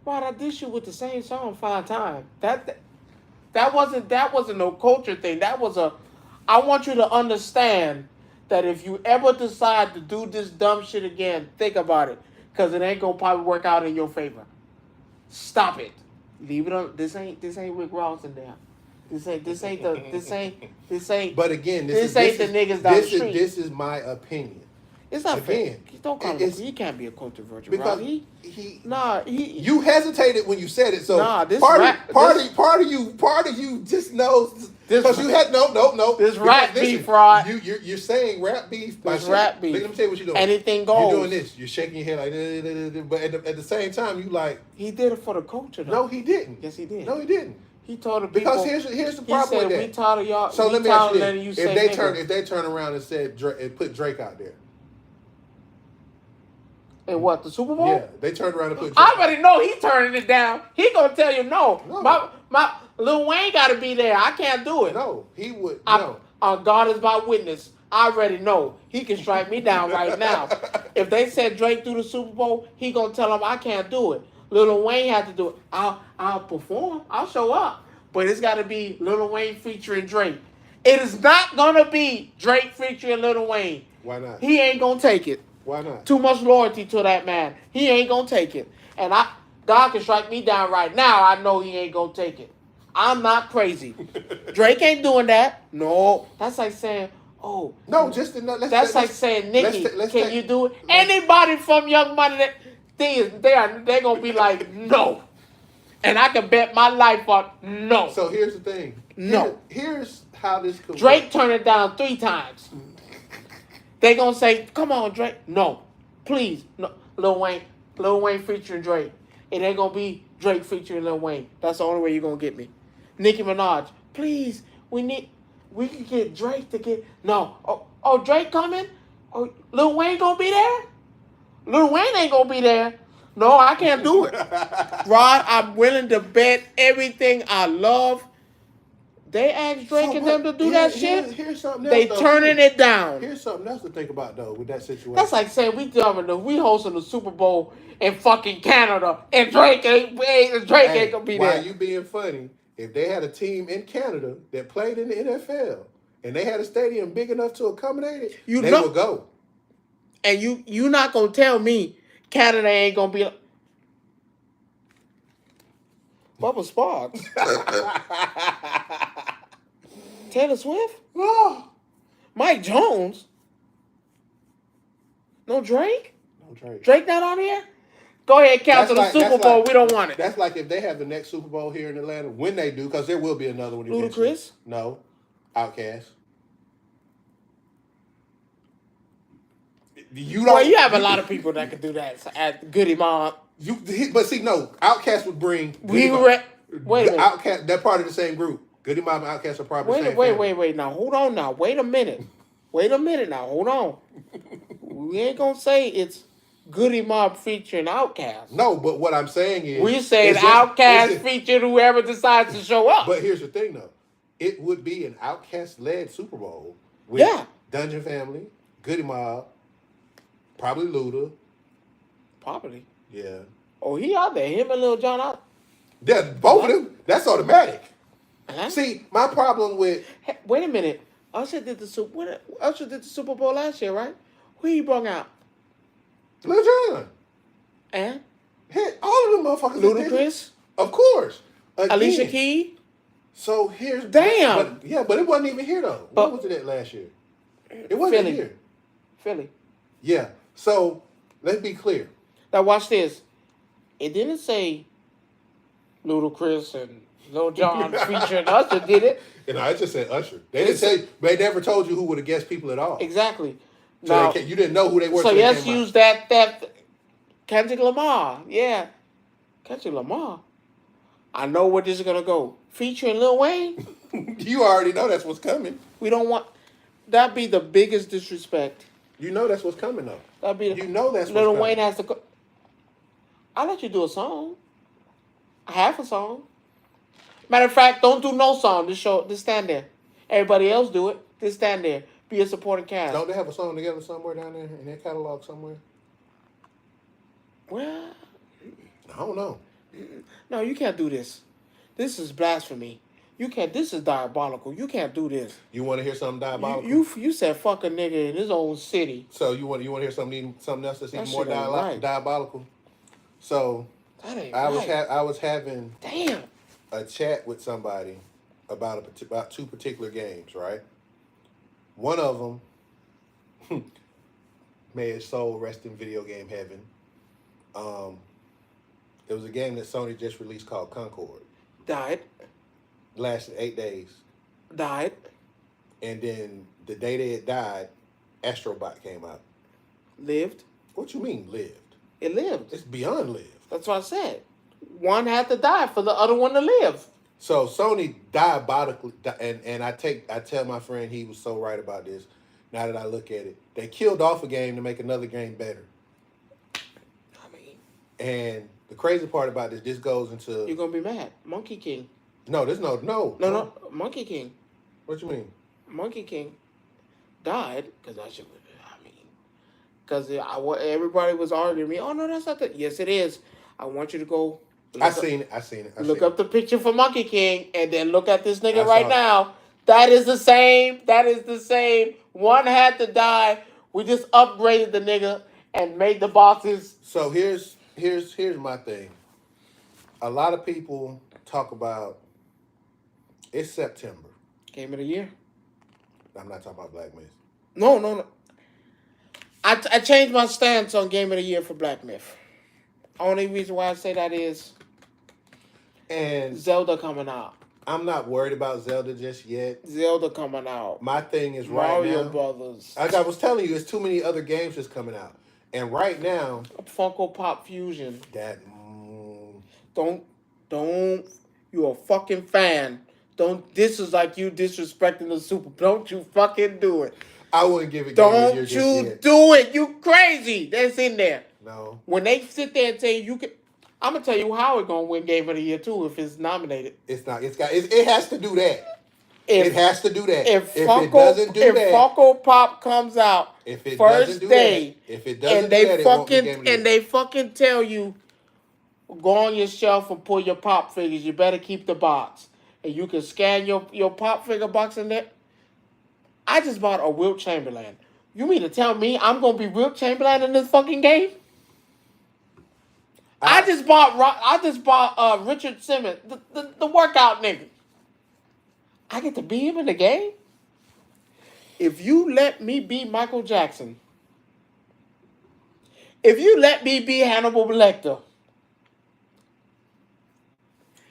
S1: Right, I did you with the same song 5 times. That wasn't no culture thing. That was I want you to understand that if you ever decide to do this dumb shit again, think about it. Because it ain't going to probably work out in your favor. Stop it. Leave it on. This ain't Rick Ross in there. This ain't.
S2: But again,
S1: this ain't the niggas down the street.
S2: This is my opinion.
S1: It's not fair. Don't call him. He can't be a culture virgin.
S2: Because
S1: Rob.
S2: You hesitated when you said it. So part of you just knows because you had no.
S1: This rap beef, Rod.
S2: You're saying rap beef.
S1: This rap beef.
S2: Let me tell you what you're doing.
S1: Anything goes.
S2: You're doing this. You're shaking your head like, but at the same time, you like.
S1: He did it for the culture. Though.
S2: No, he didn't.
S1: Yes, he did.
S2: No, he didn't.
S1: He told the people.
S2: Because here's the problem with that.
S1: We tired of y'all.
S2: So let me ask you this:
S1: if
S2: they turn around and said and put Drake out there.
S1: And what, the Super Bowl?
S2: Yeah, they turned around and put Drake.
S1: I already know he turning it down. He gonna tell you no. My Lil Wayne gotta be there. I can't do it.
S2: No, he would. No.
S1: God is my witness. I already know. He can strike me down right now. If they said Drake do the Super Bowl, he gonna tell them I can't do it. Lil Wayne had to do it. I'll perform. I'll show up. But it's gotta be Lil Wayne featuring Drake. It is not gonna be Drake featuring Lil Wayne.
S2: Why not?
S1: He ain't gonna take it.
S2: Why not?
S1: Too much loyalty to that man. He ain't gonna take it. And God can strike me down right now. I know he ain't gonna take it. I'm not crazy. Drake ain't doing that. No. That's like saying, oh.
S2: No, just
S1: that's like saying, Nicki, can you do it? Anybody from Young Money, that thing is, they're gonna be like, no. And I can bet my life on no.
S2: So here's the thing.
S1: No.
S2: Here's how this could
S1: Drake
S2: work.
S1: turned it down 3 times. They gonna say, come on, Drake. No. Please. No. Lil Wayne featuring Drake. It ain't gonna be Drake featuring Lil Wayne. That's the only way you're gonna get me. Nicki Minaj. Please. We can get Drake to get. No. Oh, Drake coming? Oh, Lil Wayne gonna be there? Lil Wayne ain't gonna be there. No, I can't do it. Rod, I'm willing to bet everything I love They asked Drake and them to do that shit.
S2: Here's something else.
S1: They turning it down.
S2: Here's something else to think about though with that situation.
S1: That's like saying we hosting the Super Bowl in fucking Canada and Drake ain't gonna be there.
S2: Why you being funny? If they had a team in Canada that played in the NFL and they had a stadium big enough to accommodate it, they would go.
S1: And you not gonna tell me Canada ain't gonna be. Bubba Sparks. Taylor Swift?
S2: Oh.
S1: Mike Jones? No Drake?
S2: No Drake.
S1: Drake not on here? Go ahead, cancel the Super Bowl. We don't want it.
S2: That's like if they have the next Super Bowl here in Atlanta, when they do, because there will be another one.
S1: Ludacris?
S2: No. Outkast.
S1: You have a lot of people that can do that at Goody Mob.
S2: But see, no, Outkast would bring.
S1: Wait a minute.
S2: Outkast, they're part of the same group. Goody Mob and Outkast are probably the same.
S1: Wait. Now hold on. Now wait a minute. Now hold on. We ain't gonna say it's Goody Mob featuring Outkast.
S2: No, but what I'm saying is
S1: we saying Outkast featured whoever decides to show up.
S2: But here's the thing, though, it would be an Outkast-led Super Bowl with Dungeon Family, Goody Mob, probably Luda.
S1: Probably.
S2: Yeah.
S1: Oh, he out there. Him and Lil Jon out.
S2: Yeah, both of them. That's automatic. See, my problem with...
S1: Hey, wait a minute. Usher did the Super Bowl last year, right? Who he brought out?
S2: Lil Jon.
S1: And?
S2: Hit all of them motherfuckers.
S1: Ludacris?
S2: Of course. Again.
S1: Alicia Keys?
S2: So here's...
S1: Damn.
S2: But it wasn't even here, though. What was it at last year? It wasn't here.
S1: Philly.
S2: Yeah. So, let's be clear.
S1: Now watch this. It didn't say Ludacris and Lil Jon featuring Usher, did it?
S2: And I just said Usher. They didn't say. They never told you who were the guest people at all.
S1: Exactly.
S2: So now, you didn't know who they were.
S1: So let's use that Kendrick Lamar. Yeah, Kendrick Lamar. I know where this is gonna go. Featuring Lil Wayne.
S2: You already know that's what's coming.
S1: We don't want. That'd be the biggest disrespect.
S2: You know that's what's coming though.
S1: That'd be.
S2: You know that's what's
S1: Lil
S2: coming.
S1: Wayne has to. I'll let you do a song. Half a song. Matter of fact, don't do no song. Just stand there. Everybody else do it. Just stand there. Be a supporting cast.
S2: Don't they have a song together somewhere down there in their catalog somewhere?
S1: Well,
S2: I don't know.
S1: No, you can't do this. This is blasphemy. You can't. This is diabolical. You can't do this.
S2: You want to hear something diabolical?
S1: You said fuck a nigga in his own city.
S2: So you want to hear something else that's even more diabolical? So I was having a chat with somebody about two particular games, right? One of them, may his soul rest in video game heaven. There was a game that Sony just released called Concord.
S1: Died.
S2: Lasted 8 days.
S1: Died.
S2: And then the day that it died, Astrobot came out.
S1: Lived.
S2: What you mean lived?
S1: It lived.
S2: It's beyond lived.
S1: That's what I said. One had to die for the other one to live.
S2: So Sony diabolically, and I tell my friend he was so right about this. Now that I look at it, they killed off a game to make another game better. And the crazy part about this goes into...
S1: You're going to be mad. Monkey King.
S2: No, there's no.
S1: Monkey King.
S2: What you mean?
S1: Monkey King died because everybody was arguing me. Oh, no, that's not that. Yes, it is. I want you to go.
S2: I seen it.
S1: Look up the picture for Monkey King and then look at this nigga right now. That is the same. One had to die. We just upgraded the nigga and made the bosses.
S2: So here's my thing. A lot of people talk about it's September.
S1: Game of the year.
S2: I'm not talking about Black Myth.
S1: No. I changed my stance on Game of the Year for Black Myth. Only reason why I say that is
S2: and
S1: Zelda coming out.
S2: I'm not worried about Zelda just yet.
S1: Zelda coming out.
S2: My thing is
S1: Mario Brothers.
S2: Like I was telling you, there's too many other games that's coming out. And right now...
S1: Funko Pop Fusion.
S2: That...
S1: Don't... You're a fucking fan. This is like you disrespecting the Super. Don't you fucking do it.
S2: I wouldn't give it.
S1: Don't you do it. You crazy. That's in there.
S2: No.
S1: When they sit there and tell you can... I'm going to tell you how it's going to win Game of the Year, too, if it's nominated.
S2: It's not. It has to do that. It has to do that.
S1: If
S2: If
S1: Funko,
S2: it doesn't do
S1: if
S2: that,
S1: Funko Pop comes out
S2: if it doesn't
S1: first
S2: do
S1: day,
S2: that, if it doesn't do that, it won't be game of the year.
S1: they fucking tell you, go on your shelf and pull your pop figures. You better keep the box, and you can scan your pop figure box in there. I just bought a Wilt Chamberlain. You mean to tell me I'm gonna be Wilt Chamberlain in this fucking game? I just bought Richard Simmons, the workout nigga. I get to be him in the game. If you let me be Michael Jackson, if you let me be Hannibal Lecter,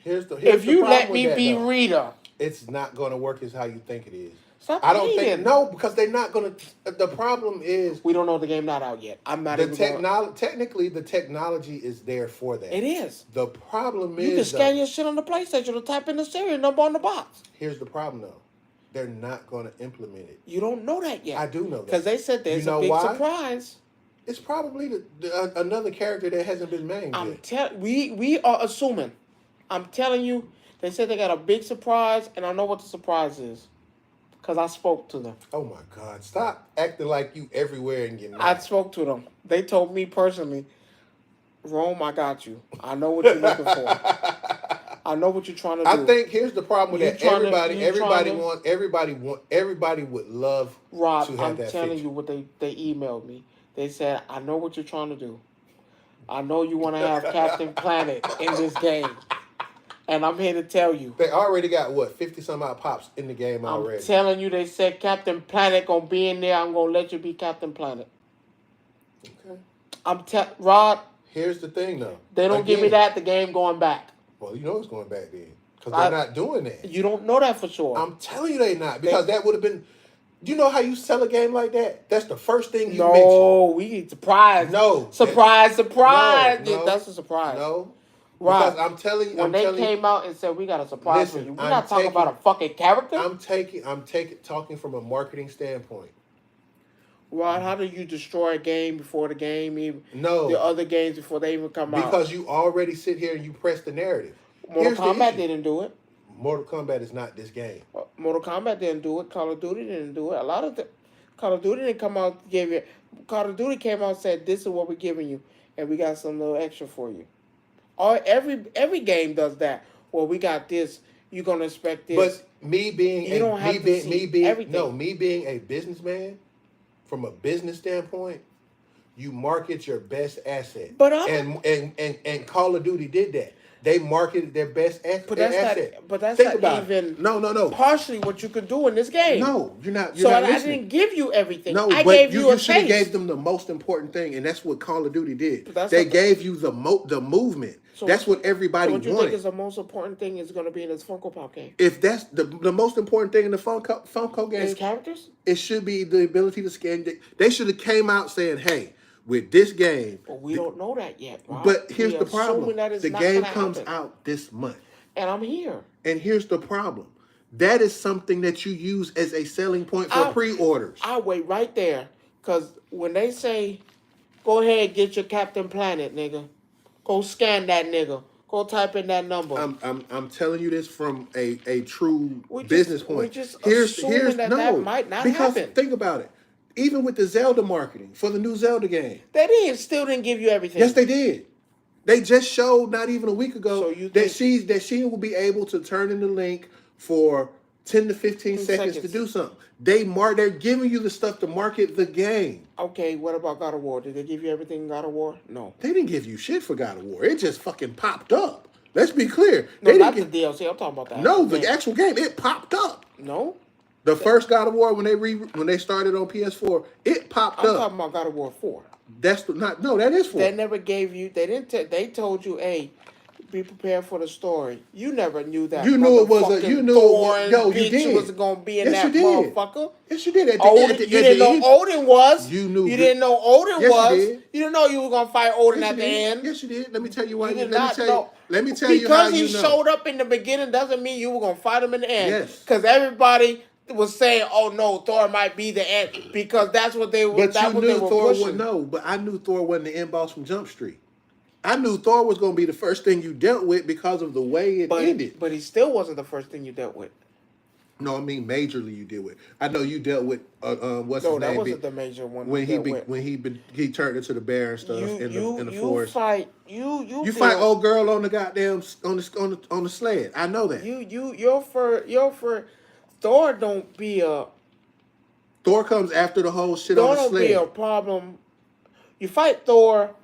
S1: if you let me be Rita,
S2: it's not going to work as how you think it is.
S1: Stop
S2: I don't
S1: hating.
S2: think no, because they're not going to. The problem is
S1: we don't know the game not out yet. I'm not
S2: the technology. Technically, the technology is there for that.
S1: It is.
S2: The problem is
S1: you can scan your shit on the PlayStation or type in the serial number on the box.
S2: Here's the problem though. They're not going to implement it.
S1: You don't know that yet.
S2: I do know that.
S1: Because they said there's a big surprise.
S2: It's probably another character that hasn't been named yet.
S1: We are assuming. I'm telling you, they said they got a big surprise, and I know what the surprise is. Because I spoke to them.
S2: Oh my God. Stop acting like you everywhere and you're not.
S1: I spoke to them. They told me personally, Rome, I got you. I know what you're looking for. I know what you're trying to do.
S2: I think here's the problem with that. Everybody would love
S1: Rob,
S2: to have that
S1: I'm telling
S2: feature.
S1: you what they emailed me. They said, I know what you're trying to do. I know you want to have Captain Planet in this game. And I'm here to tell you.
S2: They already got, 50-some-odd pops in the game already.
S1: I'm telling you, they said Captain Planet going to be in there. I'm going to let you be Captain Planet. Okay. Rod.
S2: Here's the thing, though.
S1: They don't give me that, the game going back.
S2: Well, you know it's going back then. Because they're not doing that.
S1: You don't know that for sure.
S2: I'm telling you they not. Because that would have been... You know how you sell a game like that? That's the first thing you mention.
S1: No, we need surprise.
S2: No.
S1: Surprise.
S2: No,
S1: yeah, that's a surprise.
S2: No.
S1: Right.
S2: Because I'm telling you...
S1: When they came out and said, we got a surprise for you. We're not talking about a fucking character.
S2: I'm talking from a marketing standpoint.
S1: Rod, how do you destroy a game before the game even...
S2: No.
S1: The other games before they even come out?
S2: Because you already sit here and you press the narrative.
S1: Mortal Kombat didn't do it.
S2: Mortal Kombat is not this game.
S1: Mortal Kombat didn't do it. Call of Duty didn't do it. A lot of Call of Duty didn't come out and give you... Call of Duty came out and said, this is what we're giving you. And we got some little extra for you. Every game does that. Well, we got this. You're gonna expect this.
S2: But me being a businessman, from a business standpoint, you market your best asset. And Call of Duty did that. They marketed their best asset.
S1: But that's not even
S2: no.
S1: partially what you could do in this game.
S2: No, you're not.
S1: I didn't give you everything.
S2: No,
S1: I
S2: but
S1: gave you a
S2: should have gave them the most important thing, and that's what Call of Duty did. They gave you the movement. So that's what everybody wanted.
S1: What you think is the most important thing is going to be in this Funko Pop game?
S2: If that's the most important thing in the Funko game,
S1: is characters.
S2: It should be the ability to scan. They should have came out saying, "Hey, with this game."
S1: But we don't know that yet, Rob.
S2: But here's the problem: the game comes out this month,
S1: and I'm here.
S2: And here's the problem: that is something that you use as a selling point for pre-orders.
S1: I wait right there, because when they say, "Go ahead, get your Captain Planet, nigga. Go scan that nigga. Go type in that number."
S2: I'm telling you this from a true business point.
S1: Here's that might not happen.
S2: Think about it. Even with the Zelda marketing for the new Zelda game,
S1: they still didn't give you everything.
S2: Yes, they did. They just showed not even a week ago that she will be able to turn in the link for 10 to 15 seconds to do something. They're giving you the stuff to market the game.
S1: Okay, what about God of War? Did they give you everything in God of War? No.
S2: They didn't give you shit for God of War. It just fucking popped up. Let's be clear.
S1: No, not the DLC. I'm talking about that.
S2: No, the actual game. It popped up.
S1: No.
S2: The first God of War when they started on PS4, it popped up.
S1: I'm talking about God of War 4.
S2: That is 4.
S1: They never gave you. They didn't. They told you, hey, be prepared for the story. You never knew that.
S2: You knew it was you did.
S1: Was going to be in that motherfucker.
S2: Yes, you did.
S1: You didn't know Odin was.
S2: You knew.
S1: You didn't know Odin was.
S2: You did.
S1: You didn't know you were going to fight Odin at the end.
S2: Yes, you did. Let me tell you why.
S1: Let me tell you
S2: how
S1: because he showed up in the beginning doesn't mean you were going to fight him in the end.
S2: Yes.
S1: Because everybody was saying, "Oh no, Thor might be the end," because that's what they were.
S2: But you knew Thor would know. But I knew Thor wasn't the end boss from Jump Street. I knew Thor was going to be the first thing you dealt with because of the way it ended.
S1: But he still wasn't the first thing you dealt with.
S2: No, I mean majorly you deal with. I know you dealt with what's his
S1: No, that
S2: name
S1: wasn't the major one.
S2: when
S1: That went.
S2: he turned into the bear and stuff in the forest.
S1: You
S2: You fight
S1: feel
S2: old girl on the goddamn on the sled. I know that.
S1: your for Thor don't be a
S2: Thor comes after the whole shit on
S1: Thor
S2: the
S1: don't be a
S2: sled.
S1: problem. You fight Thor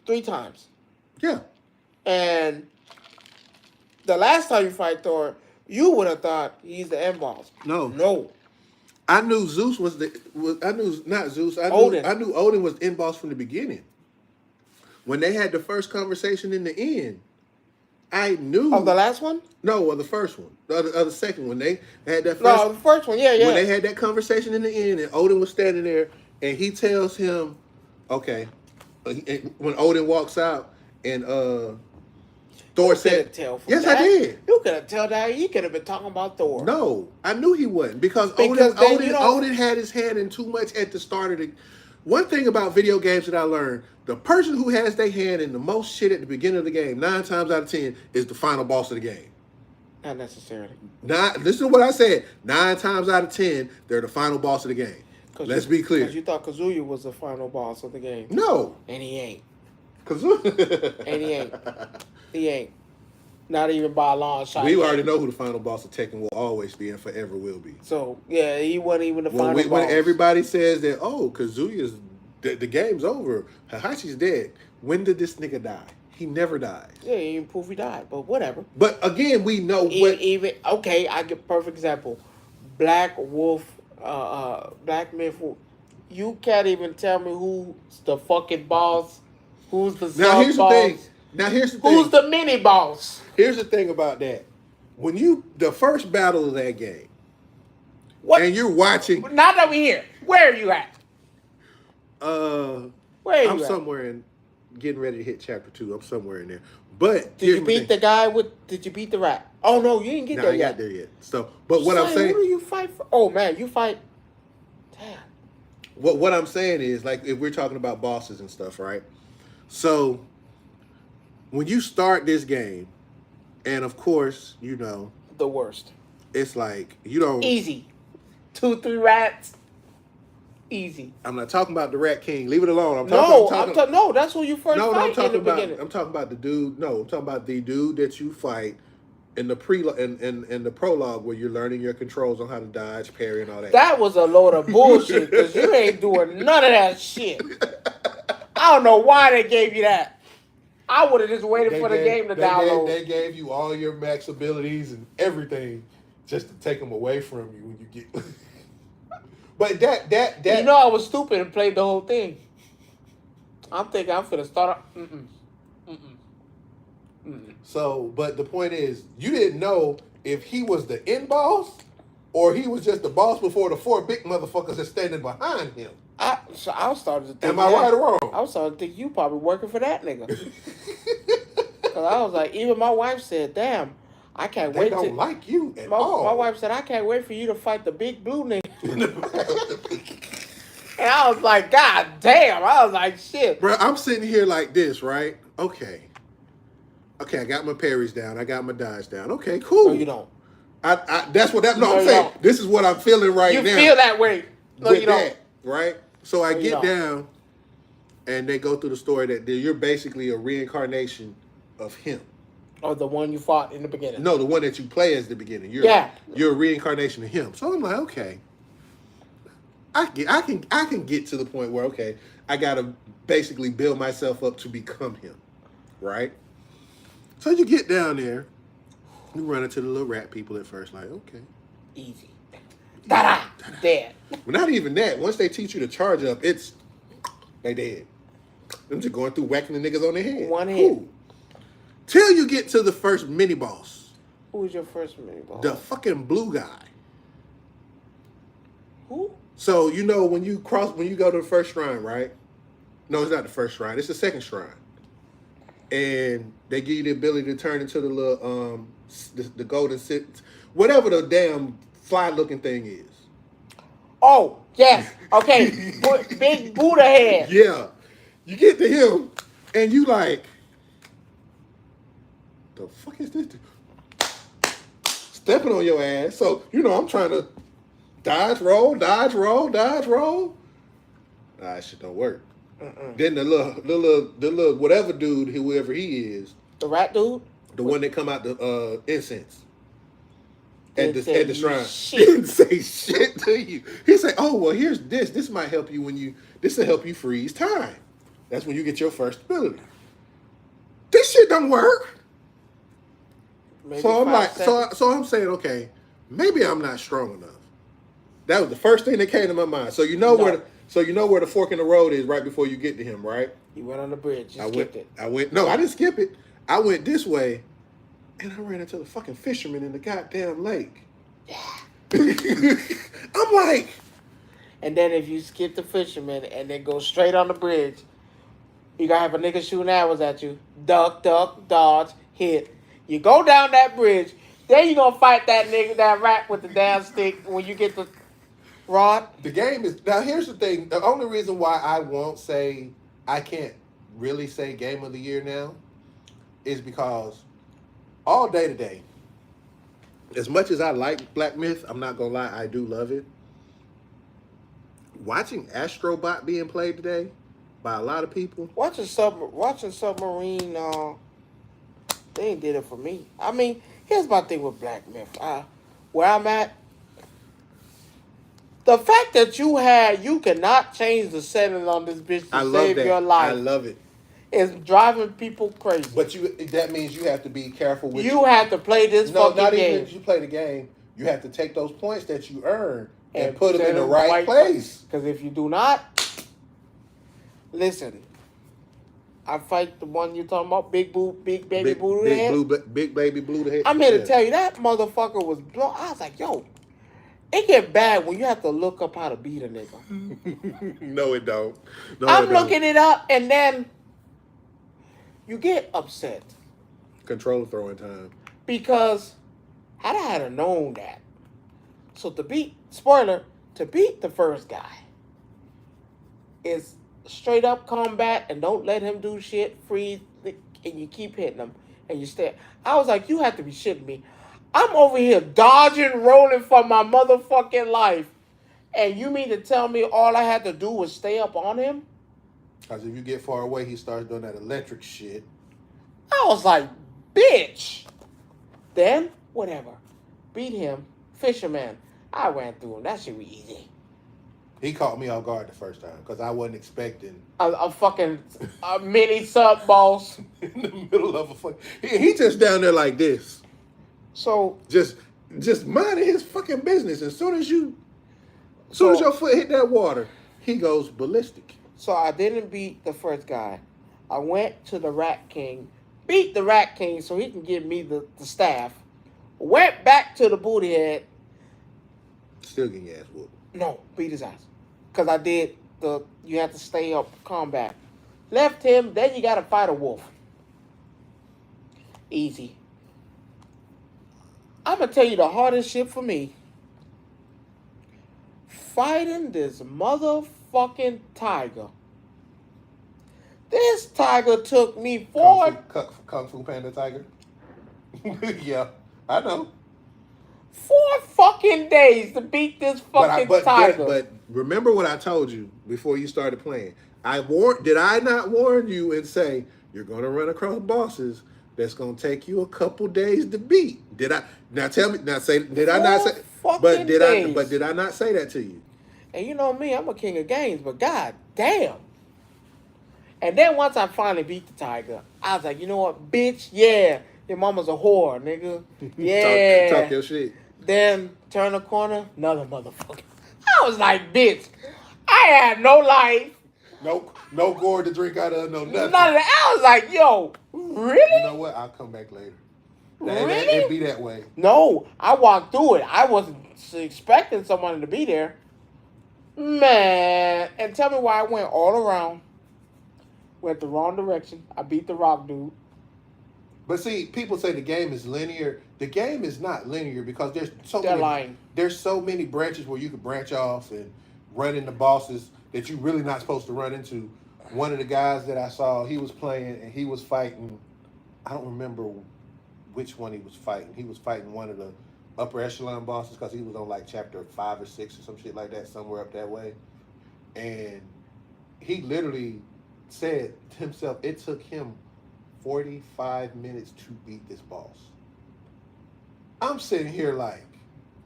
S1: 3 times,
S2: Yeah.
S1: and the last time you fight Thor, you would have thought he's the end boss.
S2: No.
S1: No.
S2: I knew Zeus I knew not Zeus.
S1: Odin.
S2: I knew Odin was end boss from the beginning. When they had the first conversation in the end, I knew.
S1: Of the last one?
S2: No, of the first one. The second one. They had that first.
S1: No, the first one. Yeah, yeah.
S2: When they had that conversation in the end, and Odin was standing there, and he tells him, "Okay." When Odin walks out, and Thor said, "Yes, I did."
S1: You could have tell that he could have been talking about Thor.
S2: No, I knew he wasn't because Odin had his hand in too much at the start of the. One thing about video games that I learned: the person who has their hand in the most shit at the beginning of the game, 9 times out of 10, is the final boss of the game.
S1: Not necessarily.
S2: Listen to what I said. 9 times out of 10, they're the final boss of the game. Let's be clear.
S1: Because you thought Kazuya was the final boss of the game.
S2: No.
S1: And he ain't.
S2: Kazuya.
S1: And he ain't. He ain't. Not even by a long shot.
S2: We already know who the final boss of Tekken will always be and forever will be.
S1: So, yeah, he wasn't even the final boss.
S2: When everybody says that, oh, Kazuya's, the game's over, Hahashi's dead, when did this nigga die? He never died.
S1: Yeah, even proof he died, but whatever.
S2: But again, we know
S1: okay, I give perfect example. Black Wolf, Black Myth. You can't even tell me who's the fucking boss. Who's the
S2: now here's
S1: boss.
S2: The thing. Now here's the thing.
S1: Who's the mini boss?
S2: Here's the thing about that. When the first battle of that game,
S1: what?
S2: And you're watching.
S1: Not that we here. Where are you at?
S2: Where
S1: are you
S2: I'm
S1: at?
S2: Somewhere in getting ready to hit chapter 2. I'm somewhere in there. But
S1: did you beat the guy with? Did you beat the rat? Oh no, you didn't get there yet.
S2: I got there yet. So, but what I'm saying,
S1: who do you fight for? Oh man, you fight. Damn.
S2: What I'm saying is, like, if we're talking about bosses and stuff, right? So, when you start this game, and of course, you know,
S1: the worst.
S2: It's like you don't
S1: easy. 2, 3 rats. Easy.
S2: I'm not talking about the Rat King. Leave it alone.
S1: No, that's who you first fight
S2: I'm talking
S1: in the
S2: about.
S1: beginning.
S2: I'm talking about the dude. No, I'm talking about the dude that you fight in the in the prologue where you're learning your controls on how to dodge, parry, and all that.
S1: That was a load of bullshit because you ain't doing none of that shit. I don't know why they gave you that. I would have just waited for the game to download.
S2: They gave you all your max abilities and everything just to take them away from you when you get. But that
S1: you know I was stupid and played the whole thing. I'm thinking I'm finna start.
S2: So, but the point is, you didn't know if he was the end boss or he was just the boss before the 4 big motherfuckers that's standing behind him.
S1: I was starting to think.
S2: Am I right or wrong?
S1: I was starting to think you probably working for that nigga. Because I was like, even my wife said, "Damn, I can't wait."
S2: They don't like you at all.
S1: My wife said, "I can't wait for you to fight the big blue nigga." And I was like, God damn. I was like, shit.
S2: Bro, I'm sitting here like this, right? Okay, I got my parries down. I got my dodge down. Okay, cool.
S1: No, you don't.
S2: That's what that. No, I'm saying. Don't. This is what I'm feeling right now.
S1: You feel that way. No, you don't.
S2: That, right? So I get down, and they go through the story that you're basically a reincarnation of him.
S1: Or the one you fought in the beginning.
S2: No, the one that you play as the beginning. You're a reincarnation of him. So I'm like, okay. I can get to the point where, okay, I gotta basically build myself up to become him. Right? So you get down there, you run into the little rat people at first, like, okay.
S1: Easy. Ta-da! Dead.
S2: Well, not even that. Once they teach you to charge up, they dead. Them just going through whacking the niggas on their head.
S1: One hit.
S2: Till you get to the first mini boss.
S1: Who was your first mini boss?
S2: The fucking blue guy.
S1: Who?
S2: So you know when you go to the first shrine, right? No, it's not the first shrine. It's the second shrine. And they give you the ability to turn into the little the golden whatever the damn fly looking thing is.
S1: Oh, yes. Okay. Big Buddha head.
S2: Yeah. You get to him and you like, the fuck is this? stepping on your ass. So, I'm trying to dodge, roll, dodge, roll, dodge, roll. Nah, that shit don't work. Then the little whatever dude, whoever he is,
S1: the rat dude,
S2: the one that come out the incense at the shrine,
S1: shit.
S2: didn't say shit to you. He said, "Oh well, here's this. This might help you this will help you freeze time. That's when you get your first ability. This shit don't work."
S1: Maybe
S2: so I'm like,
S1: seconds.
S2: so I'm saying, okay, maybe I'm not strong enough. That was the first thing that came to my mind. So you know where the fork in the road is right before you get to him, right?
S1: You went on the bridge. You skipped it.
S2: No, I didn't skip it. I went this way, and I ran into the fucking fisherman in the goddamn lake.
S1: Yeah.
S2: I'm like.
S1: And then if you skip the fisherman and then go straight on the bridge, you gotta have a nigga shooting arrows at you. Duck, dodge, hit. You go down that bridge, then you gonna fight that nigga, that rat with the damn stick when you get the rod.
S2: The game is now. Here's the thing. The only reason why I can't really say game of the year now is because all day today, as much as I like Black Myth, I'm not gonna lie, I do love it. Watching Astrobot being played today by a lot of people.
S1: Watching Submarine, they ain't did it for me. I mean, here's my thing with Black Myth. Where I'm at, the fact that you cannot change the setting on this bitch to save your life.
S2: I love it.
S1: Is driving people crazy.
S2: But that means you have to be careful with.
S1: You have to play this fucking game.
S2: No, not even if you play the game. You have to take those points that you earn and put them in the right place.
S1: Because if you do not, listen. I fight the one you're talking about, big baby blue head.
S2: Big baby blue head.
S1: I'm here to tell you that motherfucker was blown. I was like, yo, it get bad when you have to look up how to beat a nigga.
S2: No, it don't. No,
S1: I'm looking it up, and then you get upset.
S2: Controller throwing time.
S1: Because I'd have known that. So to beat the first guy is straight up combat and don't let him do shit, freeze, and you keep hitting him and you stay. I was like, you have to be shitting me. I'm over here dodging, rolling for my motherfucking life. And you mean to tell me all I had to do was stay up on him?
S2: Because if you get far away, he starts doing that electric shit.
S1: I was like, bitch. Then, whatever. Beat him. Fisherman. I ran through him. That shit was easy.
S2: He caught me off guard the first time because I wasn't expecting
S1: a fucking mini sub boss
S2: in the middle of a fucking. He just down there like this.
S1: So
S2: just minding his fucking business. As soon as your foot hit that water, he goes ballistic.
S1: So I didn't beat the first guy. I went to the Rat King, beat the Rat King so he can give me the staff. Went back to the booty head.
S2: Still getting your ass whooped.
S1: No, beat his ass. Because I did you have to stay up combat. Left him, then you got to fight a wolf. Easy. I'm going to tell you the hardest shit for me. Fighting this motherfucking tiger. This tiger took me
S2: Kung Fu Panda tiger? Yeah, I know.
S1: 4 fucking days to beat this fucking tiger.
S2: But remember what I told you before you started playing. Did I not warn you and say you're going to run across bosses that's going to take you a couple days to beat? Did I? Now tell me. Now say. Did I not say? But did I not say that to you?
S1: And you know me, I'm a king of games, but god damn. And then once I finally beat the tiger, I was like, you know what, bitch, yeah, your mama's a whore, nigga. Yeah.
S2: Talk your shit.
S1: Then turn the corner, another motherfucker. I was like, bitch, I had no life.
S2: No gourd to drink out of, no nothing.
S1: None of that. I was like, yo, really?
S2: You know what? I'll come back later.
S1: Really?
S2: It'd be that way.
S1: No, I walked through it. I wasn't expecting someone to be there. Man, and tell me why I went all around. Went the wrong direction. I beat the rock dude.
S2: But see, people say the game is linear. The game is not linear because there's so many branches where you could branch off and run into bosses that you're really not supposed to run into. One of the guys that I saw, he was playing and he was fighting. I don't remember which one he was fighting. He was fighting one of upper echelon bosses because he was on like chapter 5 or 6 or some shit like that, somewhere up that way. And he literally said himself, it took him 45 minutes to beat this boss. I'm sitting here like,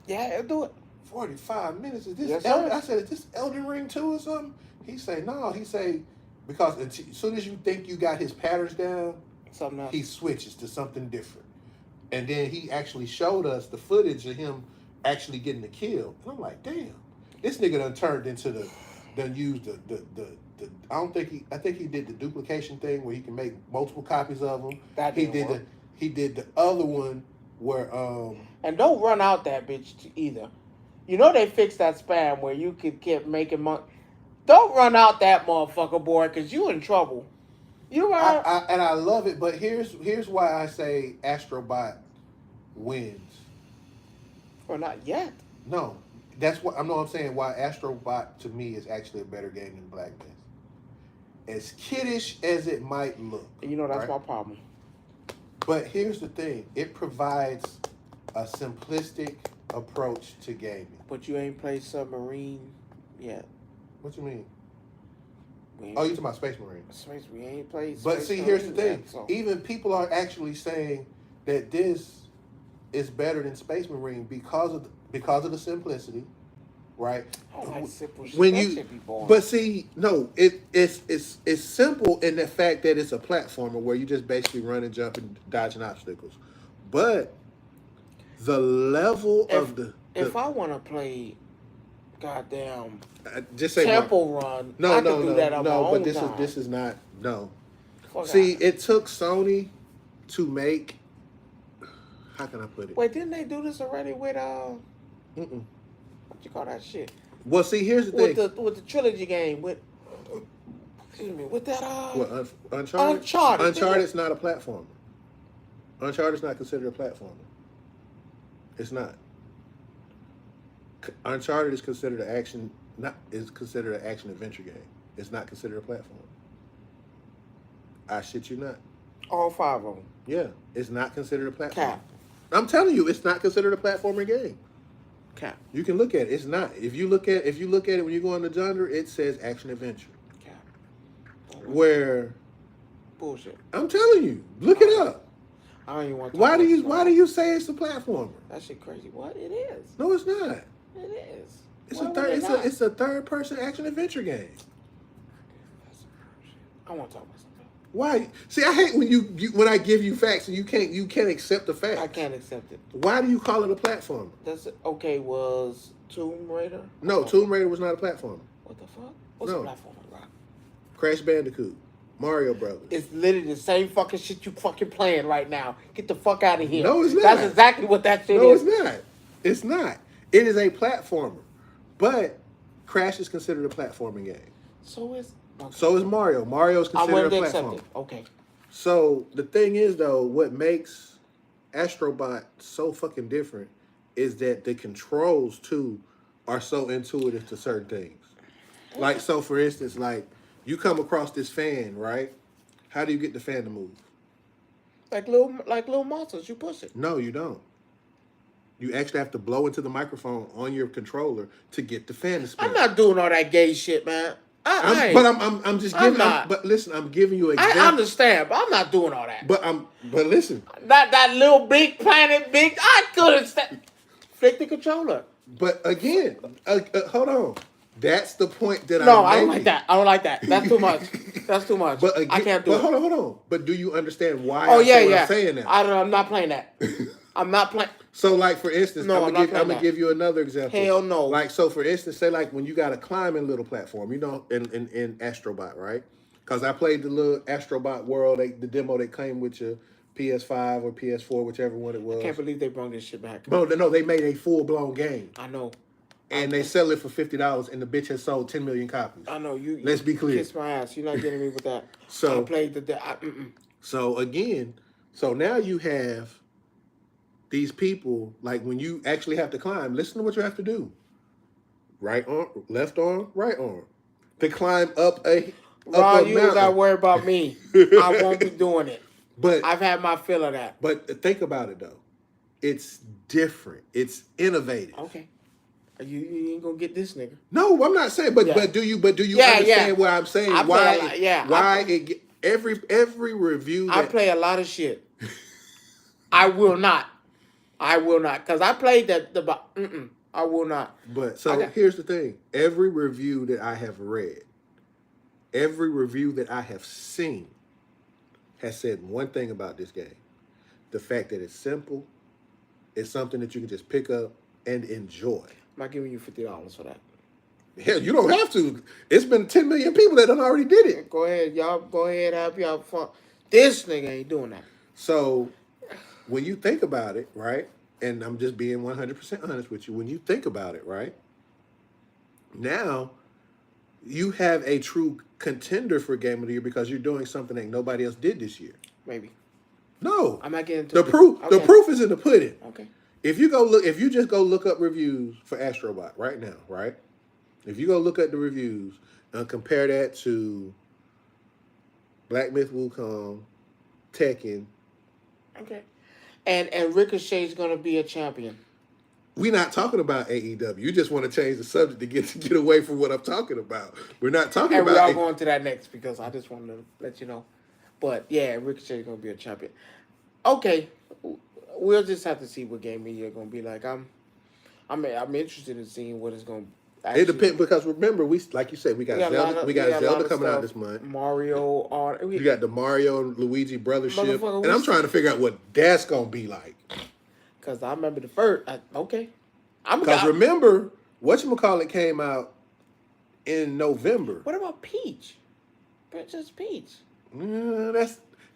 S1: yeah, he'll do it.
S2: 45 minutes? Is this?
S1: Yes,
S2: I said, is this Elden Ring 2 or something? He say no. He say because as soon as you think you got his patterns down,
S1: Something else.
S2: he switches to something different. And then he actually showed us the footage of him actually getting the kill. And I'm like, damn, this nigga done turned into done used the I think he did the duplication thing where he can make multiple copies of them. He did the other one where
S1: and don't run out that bitch either. You know they fixed that spam where you could keep making money. Don't run out that motherfucker, boy, because you in trouble. You are.
S2: And I love it, but here's why I say Astrobot wins.
S1: Or not yet.
S2: No, that's what I'm saying. Why Astrobot to me is actually a better game than Black Myth. As kiddish as it might look,
S1: You know that's
S2: right?
S1: my problem.
S2: But here's the thing: it provides a simplistic approach to gaming.
S1: But you ain't played Submarine yet.
S2: What you mean?
S1: We
S2: Oh, you talking about Space Marine?
S1: We ain't played.
S2: But
S1: Space
S2: see, here's the
S1: Marine
S2: thing:
S1: yet, so.
S2: even people are actually saying that this is better than Space Marine because of the simplicity, right?
S1: I don't like simple shit.
S2: When
S1: That
S2: you,
S1: shit be boring.
S2: but see, no, it's simple in the fact that it's a platformer where you just basically run and jump and dodging obstacles, but the level of the
S1: if I want to play, goddamn,
S2: just say
S1: Temple Run,
S2: no,
S1: I
S2: no,
S1: can do
S2: no,
S1: that on my
S2: no,
S1: own
S2: but
S1: time.
S2: this is not no.
S1: Fuck
S2: See,
S1: out.
S2: it took Sony to make. How can I put it?
S1: Wait, didn't they do this already with
S2: Mm-mm.
S1: what you call that shit?
S2: Well, see, here's the thing.
S1: With the trilogy game with excuse me, with that
S2: What, Uncharted?
S1: Uncharted.
S2: Uncharted's not a platformer. Uncharted's not considered a platformer. It's not. Uncharted is considered an action adventure game. It's not considered a platform. I shit you not.
S1: all 5 of them.
S2: Yeah, it's not considered a platform.
S1: Cap.
S2: I'm telling you, it's not considered a platformer game.
S1: Cap.
S2: You can look at it. It's not. If you look at it when you go on the genre, it says action adventure.
S1: Cap.
S2: Where
S1: Bullshit.
S2: I'm telling you, look it up.
S1: I don't even want to
S2: Why do you say it's a platformer?
S1: That shit crazy. What? It is.
S2: No, it's not.
S1: It is.
S2: It's a third person action adventure game.
S1: I want to talk about something.
S2: Why? See, I hate when when I give you facts and you can't accept the facts.
S1: I can't accept it.
S2: Why do you call it a platformer?
S1: That's okay. Was Tomb Raider?
S2: No, Tomb Raider was not a platformer.
S1: What the fuck? What's
S2: No.
S1: a platform, Rock?
S2: Crash Bandicoot, Mario Brothers.
S1: It's literally the same fucking shit you fucking playing right now. Get the fuck out of here.
S2: No, it's not.
S1: That's exactly what that shit
S2: No,
S1: is.
S2: it's not. It's not. It is a platformer, but Crash is considered a platforming game.
S1: So is. Okay.
S2: So is Mario. Mario is
S1: I'm
S2: considered
S1: willing
S2: a
S1: to accept
S2: platformer.
S1: it. Okay.
S2: So the thing is, though, what makes Astrobot so fucking different is that the controls too are so intuitive to certain things. Like, so for instance, like you come across this fan, right? How do you get the fan to move?
S1: Like little monsters, you push it.
S2: No, you don't. You actually have to blow into the microphone on your controller to get the fan to spin.
S1: I'm not doing all that gay shit, man.
S2: I'm just giving.
S1: I'm not.
S2: But listen, I'm giving you an example.
S1: I understand, but I'm not doing all that.
S2: But listen.
S1: That little big planet, I couldn't stand. Flick the controller.
S2: But again, hold on. That's the point that
S1: No,
S2: I'm
S1: I don't
S2: making.
S1: like that. That's too much. That's too much.
S2: But again,
S1: I can't do it.
S2: Hold on. But do you understand why
S1: Oh yeah.
S2: I'm saying that?
S1: I'm not playing that. I'm not playing.
S2: So, like, for instance,
S1: No,
S2: I'm gonna give you another example.
S1: Hell no.
S2: Like, so for instance, say like when you got a climbing little platform, you know, in Astrobot, right? Because I played the little Astrobot World, the demo that came with your PS5 or PS4, whichever one it was.
S1: I can't believe they brought this shit back.
S2: No, they made a full blown game.
S1: I know.
S2: And they sell it for $50, and the bitch has sold 10 million copies.
S1: I know you.
S2: Let's be clear.
S1: Kiss my ass. You're not getting me with that.
S2: So
S1: I played
S2: So again, so now you have these people, like when you actually have to climb, listen to what you have to do. Right arm, left arm, right arm. To climb up a
S1: Ron, you
S2: mountain.
S1: gotta worry about me. I won't be doing it.
S2: But
S1: I've had my fill of that.
S2: But think about it though. It's different. It's innovative.
S1: Okay. You ain't gonna get this nigga.
S2: No, I'm not saying, but
S1: Yeah.
S2: but do you
S1: Yeah,
S2: understand what I'm saying?
S1: I play a lot. Yeah.
S2: Every review
S1: I
S2: that
S1: play a lot of shit. I will not. I will not, cause I played I will not.
S2: But so here's the thing: every review that I have read, every review that I have seen, has said one thing about this game: the fact that it's simple, it's something that you can just pick up and enjoy.
S1: I'm not giving you $50 for that.
S2: Hell, you don't have to. It's been 10 million people that done already did it.
S1: Go ahead, y'all. Go ahead, have y'all fun. This nigga ain't doing that.
S2: So when you think about it, right? And I'm just being 100% honest with you. When you think about it, right? Now you have a true contender for Game of the Year because you're doing something that nobody else did this year.
S1: Maybe.
S2: No.
S1: I'm not getting to
S2: the proof. Okay. The proof is in the pudding.
S1: Okay.
S2: If you just go look up reviews for Astrobot right now, right? If you go look at the reviews and compare that to Black Myth Wukong, Tekken.
S1: Okay. And Ricochet's gonna be a champion.
S2: We're not talking about AEW. You just want to change the subject to get away from what I'm talking about. We're not talking about.
S1: And we're all going to that next because I just wanted to let you know. But yeah, Ricochet's gonna be a champion. Okay, we'll just have to see what Game of the Year gonna be like. I'm interested in seeing what it's gonna.
S2: It depends because remember like you said we got Zelda. We got Zelda coming out this month.
S1: Mario,
S2: you got the Mario and Luigi brothership, and I'm trying to figure out what that's gonna be like.
S1: Because I remember the first. Okay,
S2: because remember whatchamacallit came out in November.
S1: What about Peach? Princess Peach.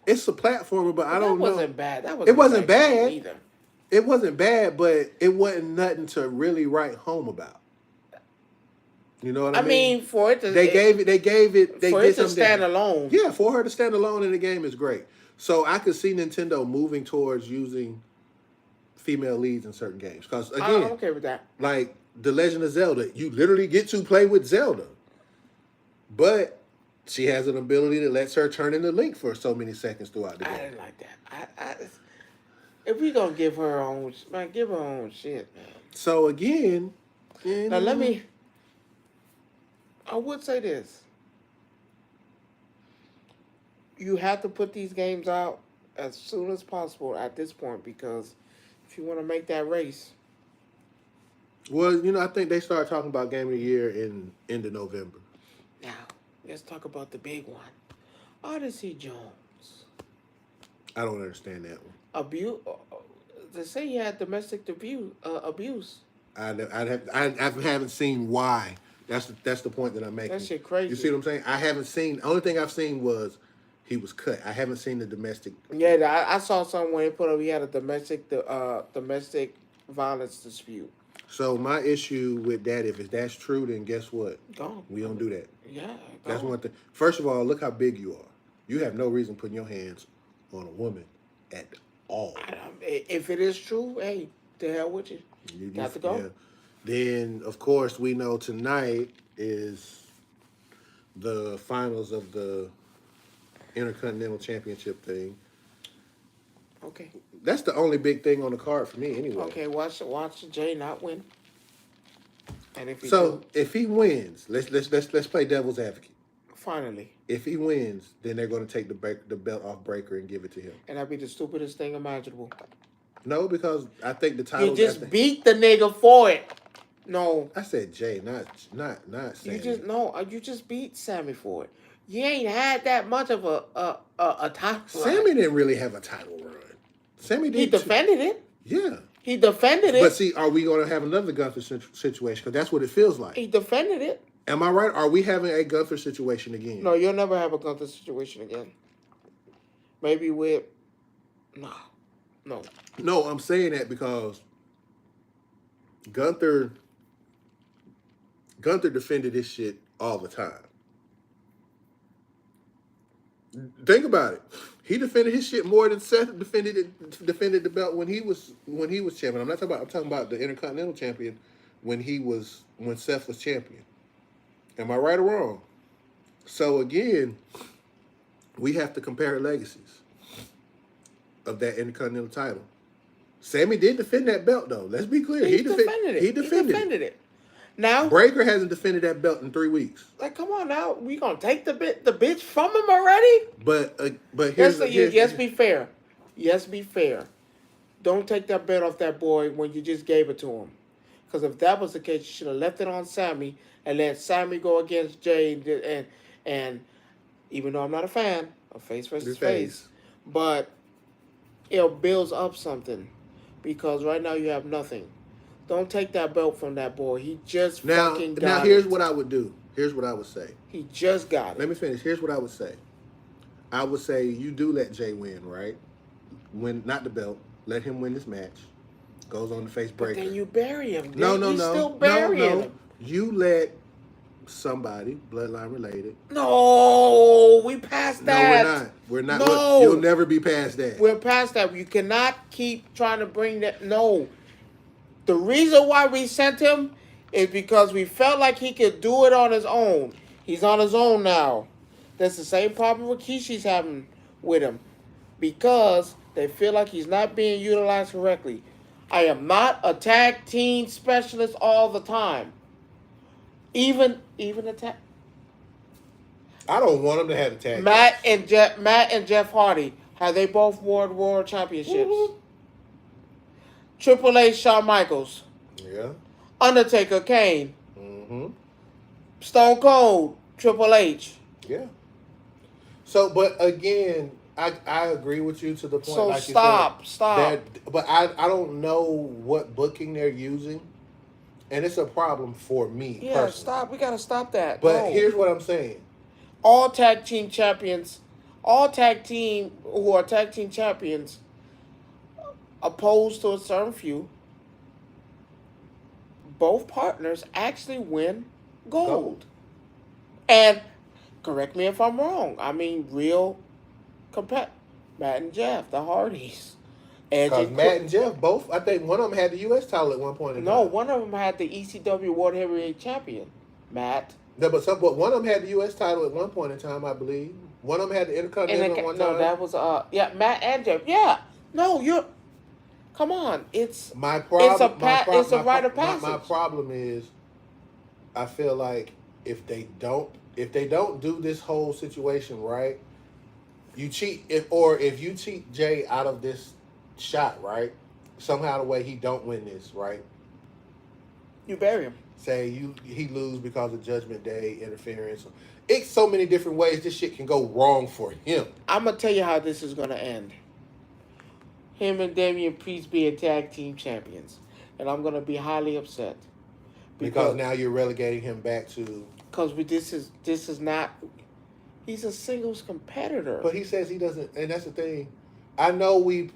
S2: It's a platformer, but I don't know.
S1: That wasn't bad.
S2: It wasn't bad
S1: either.
S2: It wasn't bad, but it wasn't nothing to really write home about. You know what I mean?
S1: For it to
S2: they gave it
S1: for it to stand alone.
S2: Yeah, for her to stand alone in the game is great. So I could see Nintendo moving towards using female leads in certain games. Because again,
S1: I'm okay with that.
S2: Like The Legend of Zelda, you literally get to play with Zelda, but she has an ability that lets her turn into Link for so many seconds throughout the game.
S1: I didn't like that. If we gonna give her own, man, give her own shit, man.
S2: So again,
S1: now I would say this. You have to put these games out as soon as possible at this point because if you want to make that race.
S2: Well, I think they start talking about Game of the Year in end of November.
S1: Now, let's talk about the big one. Odyssey Jones.
S2: I don't understand that one.
S1: They say he had domestic abuse.
S2: I haven't seen why. That's the point that I'm making.
S1: That shit crazy.
S2: You see what I'm saying? I haven't seen. The only thing I've seen was he was cut. I haven't seen the domestic.
S1: Yeah, I saw something when he put up. He had a domestic violence dispute.
S2: So my issue with that, if that's true, then guess what?
S1: Gone.
S2: We don't do that.
S1: Yeah,
S2: that's one thing. First of all, look how big you are. You have no reason putting your hands on a woman at all.
S1: If it is true, hey, the hell with you. You got to go. Yeah.
S2: Then, of course, we know tonight is the finals of the Intercontinental Championship thing.
S1: Okay.
S2: That's the only big thing on the card for me, anyway.
S1: Okay, watch Jay not win. And
S2: if he wins, let's play devil's advocate.
S1: Finally.
S2: If he wins, then they're going to take the belt off Breaker and give it to him.
S1: And that'd be the stupidest thing imaginable.
S2: No, because I think the title.
S1: You just beat the nigga for it. No.
S2: I said Jay, not Sammy.
S1: You just beat Sammy for it. You ain't had that much of a title.
S2: Sammy didn't really have a title run. Sammy did.
S1: He defended it.
S2: Yeah.
S1: He defended it.
S2: But see, are we going to have another Gunther situation? Because that's what it feels like.
S1: He defended it.
S2: Am I right? Are we having a Gunther situation again?
S1: No, you'll never have a Gunther situation again. Maybe with... No.
S2: No, I'm saying that because Gunther defended this shit all the time. Think about it. He defended his shit more than Seth defended the belt when he was champion. I'm talking about the Intercontinental Champion when Seth was champion. Am I right or wrong? So again, we have to compare legacies of that Intercontinental title. Sammy did defend that belt, though. Let's be clear.
S1: He defended it.
S2: He defended
S1: it. Now,
S2: Breaker hasn't defended that belt in 3 weeks.
S1: like, come on now, we gonna take the bitch from him already?
S2: But here's
S1: be fair. Yes, be fair. Don't take that belt off that boy when you just gave it to him. Because if that was the case, you should have left it on Sammy and let Sammy go against Jay and even though I'm not a fan of face versus face, but it builds up something. Because right now you have nothing. Don't take that belt from that boy. He just fucking got it.
S2: Now here's what I would do. Here's what I would say.
S1: He just got it.
S2: Let me finish. Here's what I would say. I would say you do let Jay win, right? Win, not the belt. Let him win this match. Goes on to face Breaker.
S1: But then you bury him.
S2: No.
S1: Still burying him.
S2: You let somebody, bloodline related.
S1: No, we passed that.
S2: No, we're not.
S1: No.
S2: You'll never be past that.
S1: We're past that. You cannot keep trying to bring that. No. The reason why we sent him is because we felt like he could do it on his own. He's on his own now. That's the same problem Rikishi's having with him. Because they feel like he's not being utilized correctly. I am not a tag team specialist all the time. Even a tag.
S2: I don't want him to have a tag.
S1: Matt and Jeff Hardy, have they both won world championships? Mm-hmm. Triple H, Shawn Michaels.
S2: Yeah.
S1: Undertaker, Kane.
S2: Mm-hmm.
S1: Stone Cold, Triple H.
S2: Yeah. So, but again, I agree with you to the point.
S1: So
S2: like
S1: stop.
S2: But I don't know what booking they're using, and it's a problem for me.
S1: Yeah,
S2: personally.
S1: stop. We gotta stop that.
S2: But here's what I'm saying:
S1: all tag team champions, who are tag team champions, opposed to a certain few, both partners actually win gold. And correct me if I'm wrong. I mean, real Matt and Jeff, the Hardys.
S2: Because Matt and Jeff both, I think one of them had the U.S. title at one point in time.
S1: No, one of them had the ECW World Heavyweight Champion, Matt.
S2: No, but one of them had the U.S. title at one point in time, I believe. One of them had the Intercontinental at one time.
S1: No, that was Matt and Jeff. Yeah, no, come on, it's
S2: my problem.
S1: It's a rite of passage.
S2: My problem is, I feel like if they don't do this whole situation right, you cheat. If you cheat Jay out of this shot, right? Somehow the way he don't win this, right?
S1: You bury him.
S2: Say he lose because of Judgment Day interference. It's so many different ways this shit can go wrong for him.
S1: I'm gonna tell you how this is gonna end. Him and Damian Priest being tag team champions, and I'm gonna be highly upset
S2: because now you're relegating him back to.
S1: Because this is not. He's a singles competitor.
S2: But he says he doesn't, and that's the thing. I know we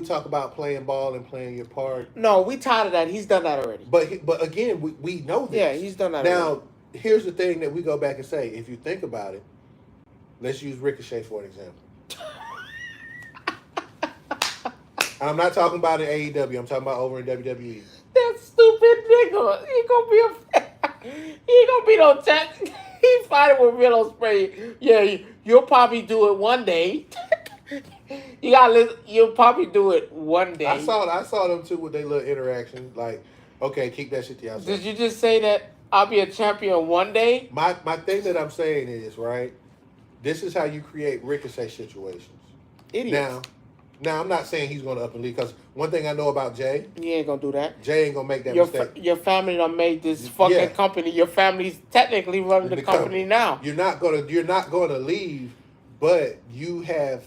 S2: talk about playing ball and playing your part.
S1: No, we tired of that. He's done that already.
S2: But again, we know this.
S1: Yeah, he's done that
S2: now,
S1: already.
S2: Here's the thing that we go back and say. If you think about it, let's use Ricochet for an example. I'm not talking about in AEW. I'm talking about over in WWE.
S1: That stupid nigga. He ain't gonna be no tech. He's fighting with Willow Spray. Yeah, you'll probably do it one day. You'll probably do it one day.
S2: I saw them too with their little interaction. Like, okay, keep that shit to yourself.
S1: Did you just say that I'll be a champion one day?
S2: My thing that I'm saying is, right, this is how you create Ricochet situations.
S1: Idiots.
S2: Now I'm not saying he's going to up and leave, because one thing I know about Jay,
S1: he ain't gonna do that.
S2: Jay ain't gonna make that mistake.
S1: Your family done made this fucking company. Your family's technically running the company now.
S2: You're not gonna leave, but you have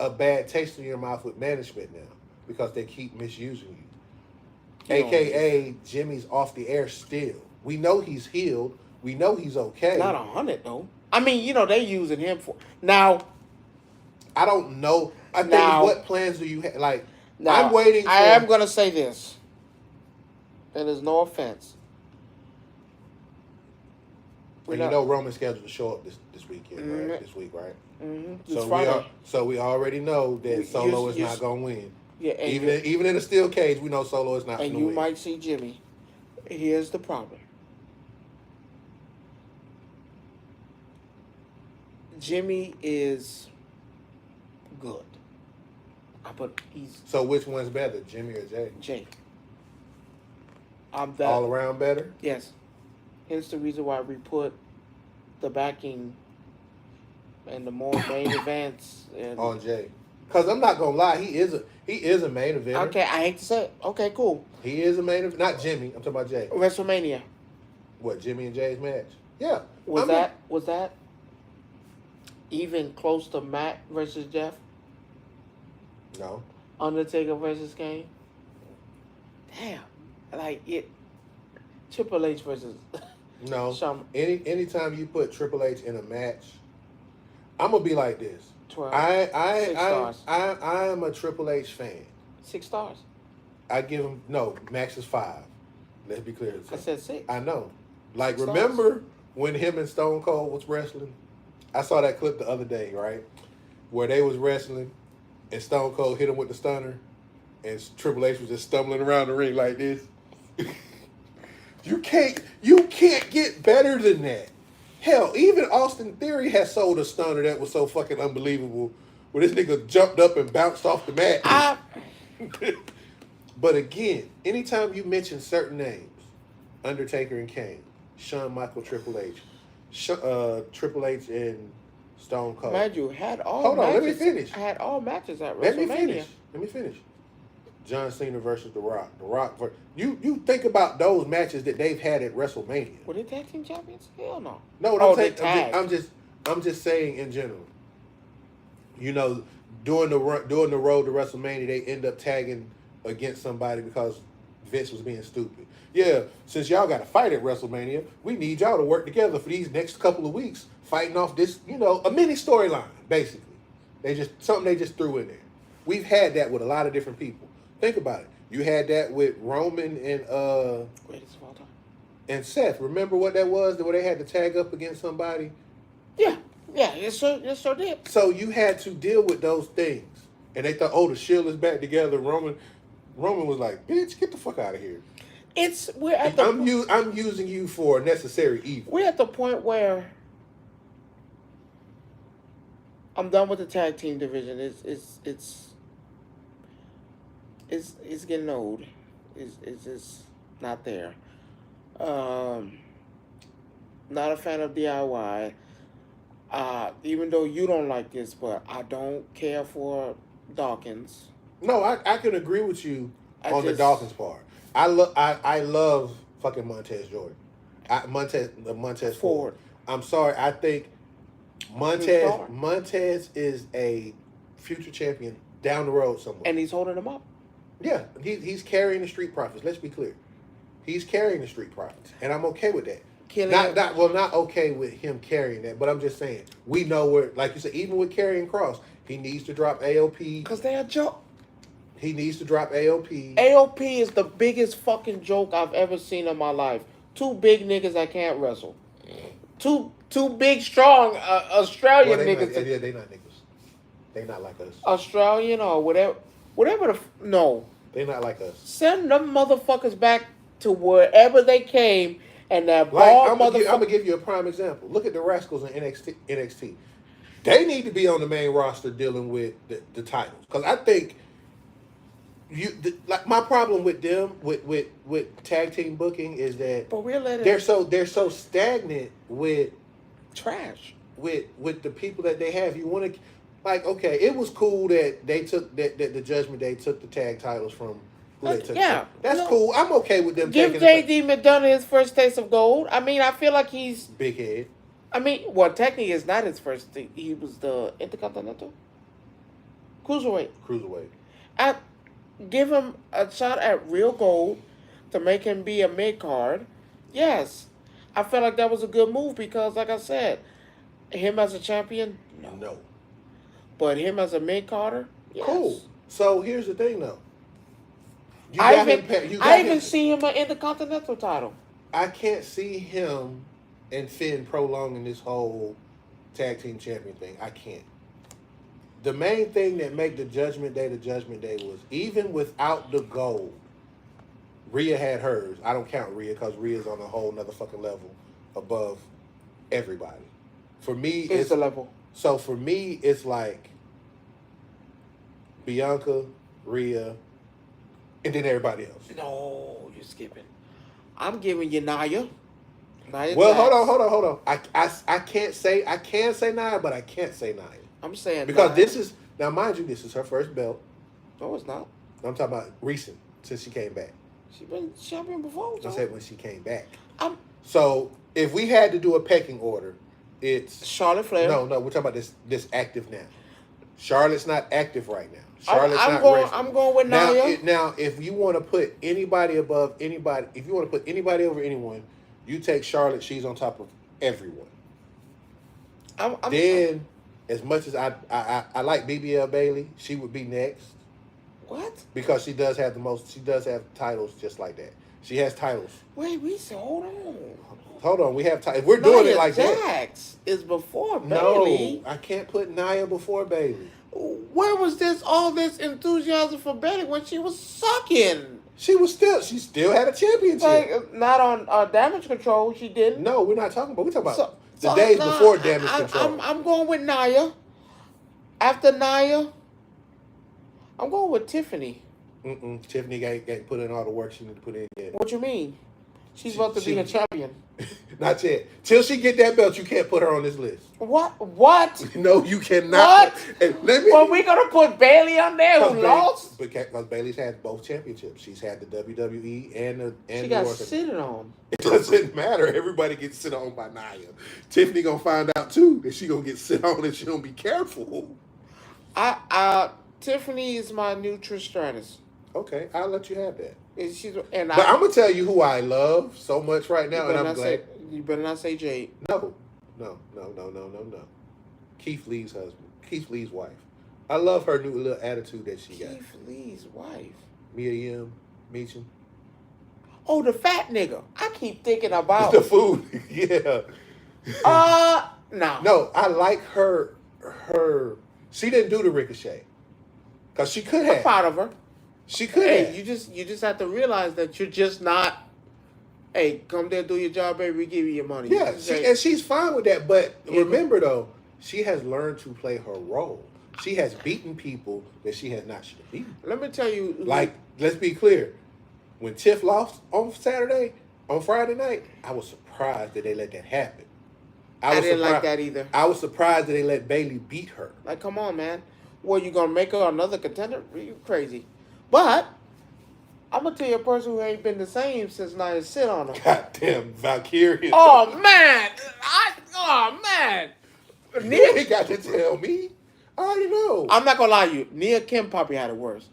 S2: a bad taste in your mouth with management now because they keep misusing you. AKA Jimmy's off the air still. We know he's healed. We know he's okay.
S1: Not 100 though. I mean, they using him for now.
S2: I don't know. I think what plans do you have? Like,
S1: now,
S2: I'm waiting for...
S1: I am going to say this. And there's no offense.
S2: And Roman's scheduled to show up this weekend, right? This week, right?
S1: Mm-hmm.
S2: So we already know that Solo is not going to win.
S1: Yeah,
S2: even in a steel cage, we know Solo is not going to win.
S1: And you might see Jimmy. Here's the problem. Jimmy is good. But he's
S2: So which one's better, Jimmy or Jay?
S1: Jay.
S2: All around better?
S1: Yes. Hence the reason why we put the backing and the more main events and
S2: On Jay. Because I'm not gonna lie, he is a main eventer.
S1: okay, I hate to say it. Okay, cool.
S2: He is a main event. Not Jimmy. I'm talking about Jay.
S1: WrestleMania.
S2: What, Jimmy and Jay's match? Yeah.
S1: Was that even close to Matt versus Jeff?
S2: No.
S1: Undertaker versus Kane? Damn. Like it Triple H versus
S2: No.
S1: Shawn.
S2: Anytime you put Triple H in a match, I'm gonna be like this.
S1: 12.
S2: I am a Triple H fan.
S1: 6 stars.
S2: I give him max is 5. Let's be clear.
S1: I said 6.
S2: I know. Like
S1: 6
S2: remember
S1: stars.
S2: when him and Stone Cold was wrestling? I saw that clip the other day, right? Where they was wrestling and Stone Cold hit him with the stunner and Triple H was just stumbling around the ring like this. You can't get better than that. Hell, even Austin Theory has sold a stunner that was so fucking unbelievable where this nigga jumped up and bounced off the mat. But again, anytime you mention certain names, Undertaker and Kane, Shawn Michael, Triple H, Triple H and Stone Cold.
S1: Mind you, had all
S2: Hold on,
S1: matches,
S2: let me finish.
S1: Had all matches at
S2: Let
S1: WrestleMania.
S2: me finish. John Cena versus The Rock. You think about those matches that they've had at WrestleMania.
S1: Were they tag team champions? Hell no.
S2: No, what I'm just saying in general. You know, during the road to WrestleMania, they end up tagging against somebody because Vince was being stupid. Yeah, since y'all got to fight at WrestleMania, we need y'all to work together for these next couple of weeks, fighting off this, a mini storyline, basically. They just threw in there. We've had that with a lot of different people. Think about it. You had that with Roman and
S1: greatest of all time.
S2: And Seth. Remember what that was? Where they had to tag up against somebody?
S1: Yeah, it sure did. So
S2: you had to deal with those things. And they thought, the Shield is back together. Roman was like, bitch, get the fuck out of here. I'm using you for necessary evil.
S1: We're at the point where I'm done with the tag team division. It's getting old. It's just not there. Not a fan of DIY. Even though you don't like this, but I don't care for Dawkins.
S2: No, I can agree with you the Dawkins part. I love fucking Montez Jordan. Montez Ford. I'm sorry. I think Montez is a future champion down the road somewhere.
S1: And he's holding them up.
S2: Yeah, he's carrying the Street Profits. Let's be clear. He's carrying the Street Profits, and I'm okay with that. Not okay with him carrying that, but I'm just saying we know where, like you said, even with Karrion Kross, he needs to drop AOP
S1: because they're a joke.
S2: He needs to drop AOP.
S1: AOP is the biggest fucking joke I've ever seen in my life. 2 big niggas that can't wrestle. Two big, strong Australian niggas.
S2: They're not niggas. They're not like us.
S1: Australian or whatever. No.
S2: They're not like us.
S1: Send them motherfuckers back to wherever they came and that ball
S2: I'm going to give you a prime example. Look at the Rascals in NXT. They need to be on the main roster dealing with the titles. Because I think my problem with them with tag team booking is that they're so stagnant with
S1: trash
S2: with the people that they have. You want to okay, it was cool that they took that the Judgment Day took the tag titles from who they took. Yeah, that's cool. I'm okay with them.
S1: Give JD McDonough his first taste of gold. I mean, I feel like he's
S2: big head.
S1: I mean, well, technically, it's not his first thing. He was the Intercontinental Cruiserweight. I give him a shot at real gold to make him be a mid-card. Yes. I felt like that was a good move because, like I said, him as a champion,
S2: no.
S1: But him as a mid-carder, yes.
S2: Cool. So here's the thing, though.
S1: I even see him in the Continental title.
S2: I can't see him and Finn prolonging this whole tag team champion thing. I can't. The main thing that made the Judgment Day was even without the gold, Rhea had hers. I don't count Rhea because Rhea's on a whole nother fucking level above everybody. For me,
S1: it's the level.
S2: So for me, it's like Bianca, Rhea, and then everybody else.
S1: No, you're skipping. I'm giving you Nia.
S2: Well, hold on. I can't say Nia, but I can't say Nia.
S1: I'm saying
S2: because
S1: Nia.
S2: this is now, mind you, this is her first belt.
S1: No, it's not.
S2: I'm talking about recent since she came back.
S1: She's been champion before.
S2: I said when she came back.
S1: So
S2: if we had to do a pecking order, it's
S1: Charlotte Flair.
S2: No, we're talking about this active now. Charlotte's not active right now. Charlotte's not
S1: wrestling. I'm going with Nia.
S2: Now, if you want to put anybody above anybody, if you want to put anybody over anyone, you take Charlotte. She's on top of everyone. Then, as much as I like BBL Bailey, she would be next.
S1: What?
S2: Because she does have She does have titles just like that. She has titles.
S1: Wait, we said hold on.
S2: Hold on, we have titles. We're doing it like
S1: Jax is before
S2: Bailey. No, I can't put Nia before Bailey.
S1: Where was all this enthusiasm for Bailey when she was sucking?
S2: She still had a championship.
S1: Like, not on Damage Control, she didn't.
S2: No, we're not talking about. We're talking about the days before Damage Control.
S1: I'm going with Nia. After Nia, I'm going with Tiffany.
S2: Tiffany ain't put in all the work she need to put in yet.
S1: What you mean? She's about to be a champion.
S2: Not yet. Till she get that belt, you can't put her on this list.
S1: What?
S2: No, you cannot.
S1: What? Well, we gonna put Bailey on there who lost?
S2: Because Bailey's had both championships. She's had the WWE and
S1: she got sit on.
S2: It doesn't matter. Everybody gets sit on by Nia. Tiffany gonna find out too that she gonna get sit on if she don't be careful.
S1: Tiffany is my new Trish Stratus.
S2: Okay, I'll let you have that.
S1: But
S2: I'm gonna tell you who I love so much right now, and I'm glad.
S1: You better not say Jade.
S2: No. Keith Lee's husband, Keith Lee's wife. I love her new little attitude that she got.
S1: Keith Lee's wife.
S2: Mia Yim, Meacham.
S1: Oh, the fat nigga. I keep thinking about
S2: the food. Yeah.
S1: No.
S2: No, I like her. She didn't do the Ricochet because she could have.
S1: I'm proud of her.
S2: She could have.
S1: You just have to realize that you're just not. Hey, come there, do your job, baby. We give you your money.
S2: Yeah, and she's fine with that. But remember, though, she has learned to play her role. She has beaten people that she has not should have beaten.
S1: Let me tell you.
S2: Like, let's be clear. When Tiff lost on Friday night, I was surprised that they let that happen.
S1: I didn't like that either.
S2: I was surprised that they let Bailey beat her.
S1: Like, come on, man. Well, you gonna make her another contender? You crazy. But I'm gonna tell you a person who ain't been the same since Nia sit on her.
S2: Goddamn Valkyrie.
S1: Oh man,
S2: Nia, he got to tell me. I already know.
S1: I'm not gonna lie to you. Nia Kim probably had it worse.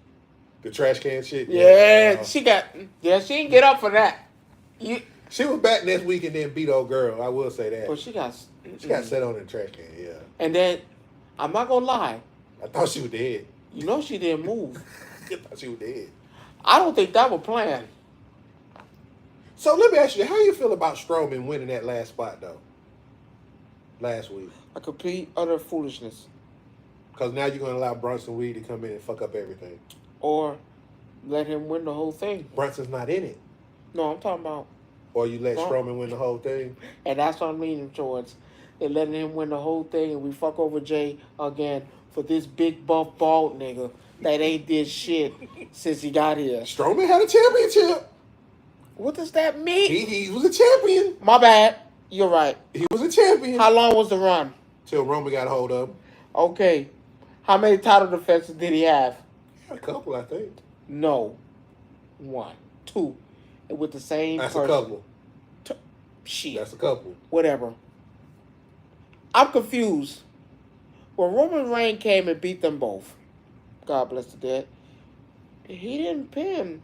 S2: The trash can shit.
S1: Yeah, she didn't get up for that.
S2: She was back next week and then beat old girl. I will say that.
S1: But she got
S2: set on in the trash can. Yeah.
S1: And then I'm not gonna lie.
S2: I thought she was dead.
S1: You know she didn't move.
S2: I thought she was dead.
S1: I don't think that was planned.
S2: So let me ask you, how you feel about Strowman winning that last spot though? Last week.
S1: A complete utter foolishness.
S2: Because now you're gonna allow Bronson Reed to come in and fuck up everything.
S1: Or let him win the whole thing.
S2: Bronson's not in it.
S1: No, I'm talking about.
S2: Or you let Strowman win the whole thing.
S1: And that's what I'm leaning towards. They're letting him win the whole thing and we fuck over Jay again for this big buff bald nigga that ain't did shit since he got here.
S2: Strowman had a championship.
S1: What does that mean?
S2: He was a champion.
S1: My bad. You're right.
S2: He was a champion.
S1: How long was the run?
S2: Till Roman got a hold of him.
S1: Okay. How many title defenses did he have?
S2: A couple, I think.
S1: No. 1, 2. And with the same
S2: That's
S1: person.
S2: A couple.
S1: Shit.
S2: That's a couple.
S1: Whatever. I'm confused. When Roman Reigns came and beat them both, God bless the dead, he didn't pin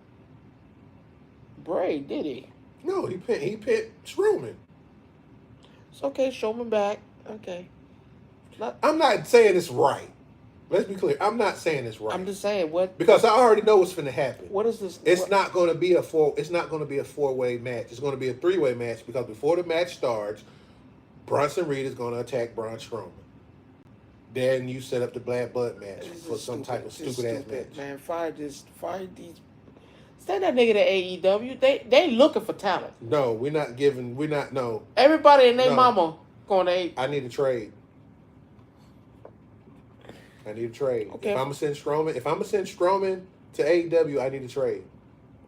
S1: Bray, did he?
S2: No, he pinned Strowman.
S1: It's okay, Strowman back. Okay.
S2: I'm not saying it's right. Let's be clear. I'm not saying it's right.
S1: I'm just saying what
S2: because I already know what's finna happen.
S1: What is this?
S2: It's not going to be a four-way match. It's going to be a three-way match because before the match starts, Bronson Reed is going to attack Braun Strowman. Then you set up the Black Blood match for some type of stupid ass match.
S1: Man, fire these. Send that nigga to AEW. They looking for talent.
S2: No, we're not. No.
S1: Everybody and their mama going to
S2: I need a trade. I need a trade.
S1: Okay.
S2: If I'm gonna send Strowman to AEW, I need a trade.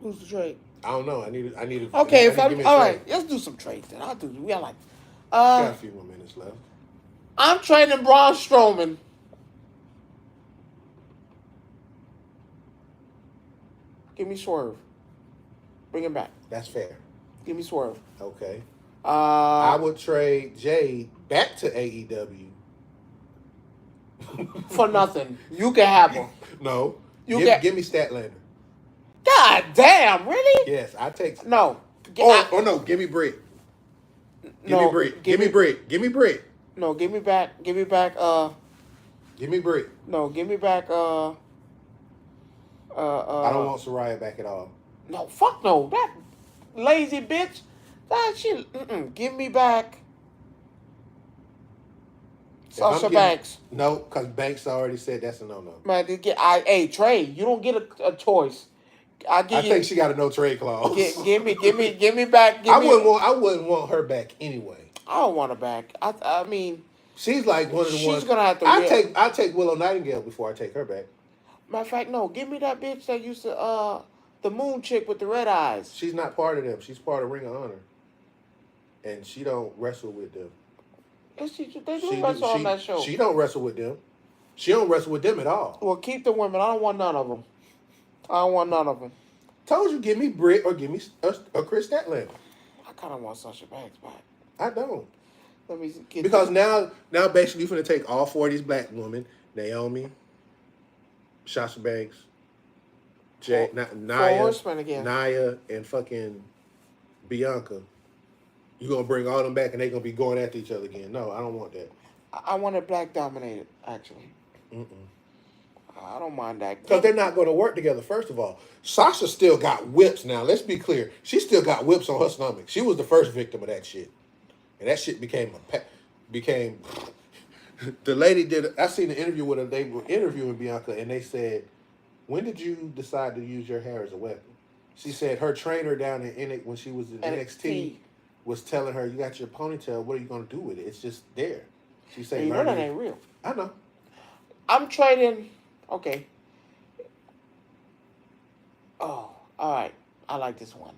S1: Who's the trade?
S2: I don't know. I need.
S1: Okay,
S2: if I'm
S1: all right, let's do some trades then. We got like,
S2: got a few more minutes left.
S1: I'm trading Braun Strowman. Give me Swerve. Bring him back.
S2: That's fair.
S1: Give me Swerve.
S2: Okay.
S1: I
S2: would trade Jade back to AEW.
S1: For nothing. You can have her.
S2: No.
S1: Give
S2: me Statlander.
S1: God damn, really?
S2: Yes, I take.
S1: No.
S2: No, give me Britt. Give me Britt. Give me Britt.
S1: No, give me back. Give me back.
S2: Give me Britt.
S1: No, give me back.
S2: I don't want Soraya back at all.
S1: No, fuck no. That lazy bitch. That she. Give me back. Sasha Banks.
S2: No, because Banks already said that's a no-no.
S1: Man, hey, Trey, you don't get a choice.
S2: I think she got a no trade clause.
S1: Give me back.
S2: I wouldn't want her back anyway.
S1: I don't want her back. I mean,
S2: she's like one of the ones.
S1: She's gonna have to.
S2: I take Willow Nightingale before I take her back.
S1: Matter of fact, no. Give me that bitch that used to the moon chick with the red eyes.
S2: She's not part of them. She's part of Ring of Honor, and she don't wrestle with them.
S1: They do wrestle on that show.
S2: She don't wrestle with them. She don't wrestle with them at all.
S1: Well, keep the women. I don't want none of them.
S2: Told you, give me Britt or give me a Chris Statlander.
S1: I kind of want Sasha Banks back.
S2: I don't.
S1: Let me get
S2: because now basically you're going to take all 4 of these black women, Naomi, Sasha Banks, Nia, and fucking Bianca. You're going to bring all them back and they're going to be going after each other again. No, I don't want that.
S1: I want it black dominated, actually. I don't mind that.
S2: Because they're not going to work together, first of all. Sasha still got whips now. Let's be clear. She still got whips on her stomach. She was the first victim of that shit. And that shit became... The lady did... I seen an interview with her. They were interviewing Bianca, and they said, when did you decide to use your hair as a weapon? She said her trainer down in when she was in NXT was telling her, you got your ponytail, what are you going to do with it? It's just there. She said,
S1: you know that ain't real.
S2: I know.
S1: I'm trading... Okay. Oh, all right. I like this one.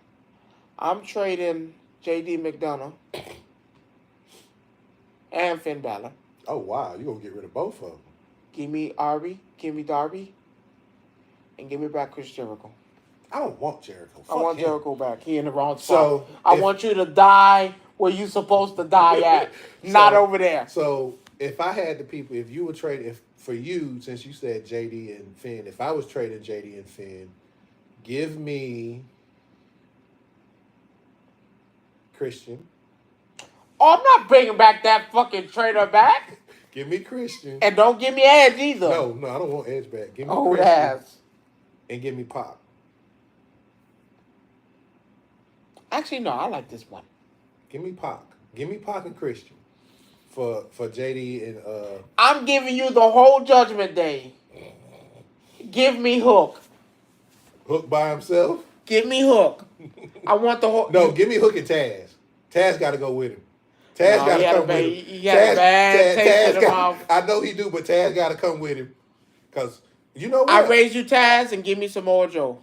S1: I'm trading J.D. McDonough and Finn Balor.
S2: Oh, wow. You're going to get rid of both of them.
S1: Give me Darby, and give me back Chris Jericho.
S2: I don't want Jericho.
S1: I want Jericho back. He in the wrong spot.
S2: So
S1: I want you to die where you supposed to die at, not over there.
S2: So if I had the people, if you would trade, for you, since you said JD and Finn, if I was trading JD and Finn, give me Christian.
S1: Oh, I'm not bringing back that fucking traitor back.
S2: Give me Christian.
S1: And don't give me Edge either.
S2: No, I don't want Edge back. Give me
S1: Christian.
S2: Ass. And give me Pac.
S1: Actually, no, I like this one.
S2: Give me Pac. Give me Pac and Christian. For JD and
S1: I'm giving you the whole Judgment Day. Give me Hook.
S2: Hook by himself?
S1: Give me Hook. I want the whole.
S2: No, give me Hook and Taz. Taz got to go with him. Taz got to come with him.
S1: He got a bad taste in the mouth.
S2: I know he do, but Taz got to come with him. Because, you know what?
S1: I raise you Taz and give me Samoa Joe.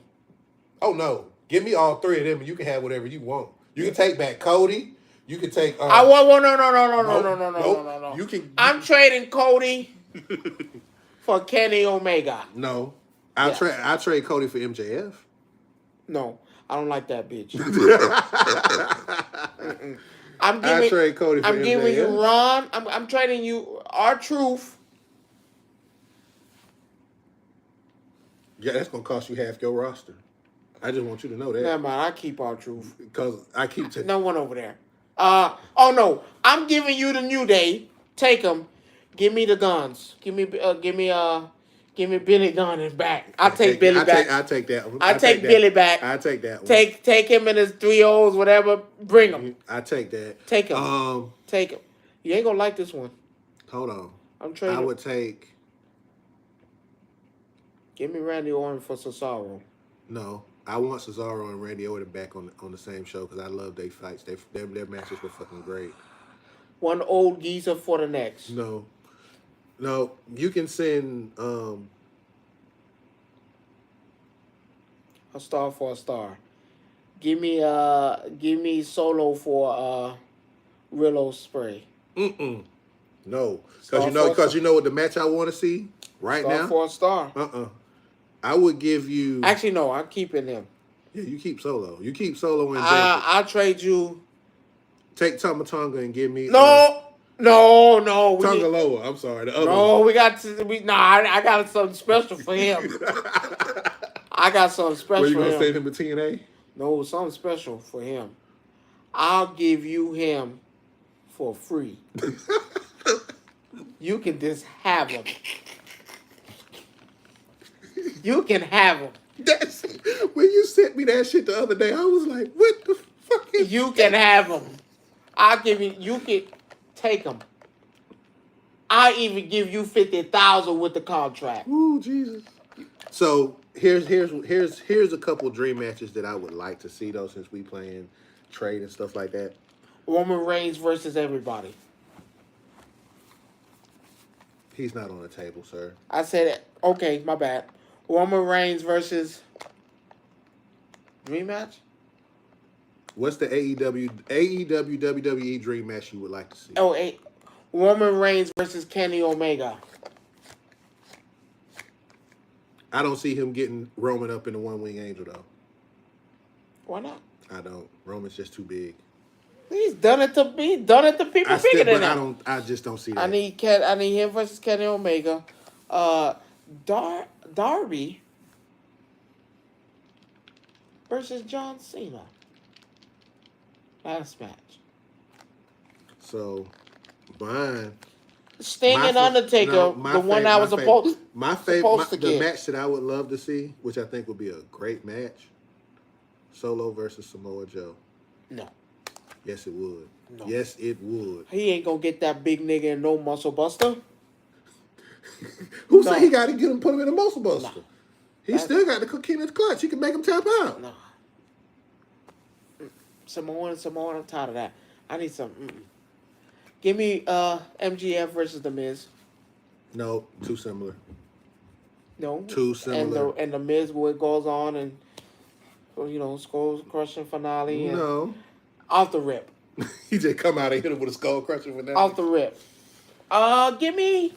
S2: Oh, no. Give me all 3 of them and you can have whatever you want. You can take back Cody. You can take...
S1: I want... No.
S2: You can...
S1: I'm trading Cody for Kenny Omega.
S2: No. I trade Cody for MJF.
S1: No. I don't like that bitch.
S2: I trade Cody for
S1: I'm
S2: MJF.
S1: giving you Ron. I'm trading you R-Truth.
S2: Yeah, that's going to cost you half your roster. I just want you to know that.
S1: Never mind. I keep R-Truth.
S2: Because I keep...
S1: No one over there. Oh no! I'm giving you the New Day. Take them. Give me the guns. Give me Billy Gunn and back. I'll take Billy back.
S2: I'll take that one.
S1: I'll take Billy back.
S2: I'll take that one.
S1: Take him and his 3 O's, whatever. Bring him.
S2: I take that.
S1: Take him. Take him. You ain't gonna like this one.
S2: Hold on.
S1: I'm trading.
S2: I would take.
S1: Give me Randy Orton for Cesaro.
S2: No. I want Cesaro and Randy Orton back on the same show because I love their fights. Their matches were fucking great.
S1: One old geezer for the next.
S2: No. No, you can send.
S1: A star for a star. Give me Solo for Rillo spray.
S2: No,
S1: Star for a
S2: because
S1: star.
S2: you know what the match I want to see right
S1: Star
S2: now.
S1: for a star.
S2: I would give you.
S1: Actually, no. I'm keeping him.
S2: Yeah, you keep Solo. You keep Solo and Bradford.
S1: I'll trade you.
S2: Take Tonga and give me.
S1: No, no.
S2: Tonga Loa. I'm sorry, the other one.
S1: No, we got to. I got something special for him. I got something special
S2: Were you
S1: for
S2: gonna
S1: him.
S2: send him to TNA?
S1: No, something special for him. I'll give you him for free. You can just have him. You can have him.
S2: That's when you sent me that shit the other day. I was like, "What the fuck?"
S1: You can have him. I'll give you. You can take him. I even give you 50,000 with the contract.
S2: Ooh, Jesus. So here's a couple dream matches that I would like to see though, since we playing trade and stuff like that.
S1: Roman Reigns versus everybody.
S2: He's not on the table, sir.
S1: I said it. Okay, my bad. Roman Reigns versus dream match.
S2: What's the AEW WWE dream match you would like to see?
S1: Oh, Roman Reigns versus Kenny Omega.
S2: I don't see him getting Roman up in the One Wing Angel though.
S1: Why not?
S2: I don't. Roman's just too big.
S1: He's done it to people bigger than him.
S2: I just don't see that.
S1: I need him versus Kenny Omega. Darby versus John Cena. Last match.
S2: So, mine.
S1: Sting and Undertaker, the one I was supposed to
S2: the
S1: get.
S2: match that I would love to see, which I think would be a great match, Solo versus Samoa Joe.
S1: No.
S2: Yes, it would.
S1: No.
S2: Yes, it would.
S1: He ain't gonna get that big nigga in no muscle buster.
S2: Who said he got to get him, put him in a muscle buster?
S1: No.
S2: He still got the cookie in the clutch. He can make him tap out.
S1: No. Samoa, I'm tired of that. I need some. Give me MGF versus The Miz.
S2: No, too similar.
S1: No.
S2: Too similar.
S1: And the Miz, what goes on, and skull crushing finale. And
S2: no.
S1: Off the rip.
S2: He just come out and hit him with a skull crushing finale.
S1: Off the rip. Give me.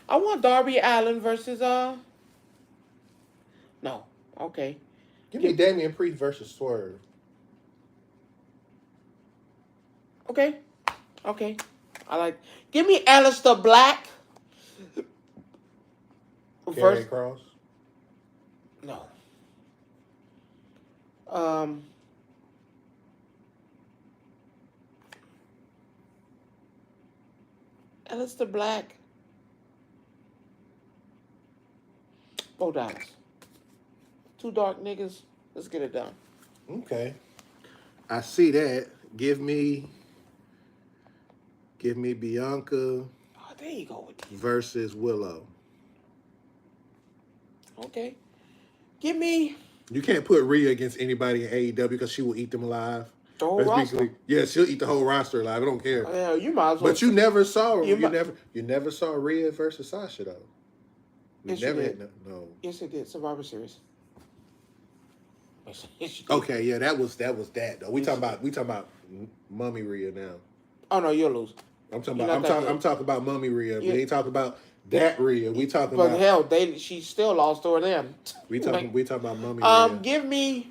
S1: I want Darby Allin versus No. Okay.
S2: Give me Damian Priest versus Swerve.
S1: Okay. Give me Aleister Black.
S2: Karrion Kross.
S1: No. Aleister Black. Bo Dallas. Two dark niggas. Let's get it done.
S2: Okay. I see that. Give me Bianca.
S1: Oh, there you go.
S2: Versus Willow.
S1: Okay. Give me.
S2: You can't put Rhea against anybody in AEW because she will eat them alive.
S1: The whole roster.
S2: Yeah, she'll eat the whole roster alive. I don't care.
S1: Yeah, you might as well.
S2: But you never saw you never saw Rhea versus Sasha though.
S1: Yes,
S2: never
S1: you did.
S2: No.
S1: Yes, it did. Survivor Series.
S2: Okay, yeah, that was that though. We talking about Mummy Rhea now.
S1: Oh no, you'll lose.
S2: I'm talking about Mummy Rhea. We ain't talking about that Rhea. We talking
S1: but
S2: about.
S1: But hell, she still lost to them.
S2: We talking about Mummy Rhea.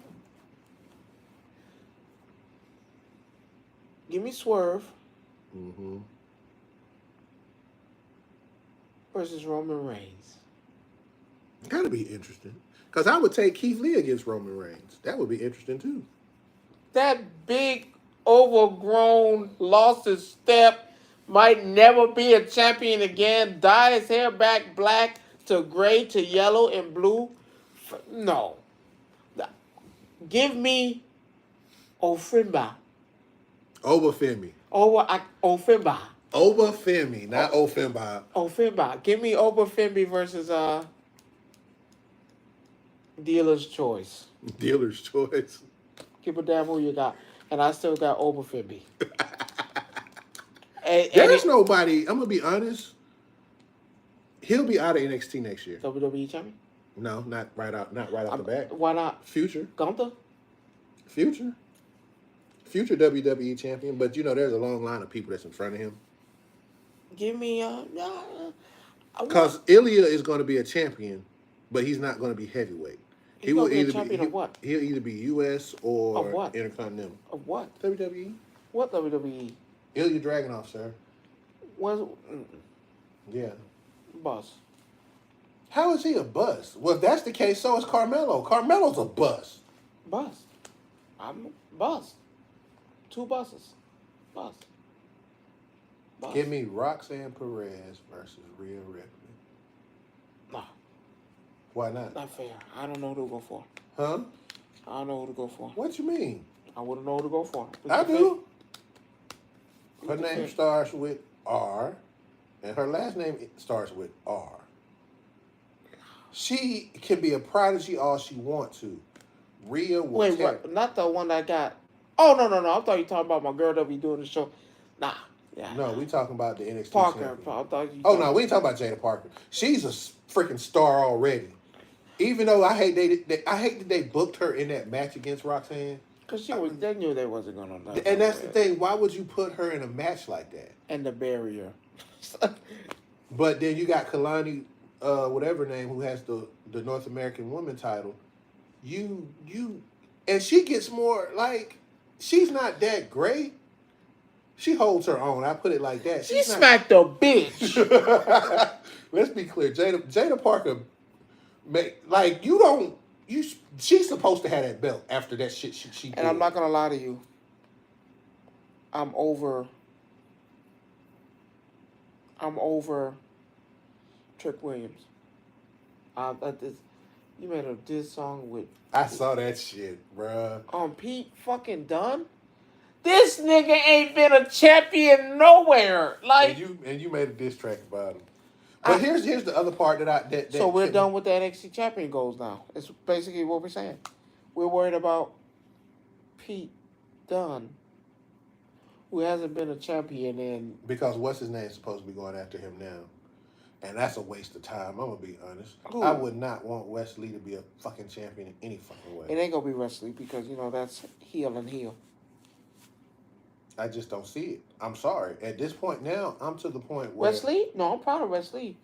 S1: Give me Swerve. Versus Roman Reigns.
S2: Gotta be interesting. Because I would take Keith Lee against Roman Reigns. That would be interesting too.
S1: That big, overgrown, lost his step, might never be a champion again, dye his hair back black to gray to yellow and blue. No. Give me Ofimba.
S2: Obafemi.
S1: Ofimba.
S2: Obafemi, not Ofimba.
S1: Ofimba. Give me Obafemi versus Dealer's Choice.
S2: Dealer's Choice.
S1: Keep a damn who you got. And I still got Obafemi.
S2: There's nobody, I'm going to be honest, He'll be out of NXT next year.
S1: WWE champion?
S2: No, not right out the bat.
S1: Why not?
S2: Future.
S1: Gunther?
S2: Future WWE champion, but there's a long line of people that's in front of him.
S1: Give me
S2: because Ilya is going to be a champion, but he's not going to be heavyweight.
S1: He will either be a champion of what?
S2: He'll either be US or
S1: of what?
S2: Intercontinental.
S1: Of what?
S2: WWE.
S1: What WWE?
S2: Ilya Dragunov, sir. Yeah.
S1: Bust.
S2: How is he a bust? Well, if that's the case, so is Carmelo. Carmelo's a bust.
S1: Bust. I'm a bust. 2 buses. Bust.
S2: Give me Roxanne Perez versus Rhea Ripley.
S1: No.
S2: Why not?
S1: Not fair. I don't know who to go for.
S2: Huh?
S1: I don't know who to go for.
S2: What you mean?
S1: I wouldn't know who to go for.
S2: I do. Her name starts with R, and her last name starts with R. She can be a prodigy all she wants to. Rhea will
S1: Wait, what? Not the one that got... Oh, no. I thought you were talking about my girl that be doing the show. Nah. Yeah,
S2: no, we talking about the NXT
S1: Parker.
S2: No, we ain't talking about Jada Parker. She's a freaking star already. Even though I hate that they booked her in that match against Roxanne.
S1: Because they knew they wasn't going to.
S2: And that's the thing. Why would you put her in a match like that?
S1: And the barrier.
S2: But then you got Kalani, whatever name, who has the North American Woman title. And she gets more, she's not that great. She holds her own. I put it like that.
S1: She smacked a bitch.
S2: Let's be clear. Jada Parker, she's supposed to have that belt after that shit she did.
S1: And I'm not going to lie to you. I'm over Trick Williams. You made a diss song with...
S2: I saw that shit, bruh.
S1: Pete fucking Dunne? This nigga ain't been a champion nowhere.
S2: And you made a diss track about him. But here's the other part that
S1: so we're done with the NXT champion goals now. It's basically what we're saying. We're worried about Pete Dunne, who hasn't been a champion in...
S2: Because what's his name supposed to be going after him now? And that's a waste of time. I'm going to be honest.
S1: Who?
S2: I would not want Wesley to be a fucking champion in any fucking way.
S1: It ain't going to be Wesley because, that's heel and heel.
S2: I just don't see it. I'm sorry. At this point now, I'm to the point where...
S1: Wesley? No, I'm proud of Wesley.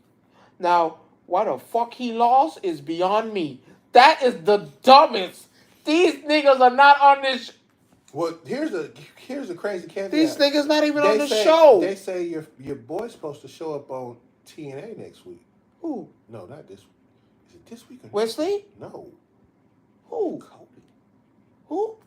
S1: Now, why the fuck he lost is beyond me. That is the dumbest. These niggas are not on this...
S2: Well, here's the crazy caveat.
S1: These niggas not even on the show.
S2: They say your boy's supposed to show up on TNA next week.
S1: Who?
S2: No, not this week. Is it this week or
S1: Wesley?
S2: No.
S1: Who?
S2: Cody.
S1: Who?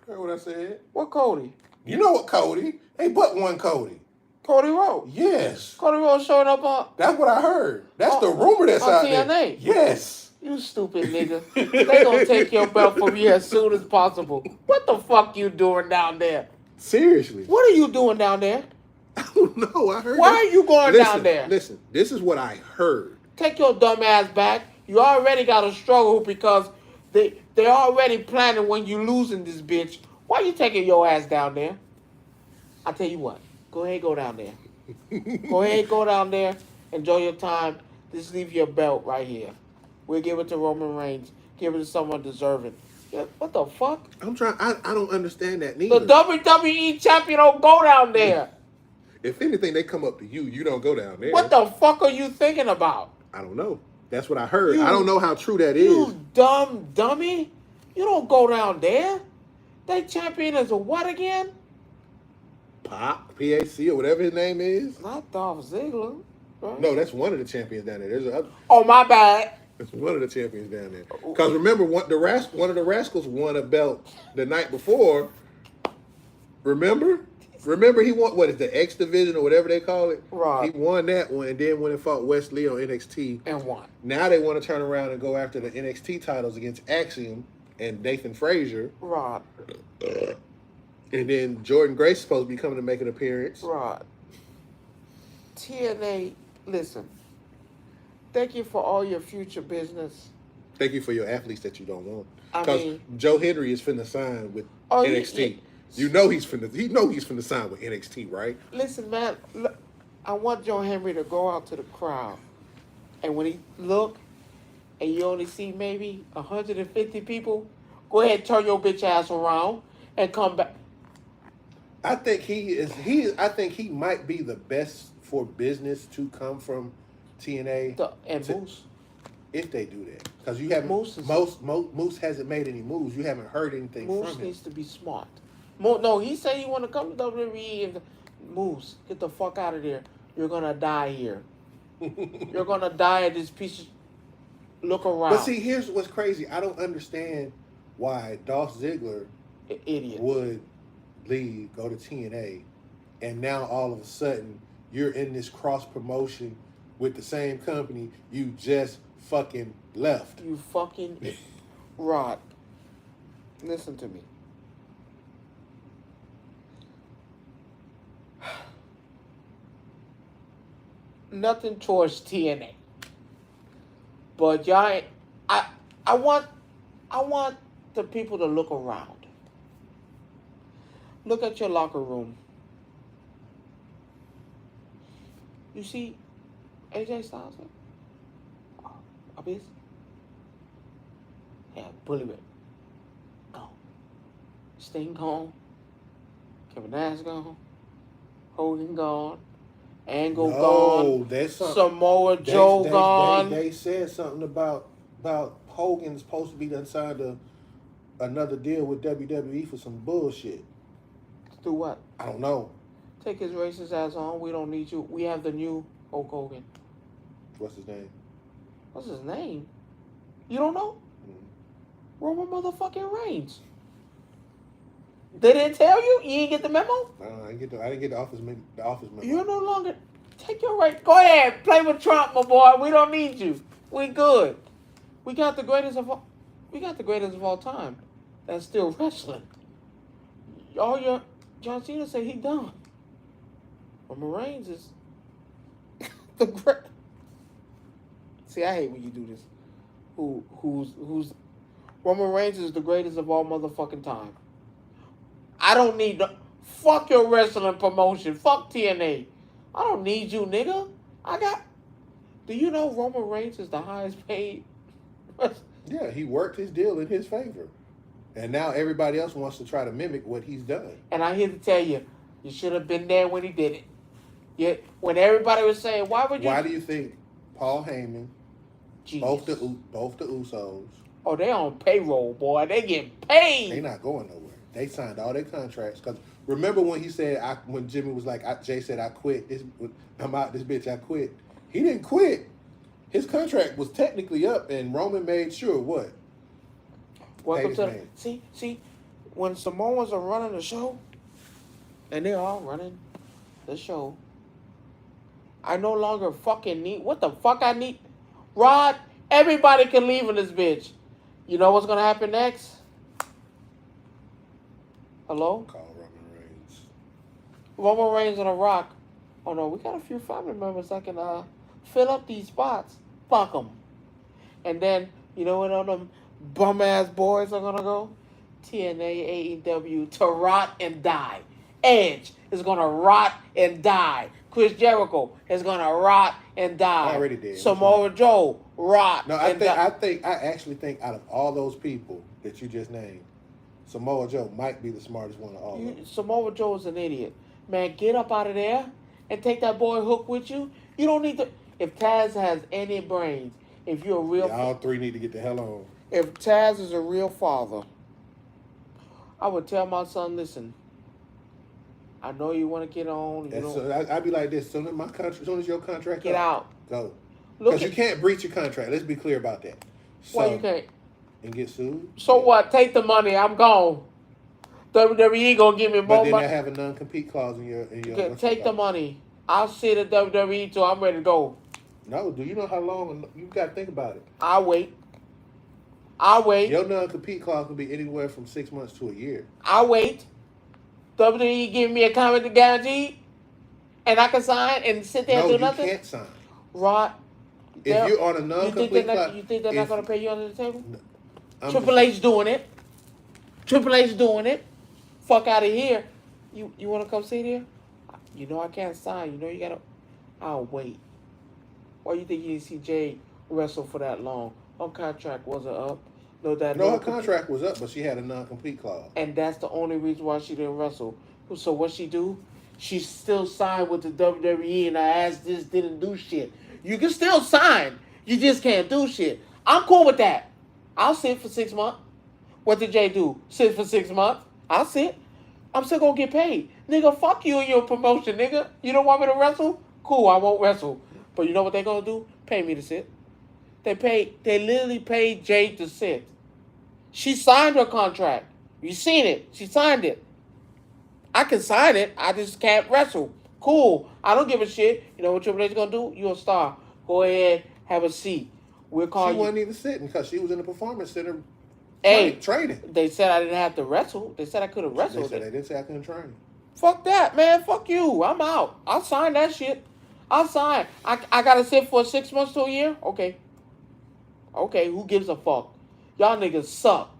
S2: Heard what I said?
S1: What Cody?
S2: You know what Cody? Ain't but one Cody.
S1: Cody Rhodes.
S2: Yes.
S1: Cody Rhodes showing up on...
S2: That's what I heard. That's the rumor that's out
S1: TNA.
S2: there. Yes.
S1: You stupid nigga. They gonna take your belt from you as soon as possible. What the fuck you doing down there?
S2: Seriously.
S1: What are you doing down there?
S2: I don't know. I heard.
S1: Why are you going down there?
S2: Listen, this is what I heard.
S1: Take your dumb ass back. You already got to struggle because they already planning when you losing this bitch. Why you taking your ass down there? I tell you what. Go ahead, go down there. Go ahead, go down there. Enjoy your time. Just leave your belt right here. We'll give it to Roman Reigns. Give it to someone deserving. Yeah, what the fuck?
S2: I'm trying. I don't understand that neither.
S1: The WWE champion don't go down there.
S2: If anything, they come up to you. You don't go down there.
S1: What the fuck are you thinking about?
S2: I don't know. That's what I heard. I don't know how true that is.
S1: You dumb dummy. You don't go down there. They champion is a what again?
S2: PAC or whatever his name is.
S1: Not Dolph Ziggler. Right?
S2: No, that's one of the champions down there. There's another.
S1: Oh, my bad.
S2: That's one of the champions down there. Because remember, one of the Rascals won a belt the night before. Remember, he won, what is the X Division or whatever they call it?
S1: Right.
S2: He won that one and then went and fought Wesley on NXT.
S1: And won.
S2: Now they want to turn around and go after the NXT titles against Axiom and Nathan Frazier.
S1: Right.
S2: And then Jordan Grace is supposed to be coming to make an appearance.
S1: Right. TNA, listen. Thank you for all your future business.
S2: Thank you for your athletes that you don't want.
S1: I
S2: Because
S1: mean,
S2: Joe Henry is finna sign with NXT. You know he's finna sign with NXT, right?
S1: Listen, man. Look, I want Joe Henry to go out to the crowd And when he look, and you only see maybe 150 people, go ahead and turn your bitch ass around and come back.
S2: I think I think he might be the best for business to come from TNA.
S1: And Moose.
S2: If they do that, because you haven't Moose hasn't made any moves. You haven't heard anything
S1: Moose
S2: from him.
S1: needs to be smart. No, he said he want to come to WWE. And Moose, get the fuck out of there. You're gonna die here. You're gonna die at this piece of... Look around.
S2: But see, here's what's crazy. I don't understand why Dolph Ziggler
S1: idiot
S2: would leave, go to TNA, and now all of a sudden you're in this cross promotion with the same company you just fucking left.
S1: You fucking Rod. Listen to me. Nothing towards TNA. But y'all, I want the people to look around. Look at your locker room. You see AJ Styles? Abyss? Yeah, Bully Ray. Gone. Sting gone. Kevin Nash gone. Hogan gone. Angle gone.
S2: That's
S1: Samoa Joe gone.
S2: They said something about Hogan's supposed to be done signed another deal with WWE for some bullshit.
S1: Do what?
S2: I don't know.
S1: Take his racist ass on. We don't need you. We have the new Hulk Hogan.
S2: What's his name?
S1: What's his name? You don't know? Mm-hmm. Roman motherfucking Reigns. They didn't tell you? You didn't get the memo?
S2: I didn't get the office memo.
S1: You're no longer... Take your right... Go ahead. Play with Trump, my boy. We don't need you. We good. We got the greatest of all time. That's still wrestling. John Cena said he done. Roman Reigns is the great... See, I hate when you do this. Who's... Roman Reigns is the greatest of all motherfucking time. I don't need the... Fuck your wrestling promotion. Fuck TNA. I don't need you, nigga. Do you know Roman Reigns is the highest paid?
S2: Yeah, he worked his deal in his favor. And now everybody else wants to try to mimic what he's done.
S1: And I'm here to tell you, you should have been there when he did it. Yet, when everybody was saying, why do you
S2: think Paul Heyman, both the Usos...
S1: Oh, they on payroll, boy. They getting paid.
S2: They not going nowhere. They signed all their contracts. Because remember when he said, when Jimmy was like, Jay said, I quit. I'm out this bitch, I quit. He didn't quit. His contract was technically up, and Roman made sure what?
S1: Welcome to see, when Samoans are running the show, and they're all running the show, I no longer fucking need... What the fuck I need? Rod, everybody can leave in this bitch. You know what's going to happen next? Hello?
S2: Call Roman Reigns.
S1: Roman Reigns and The Rock. Oh, no, we got a few family members that can fill up these spots. Fuck them. And then, you know where all them bum-ass boys are going to go? TNA, AEW, to rot and die. Edge is going to rot and die. Chris Jericho is going to rot and die.
S2: I already did.
S1: Samoa Joe, rot and die.
S2: I actually think out of all those people that you just named, Samoa Joe might be the smartest one of all of them.
S1: Samoa Joe is an idiot. Man, get up out of there and take that boy Hook with you. You don't need to... If Taz has any brains, if you're a real...
S2: All three need to get the hell on.
S1: If Taz is a real father, I would tell my son, listen, I know you want to get on.
S2: I'd be like this, as soon as your contract
S1: get out.
S2: Go. Because you can't breach your contract. Let's be clear about that.
S1: Why you can't?
S2: And get sued?
S1: So what? Take the money. I'm gone. WWE gonna give me more money.
S2: But then they have a non-compete clause in your
S1: take the money. I'll sit at WWE till I'm ready to go.
S2: No, do you know how long? You got to think about it.
S1: I'll wait.
S2: Your non-compete clause can be anywhere from 6 months to a year.
S1: I'll wait. WWE give me a comment to guarantee, and I can sign and sit there and do nothing?
S2: No, you can't sign.
S1: Rod,
S2: if you're on a non-complete clause...
S1: You think they're not going to pay you under the table? No, Triple H doing it. Triple H doing it. Fuck out of here. You want to come sit here? You know I can't sign. You know you got to... I'll wait. Why you think you didn't see Jade wrestle for that long? Her contract wasn't up. No,
S2: No, her contract was up, but she had a non-compete clause.
S1: and that's the only reason why she didn't wrestle. So what she do? She still signed with the WWE, and her ass just didn't do shit. You can still sign, you just can't do shit. I'm cool with that. I'll sit for 6 months. What did Jay do? Sit for 6 months? I'll sit. I'm still gonna get paid. Nigga, fuck you and your promotion, nigga. You don't want me to wrestle? Cool, I won't wrestle. But you know what they gonna do? Pay me to sit. They literally paid Jade to sit. She signed her contract. You seen it. She signed it. I can sign it. I just can't wrestle. Cool. I don't give a shit. You know what Triple H is gonna do? You're a star. Go ahead, have a seat. We'll call you.
S2: She wasn't even sitting because she was in the performance center.
S1: Hey,
S2: training.
S1: They said I didn't have to wrestle. They said I could have wrestled.
S2: They didn't say I couldn't train.
S1: Fuck that, man. Fuck you. I'm out. I'll sign that shit. I'll sign. I gotta sit for 6 months to a year? Okay. Okay, who gives a fuck? Y'all niggas suck.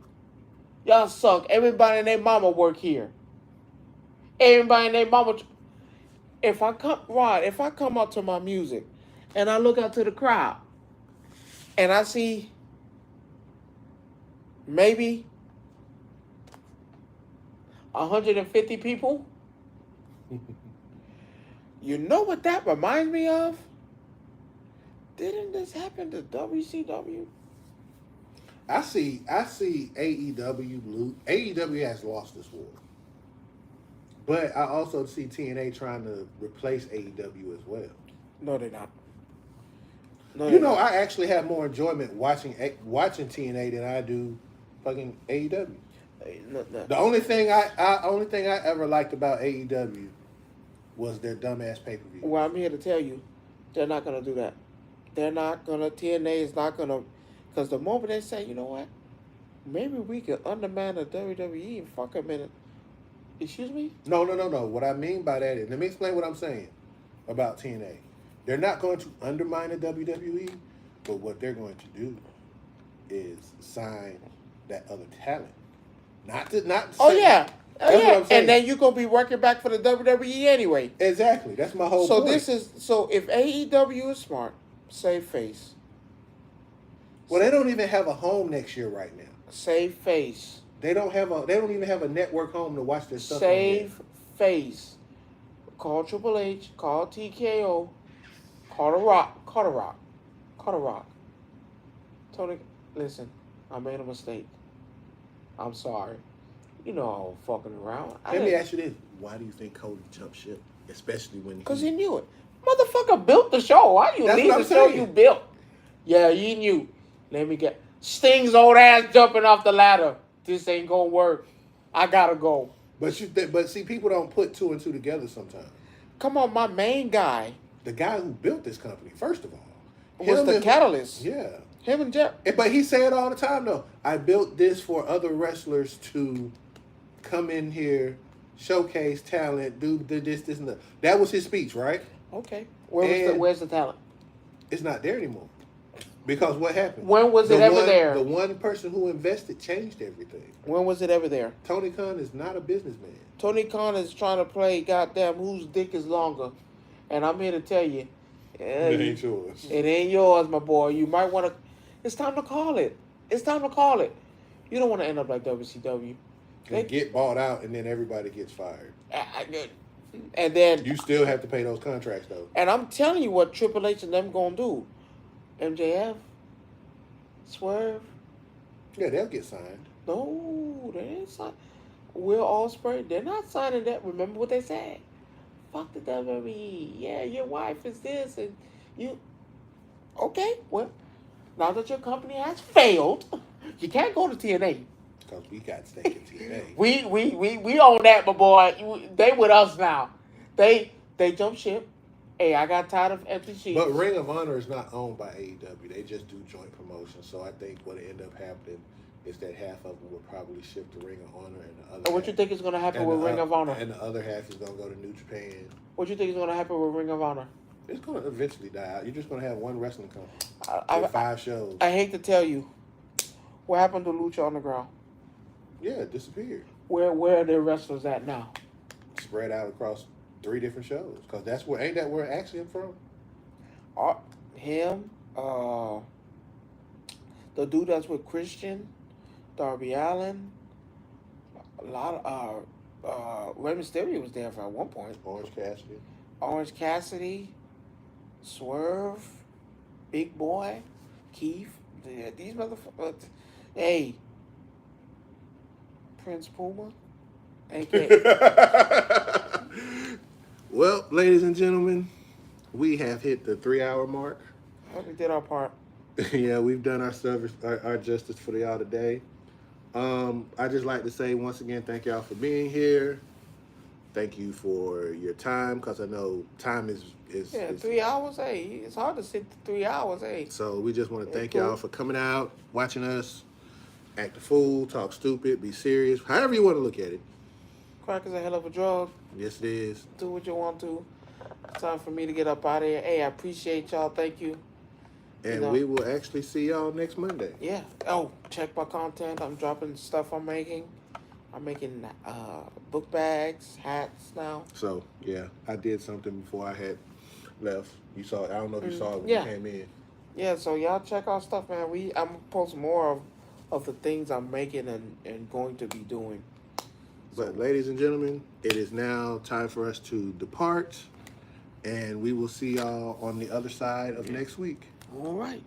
S1: Y'all suck. Everybody and their mama work here. Everybody and their mama. If I come up to my music and I look out to the crowd and I see maybe 150 people, you know what that reminds me of? Didn't this happen to WCW?
S2: I see AEW lose. AEW has lost this war. But I also see TNA trying to replace AEW as well.
S1: No, they're not. No,
S2: you know, I actually have more enjoyment watching TNA than I do fucking AEW.
S1: No.
S2: The only thing I ever liked about AEW was their dumbass pay-per-view.
S1: Well, I'm here to tell you, they're not gonna do that. They're not gonna. TNA is not gonna, because the moment they say, you know what, maybe we could undermine the WWE and fuck a minute. Excuse me?
S2: No. What I mean by that is, let me explain what I'm saying about TNA. They're not going to undermine the WWE, but what they're going to do is sign that other talent.
S1: Oh yeah.
S2: Yeah.
S1: And then you're gonna be working back for the WWE anyway.
S2: Exactly. That's my whole point.
S1: So if AEW is smart, save face.
S2: Well, they don't even have a home next year right now.
S1: Save face.
S2: They don't even have a network home to watch their stuff.
S1: Save face. Call Triple H. Call TKO. Call The Rock. Tony, listen, I made a mistake. I'm sorry. You know I was fucking around.
S2: Let me ask you this. Why do you think Cody jumped ship? Especially when
S1: because he knew it. Motherfucker built the show. Why you leave the show you built? Yeah, you knew. Let me get Sting's old ass jumping off the ladder. This ain't gonna work. I gotta go.
S2: But see, people don't put two and two together sometimes.
S1: Come on, my main guy.
S2: The guy who built this company, first of all,
S1: was the catalyst.
S2: Yeah.
S1: Him and Jeff.
S2: But he say it all the time, though. I built this for other wrestlers to come in here, showcase talent, do this, and that. That was his speech, right?
S1: Okay. Where's the talent?
S2: It's not there anymore. Because what happened?
S1: When was it ever there?
S2: The one person who invested changed everything.
S1: When was it ever there?
S2: Tony Khan is not a businessman.
S1: Tony Khan is trying to play goddamn whose dick is longer. And I'm here to tell you.
S2: It ain't yours.
S1: It ain't yours, my boy. You might want to... It's time to call it. You don't want to end up like WCW.
S2: They get bought out and then everybody gets fired.
S1: And then...
S2: You still have to pay those contracts, though.
S1: And I'm telling you what Triple H and them going to do. MJF, Swerve.
S2: Yeah, they'll get signed.
S1: No, they ain't signed. Will Ospreay, they're not signing that. Remember what they said? Fuck the WWE. Yeah, your wife is this and you. Okay, well, now that your company has failed, you can't go to TNA.
S2: Because we got stake in TNA.
S1: we own that, my boy. They with us now. They jump ship. Hey, I got tired of empty sheets.
S2: But Ring of Honor is not owned by AEW. They just do joint promotion. So I think what end up happening is that half of them will probably shift to Ring of Honor, and the other.
S1: What you think is going to happen with Ring of Honor?
S2: And the other half is going to go to New Japan.
S1: What you think is going to happen with Ring of Honor?
S2: It's going to eventually die out. You're just going to have one wrestling company with 5 shows.
S1: I hate to tell you, what happened to Lucha Underground?
S2: Yeah, it disappeared.
S1: Where are their wrestlers at now?
S2: Spread out across 3 different shows. Because ain't that where actually I'm from?
S1: him, the dude that's with Christian, Darby Allen, a lot of Rey Mysterio was there for at one point. Orange Cassidy, Swerve, Big Boy, Keith. Yeah, these motherfuckers. Hey, Prince Puma, aka.
S2: Well, ladies and gentlemen, we have hit the 3-hour mark.
S1: We did our part.
S2: Yeah, we've done our service, our justice for y'all today. I just like to say once again, thank y'all for being here. Thank you for your time, because I know time is
S1: 3 hours. Hey, it's hard to sit 3 hours. Hey.
S2: So we just want to thank y'all for coming out, watching us, act a fool, talk stupid, be serious, however you want to look at it.
S1: Crack is a hell of a drug.
S2: Yes, it is.
S1: Do what you want to. It's time for me to get up out of here. Hey, I appreciate y'all. Thank you.
S2: And we will actually see y'all next Monday.
S1: Yeah. Oh, check my content. I'm dropping stuff I'm making. I'm making book bags, hats now.
S2: So, yeah, I did something before I had left. You saw it. I don't know if you saw it when you came in.
S1: Yeah, so y'all check our stuff, man. I'm going to post more of the things I'm making and going to be doing.
S2: But, ladies and gentlemen, it is now time for us to depart. And we will see y'all on the other side of next week.
S1: All right.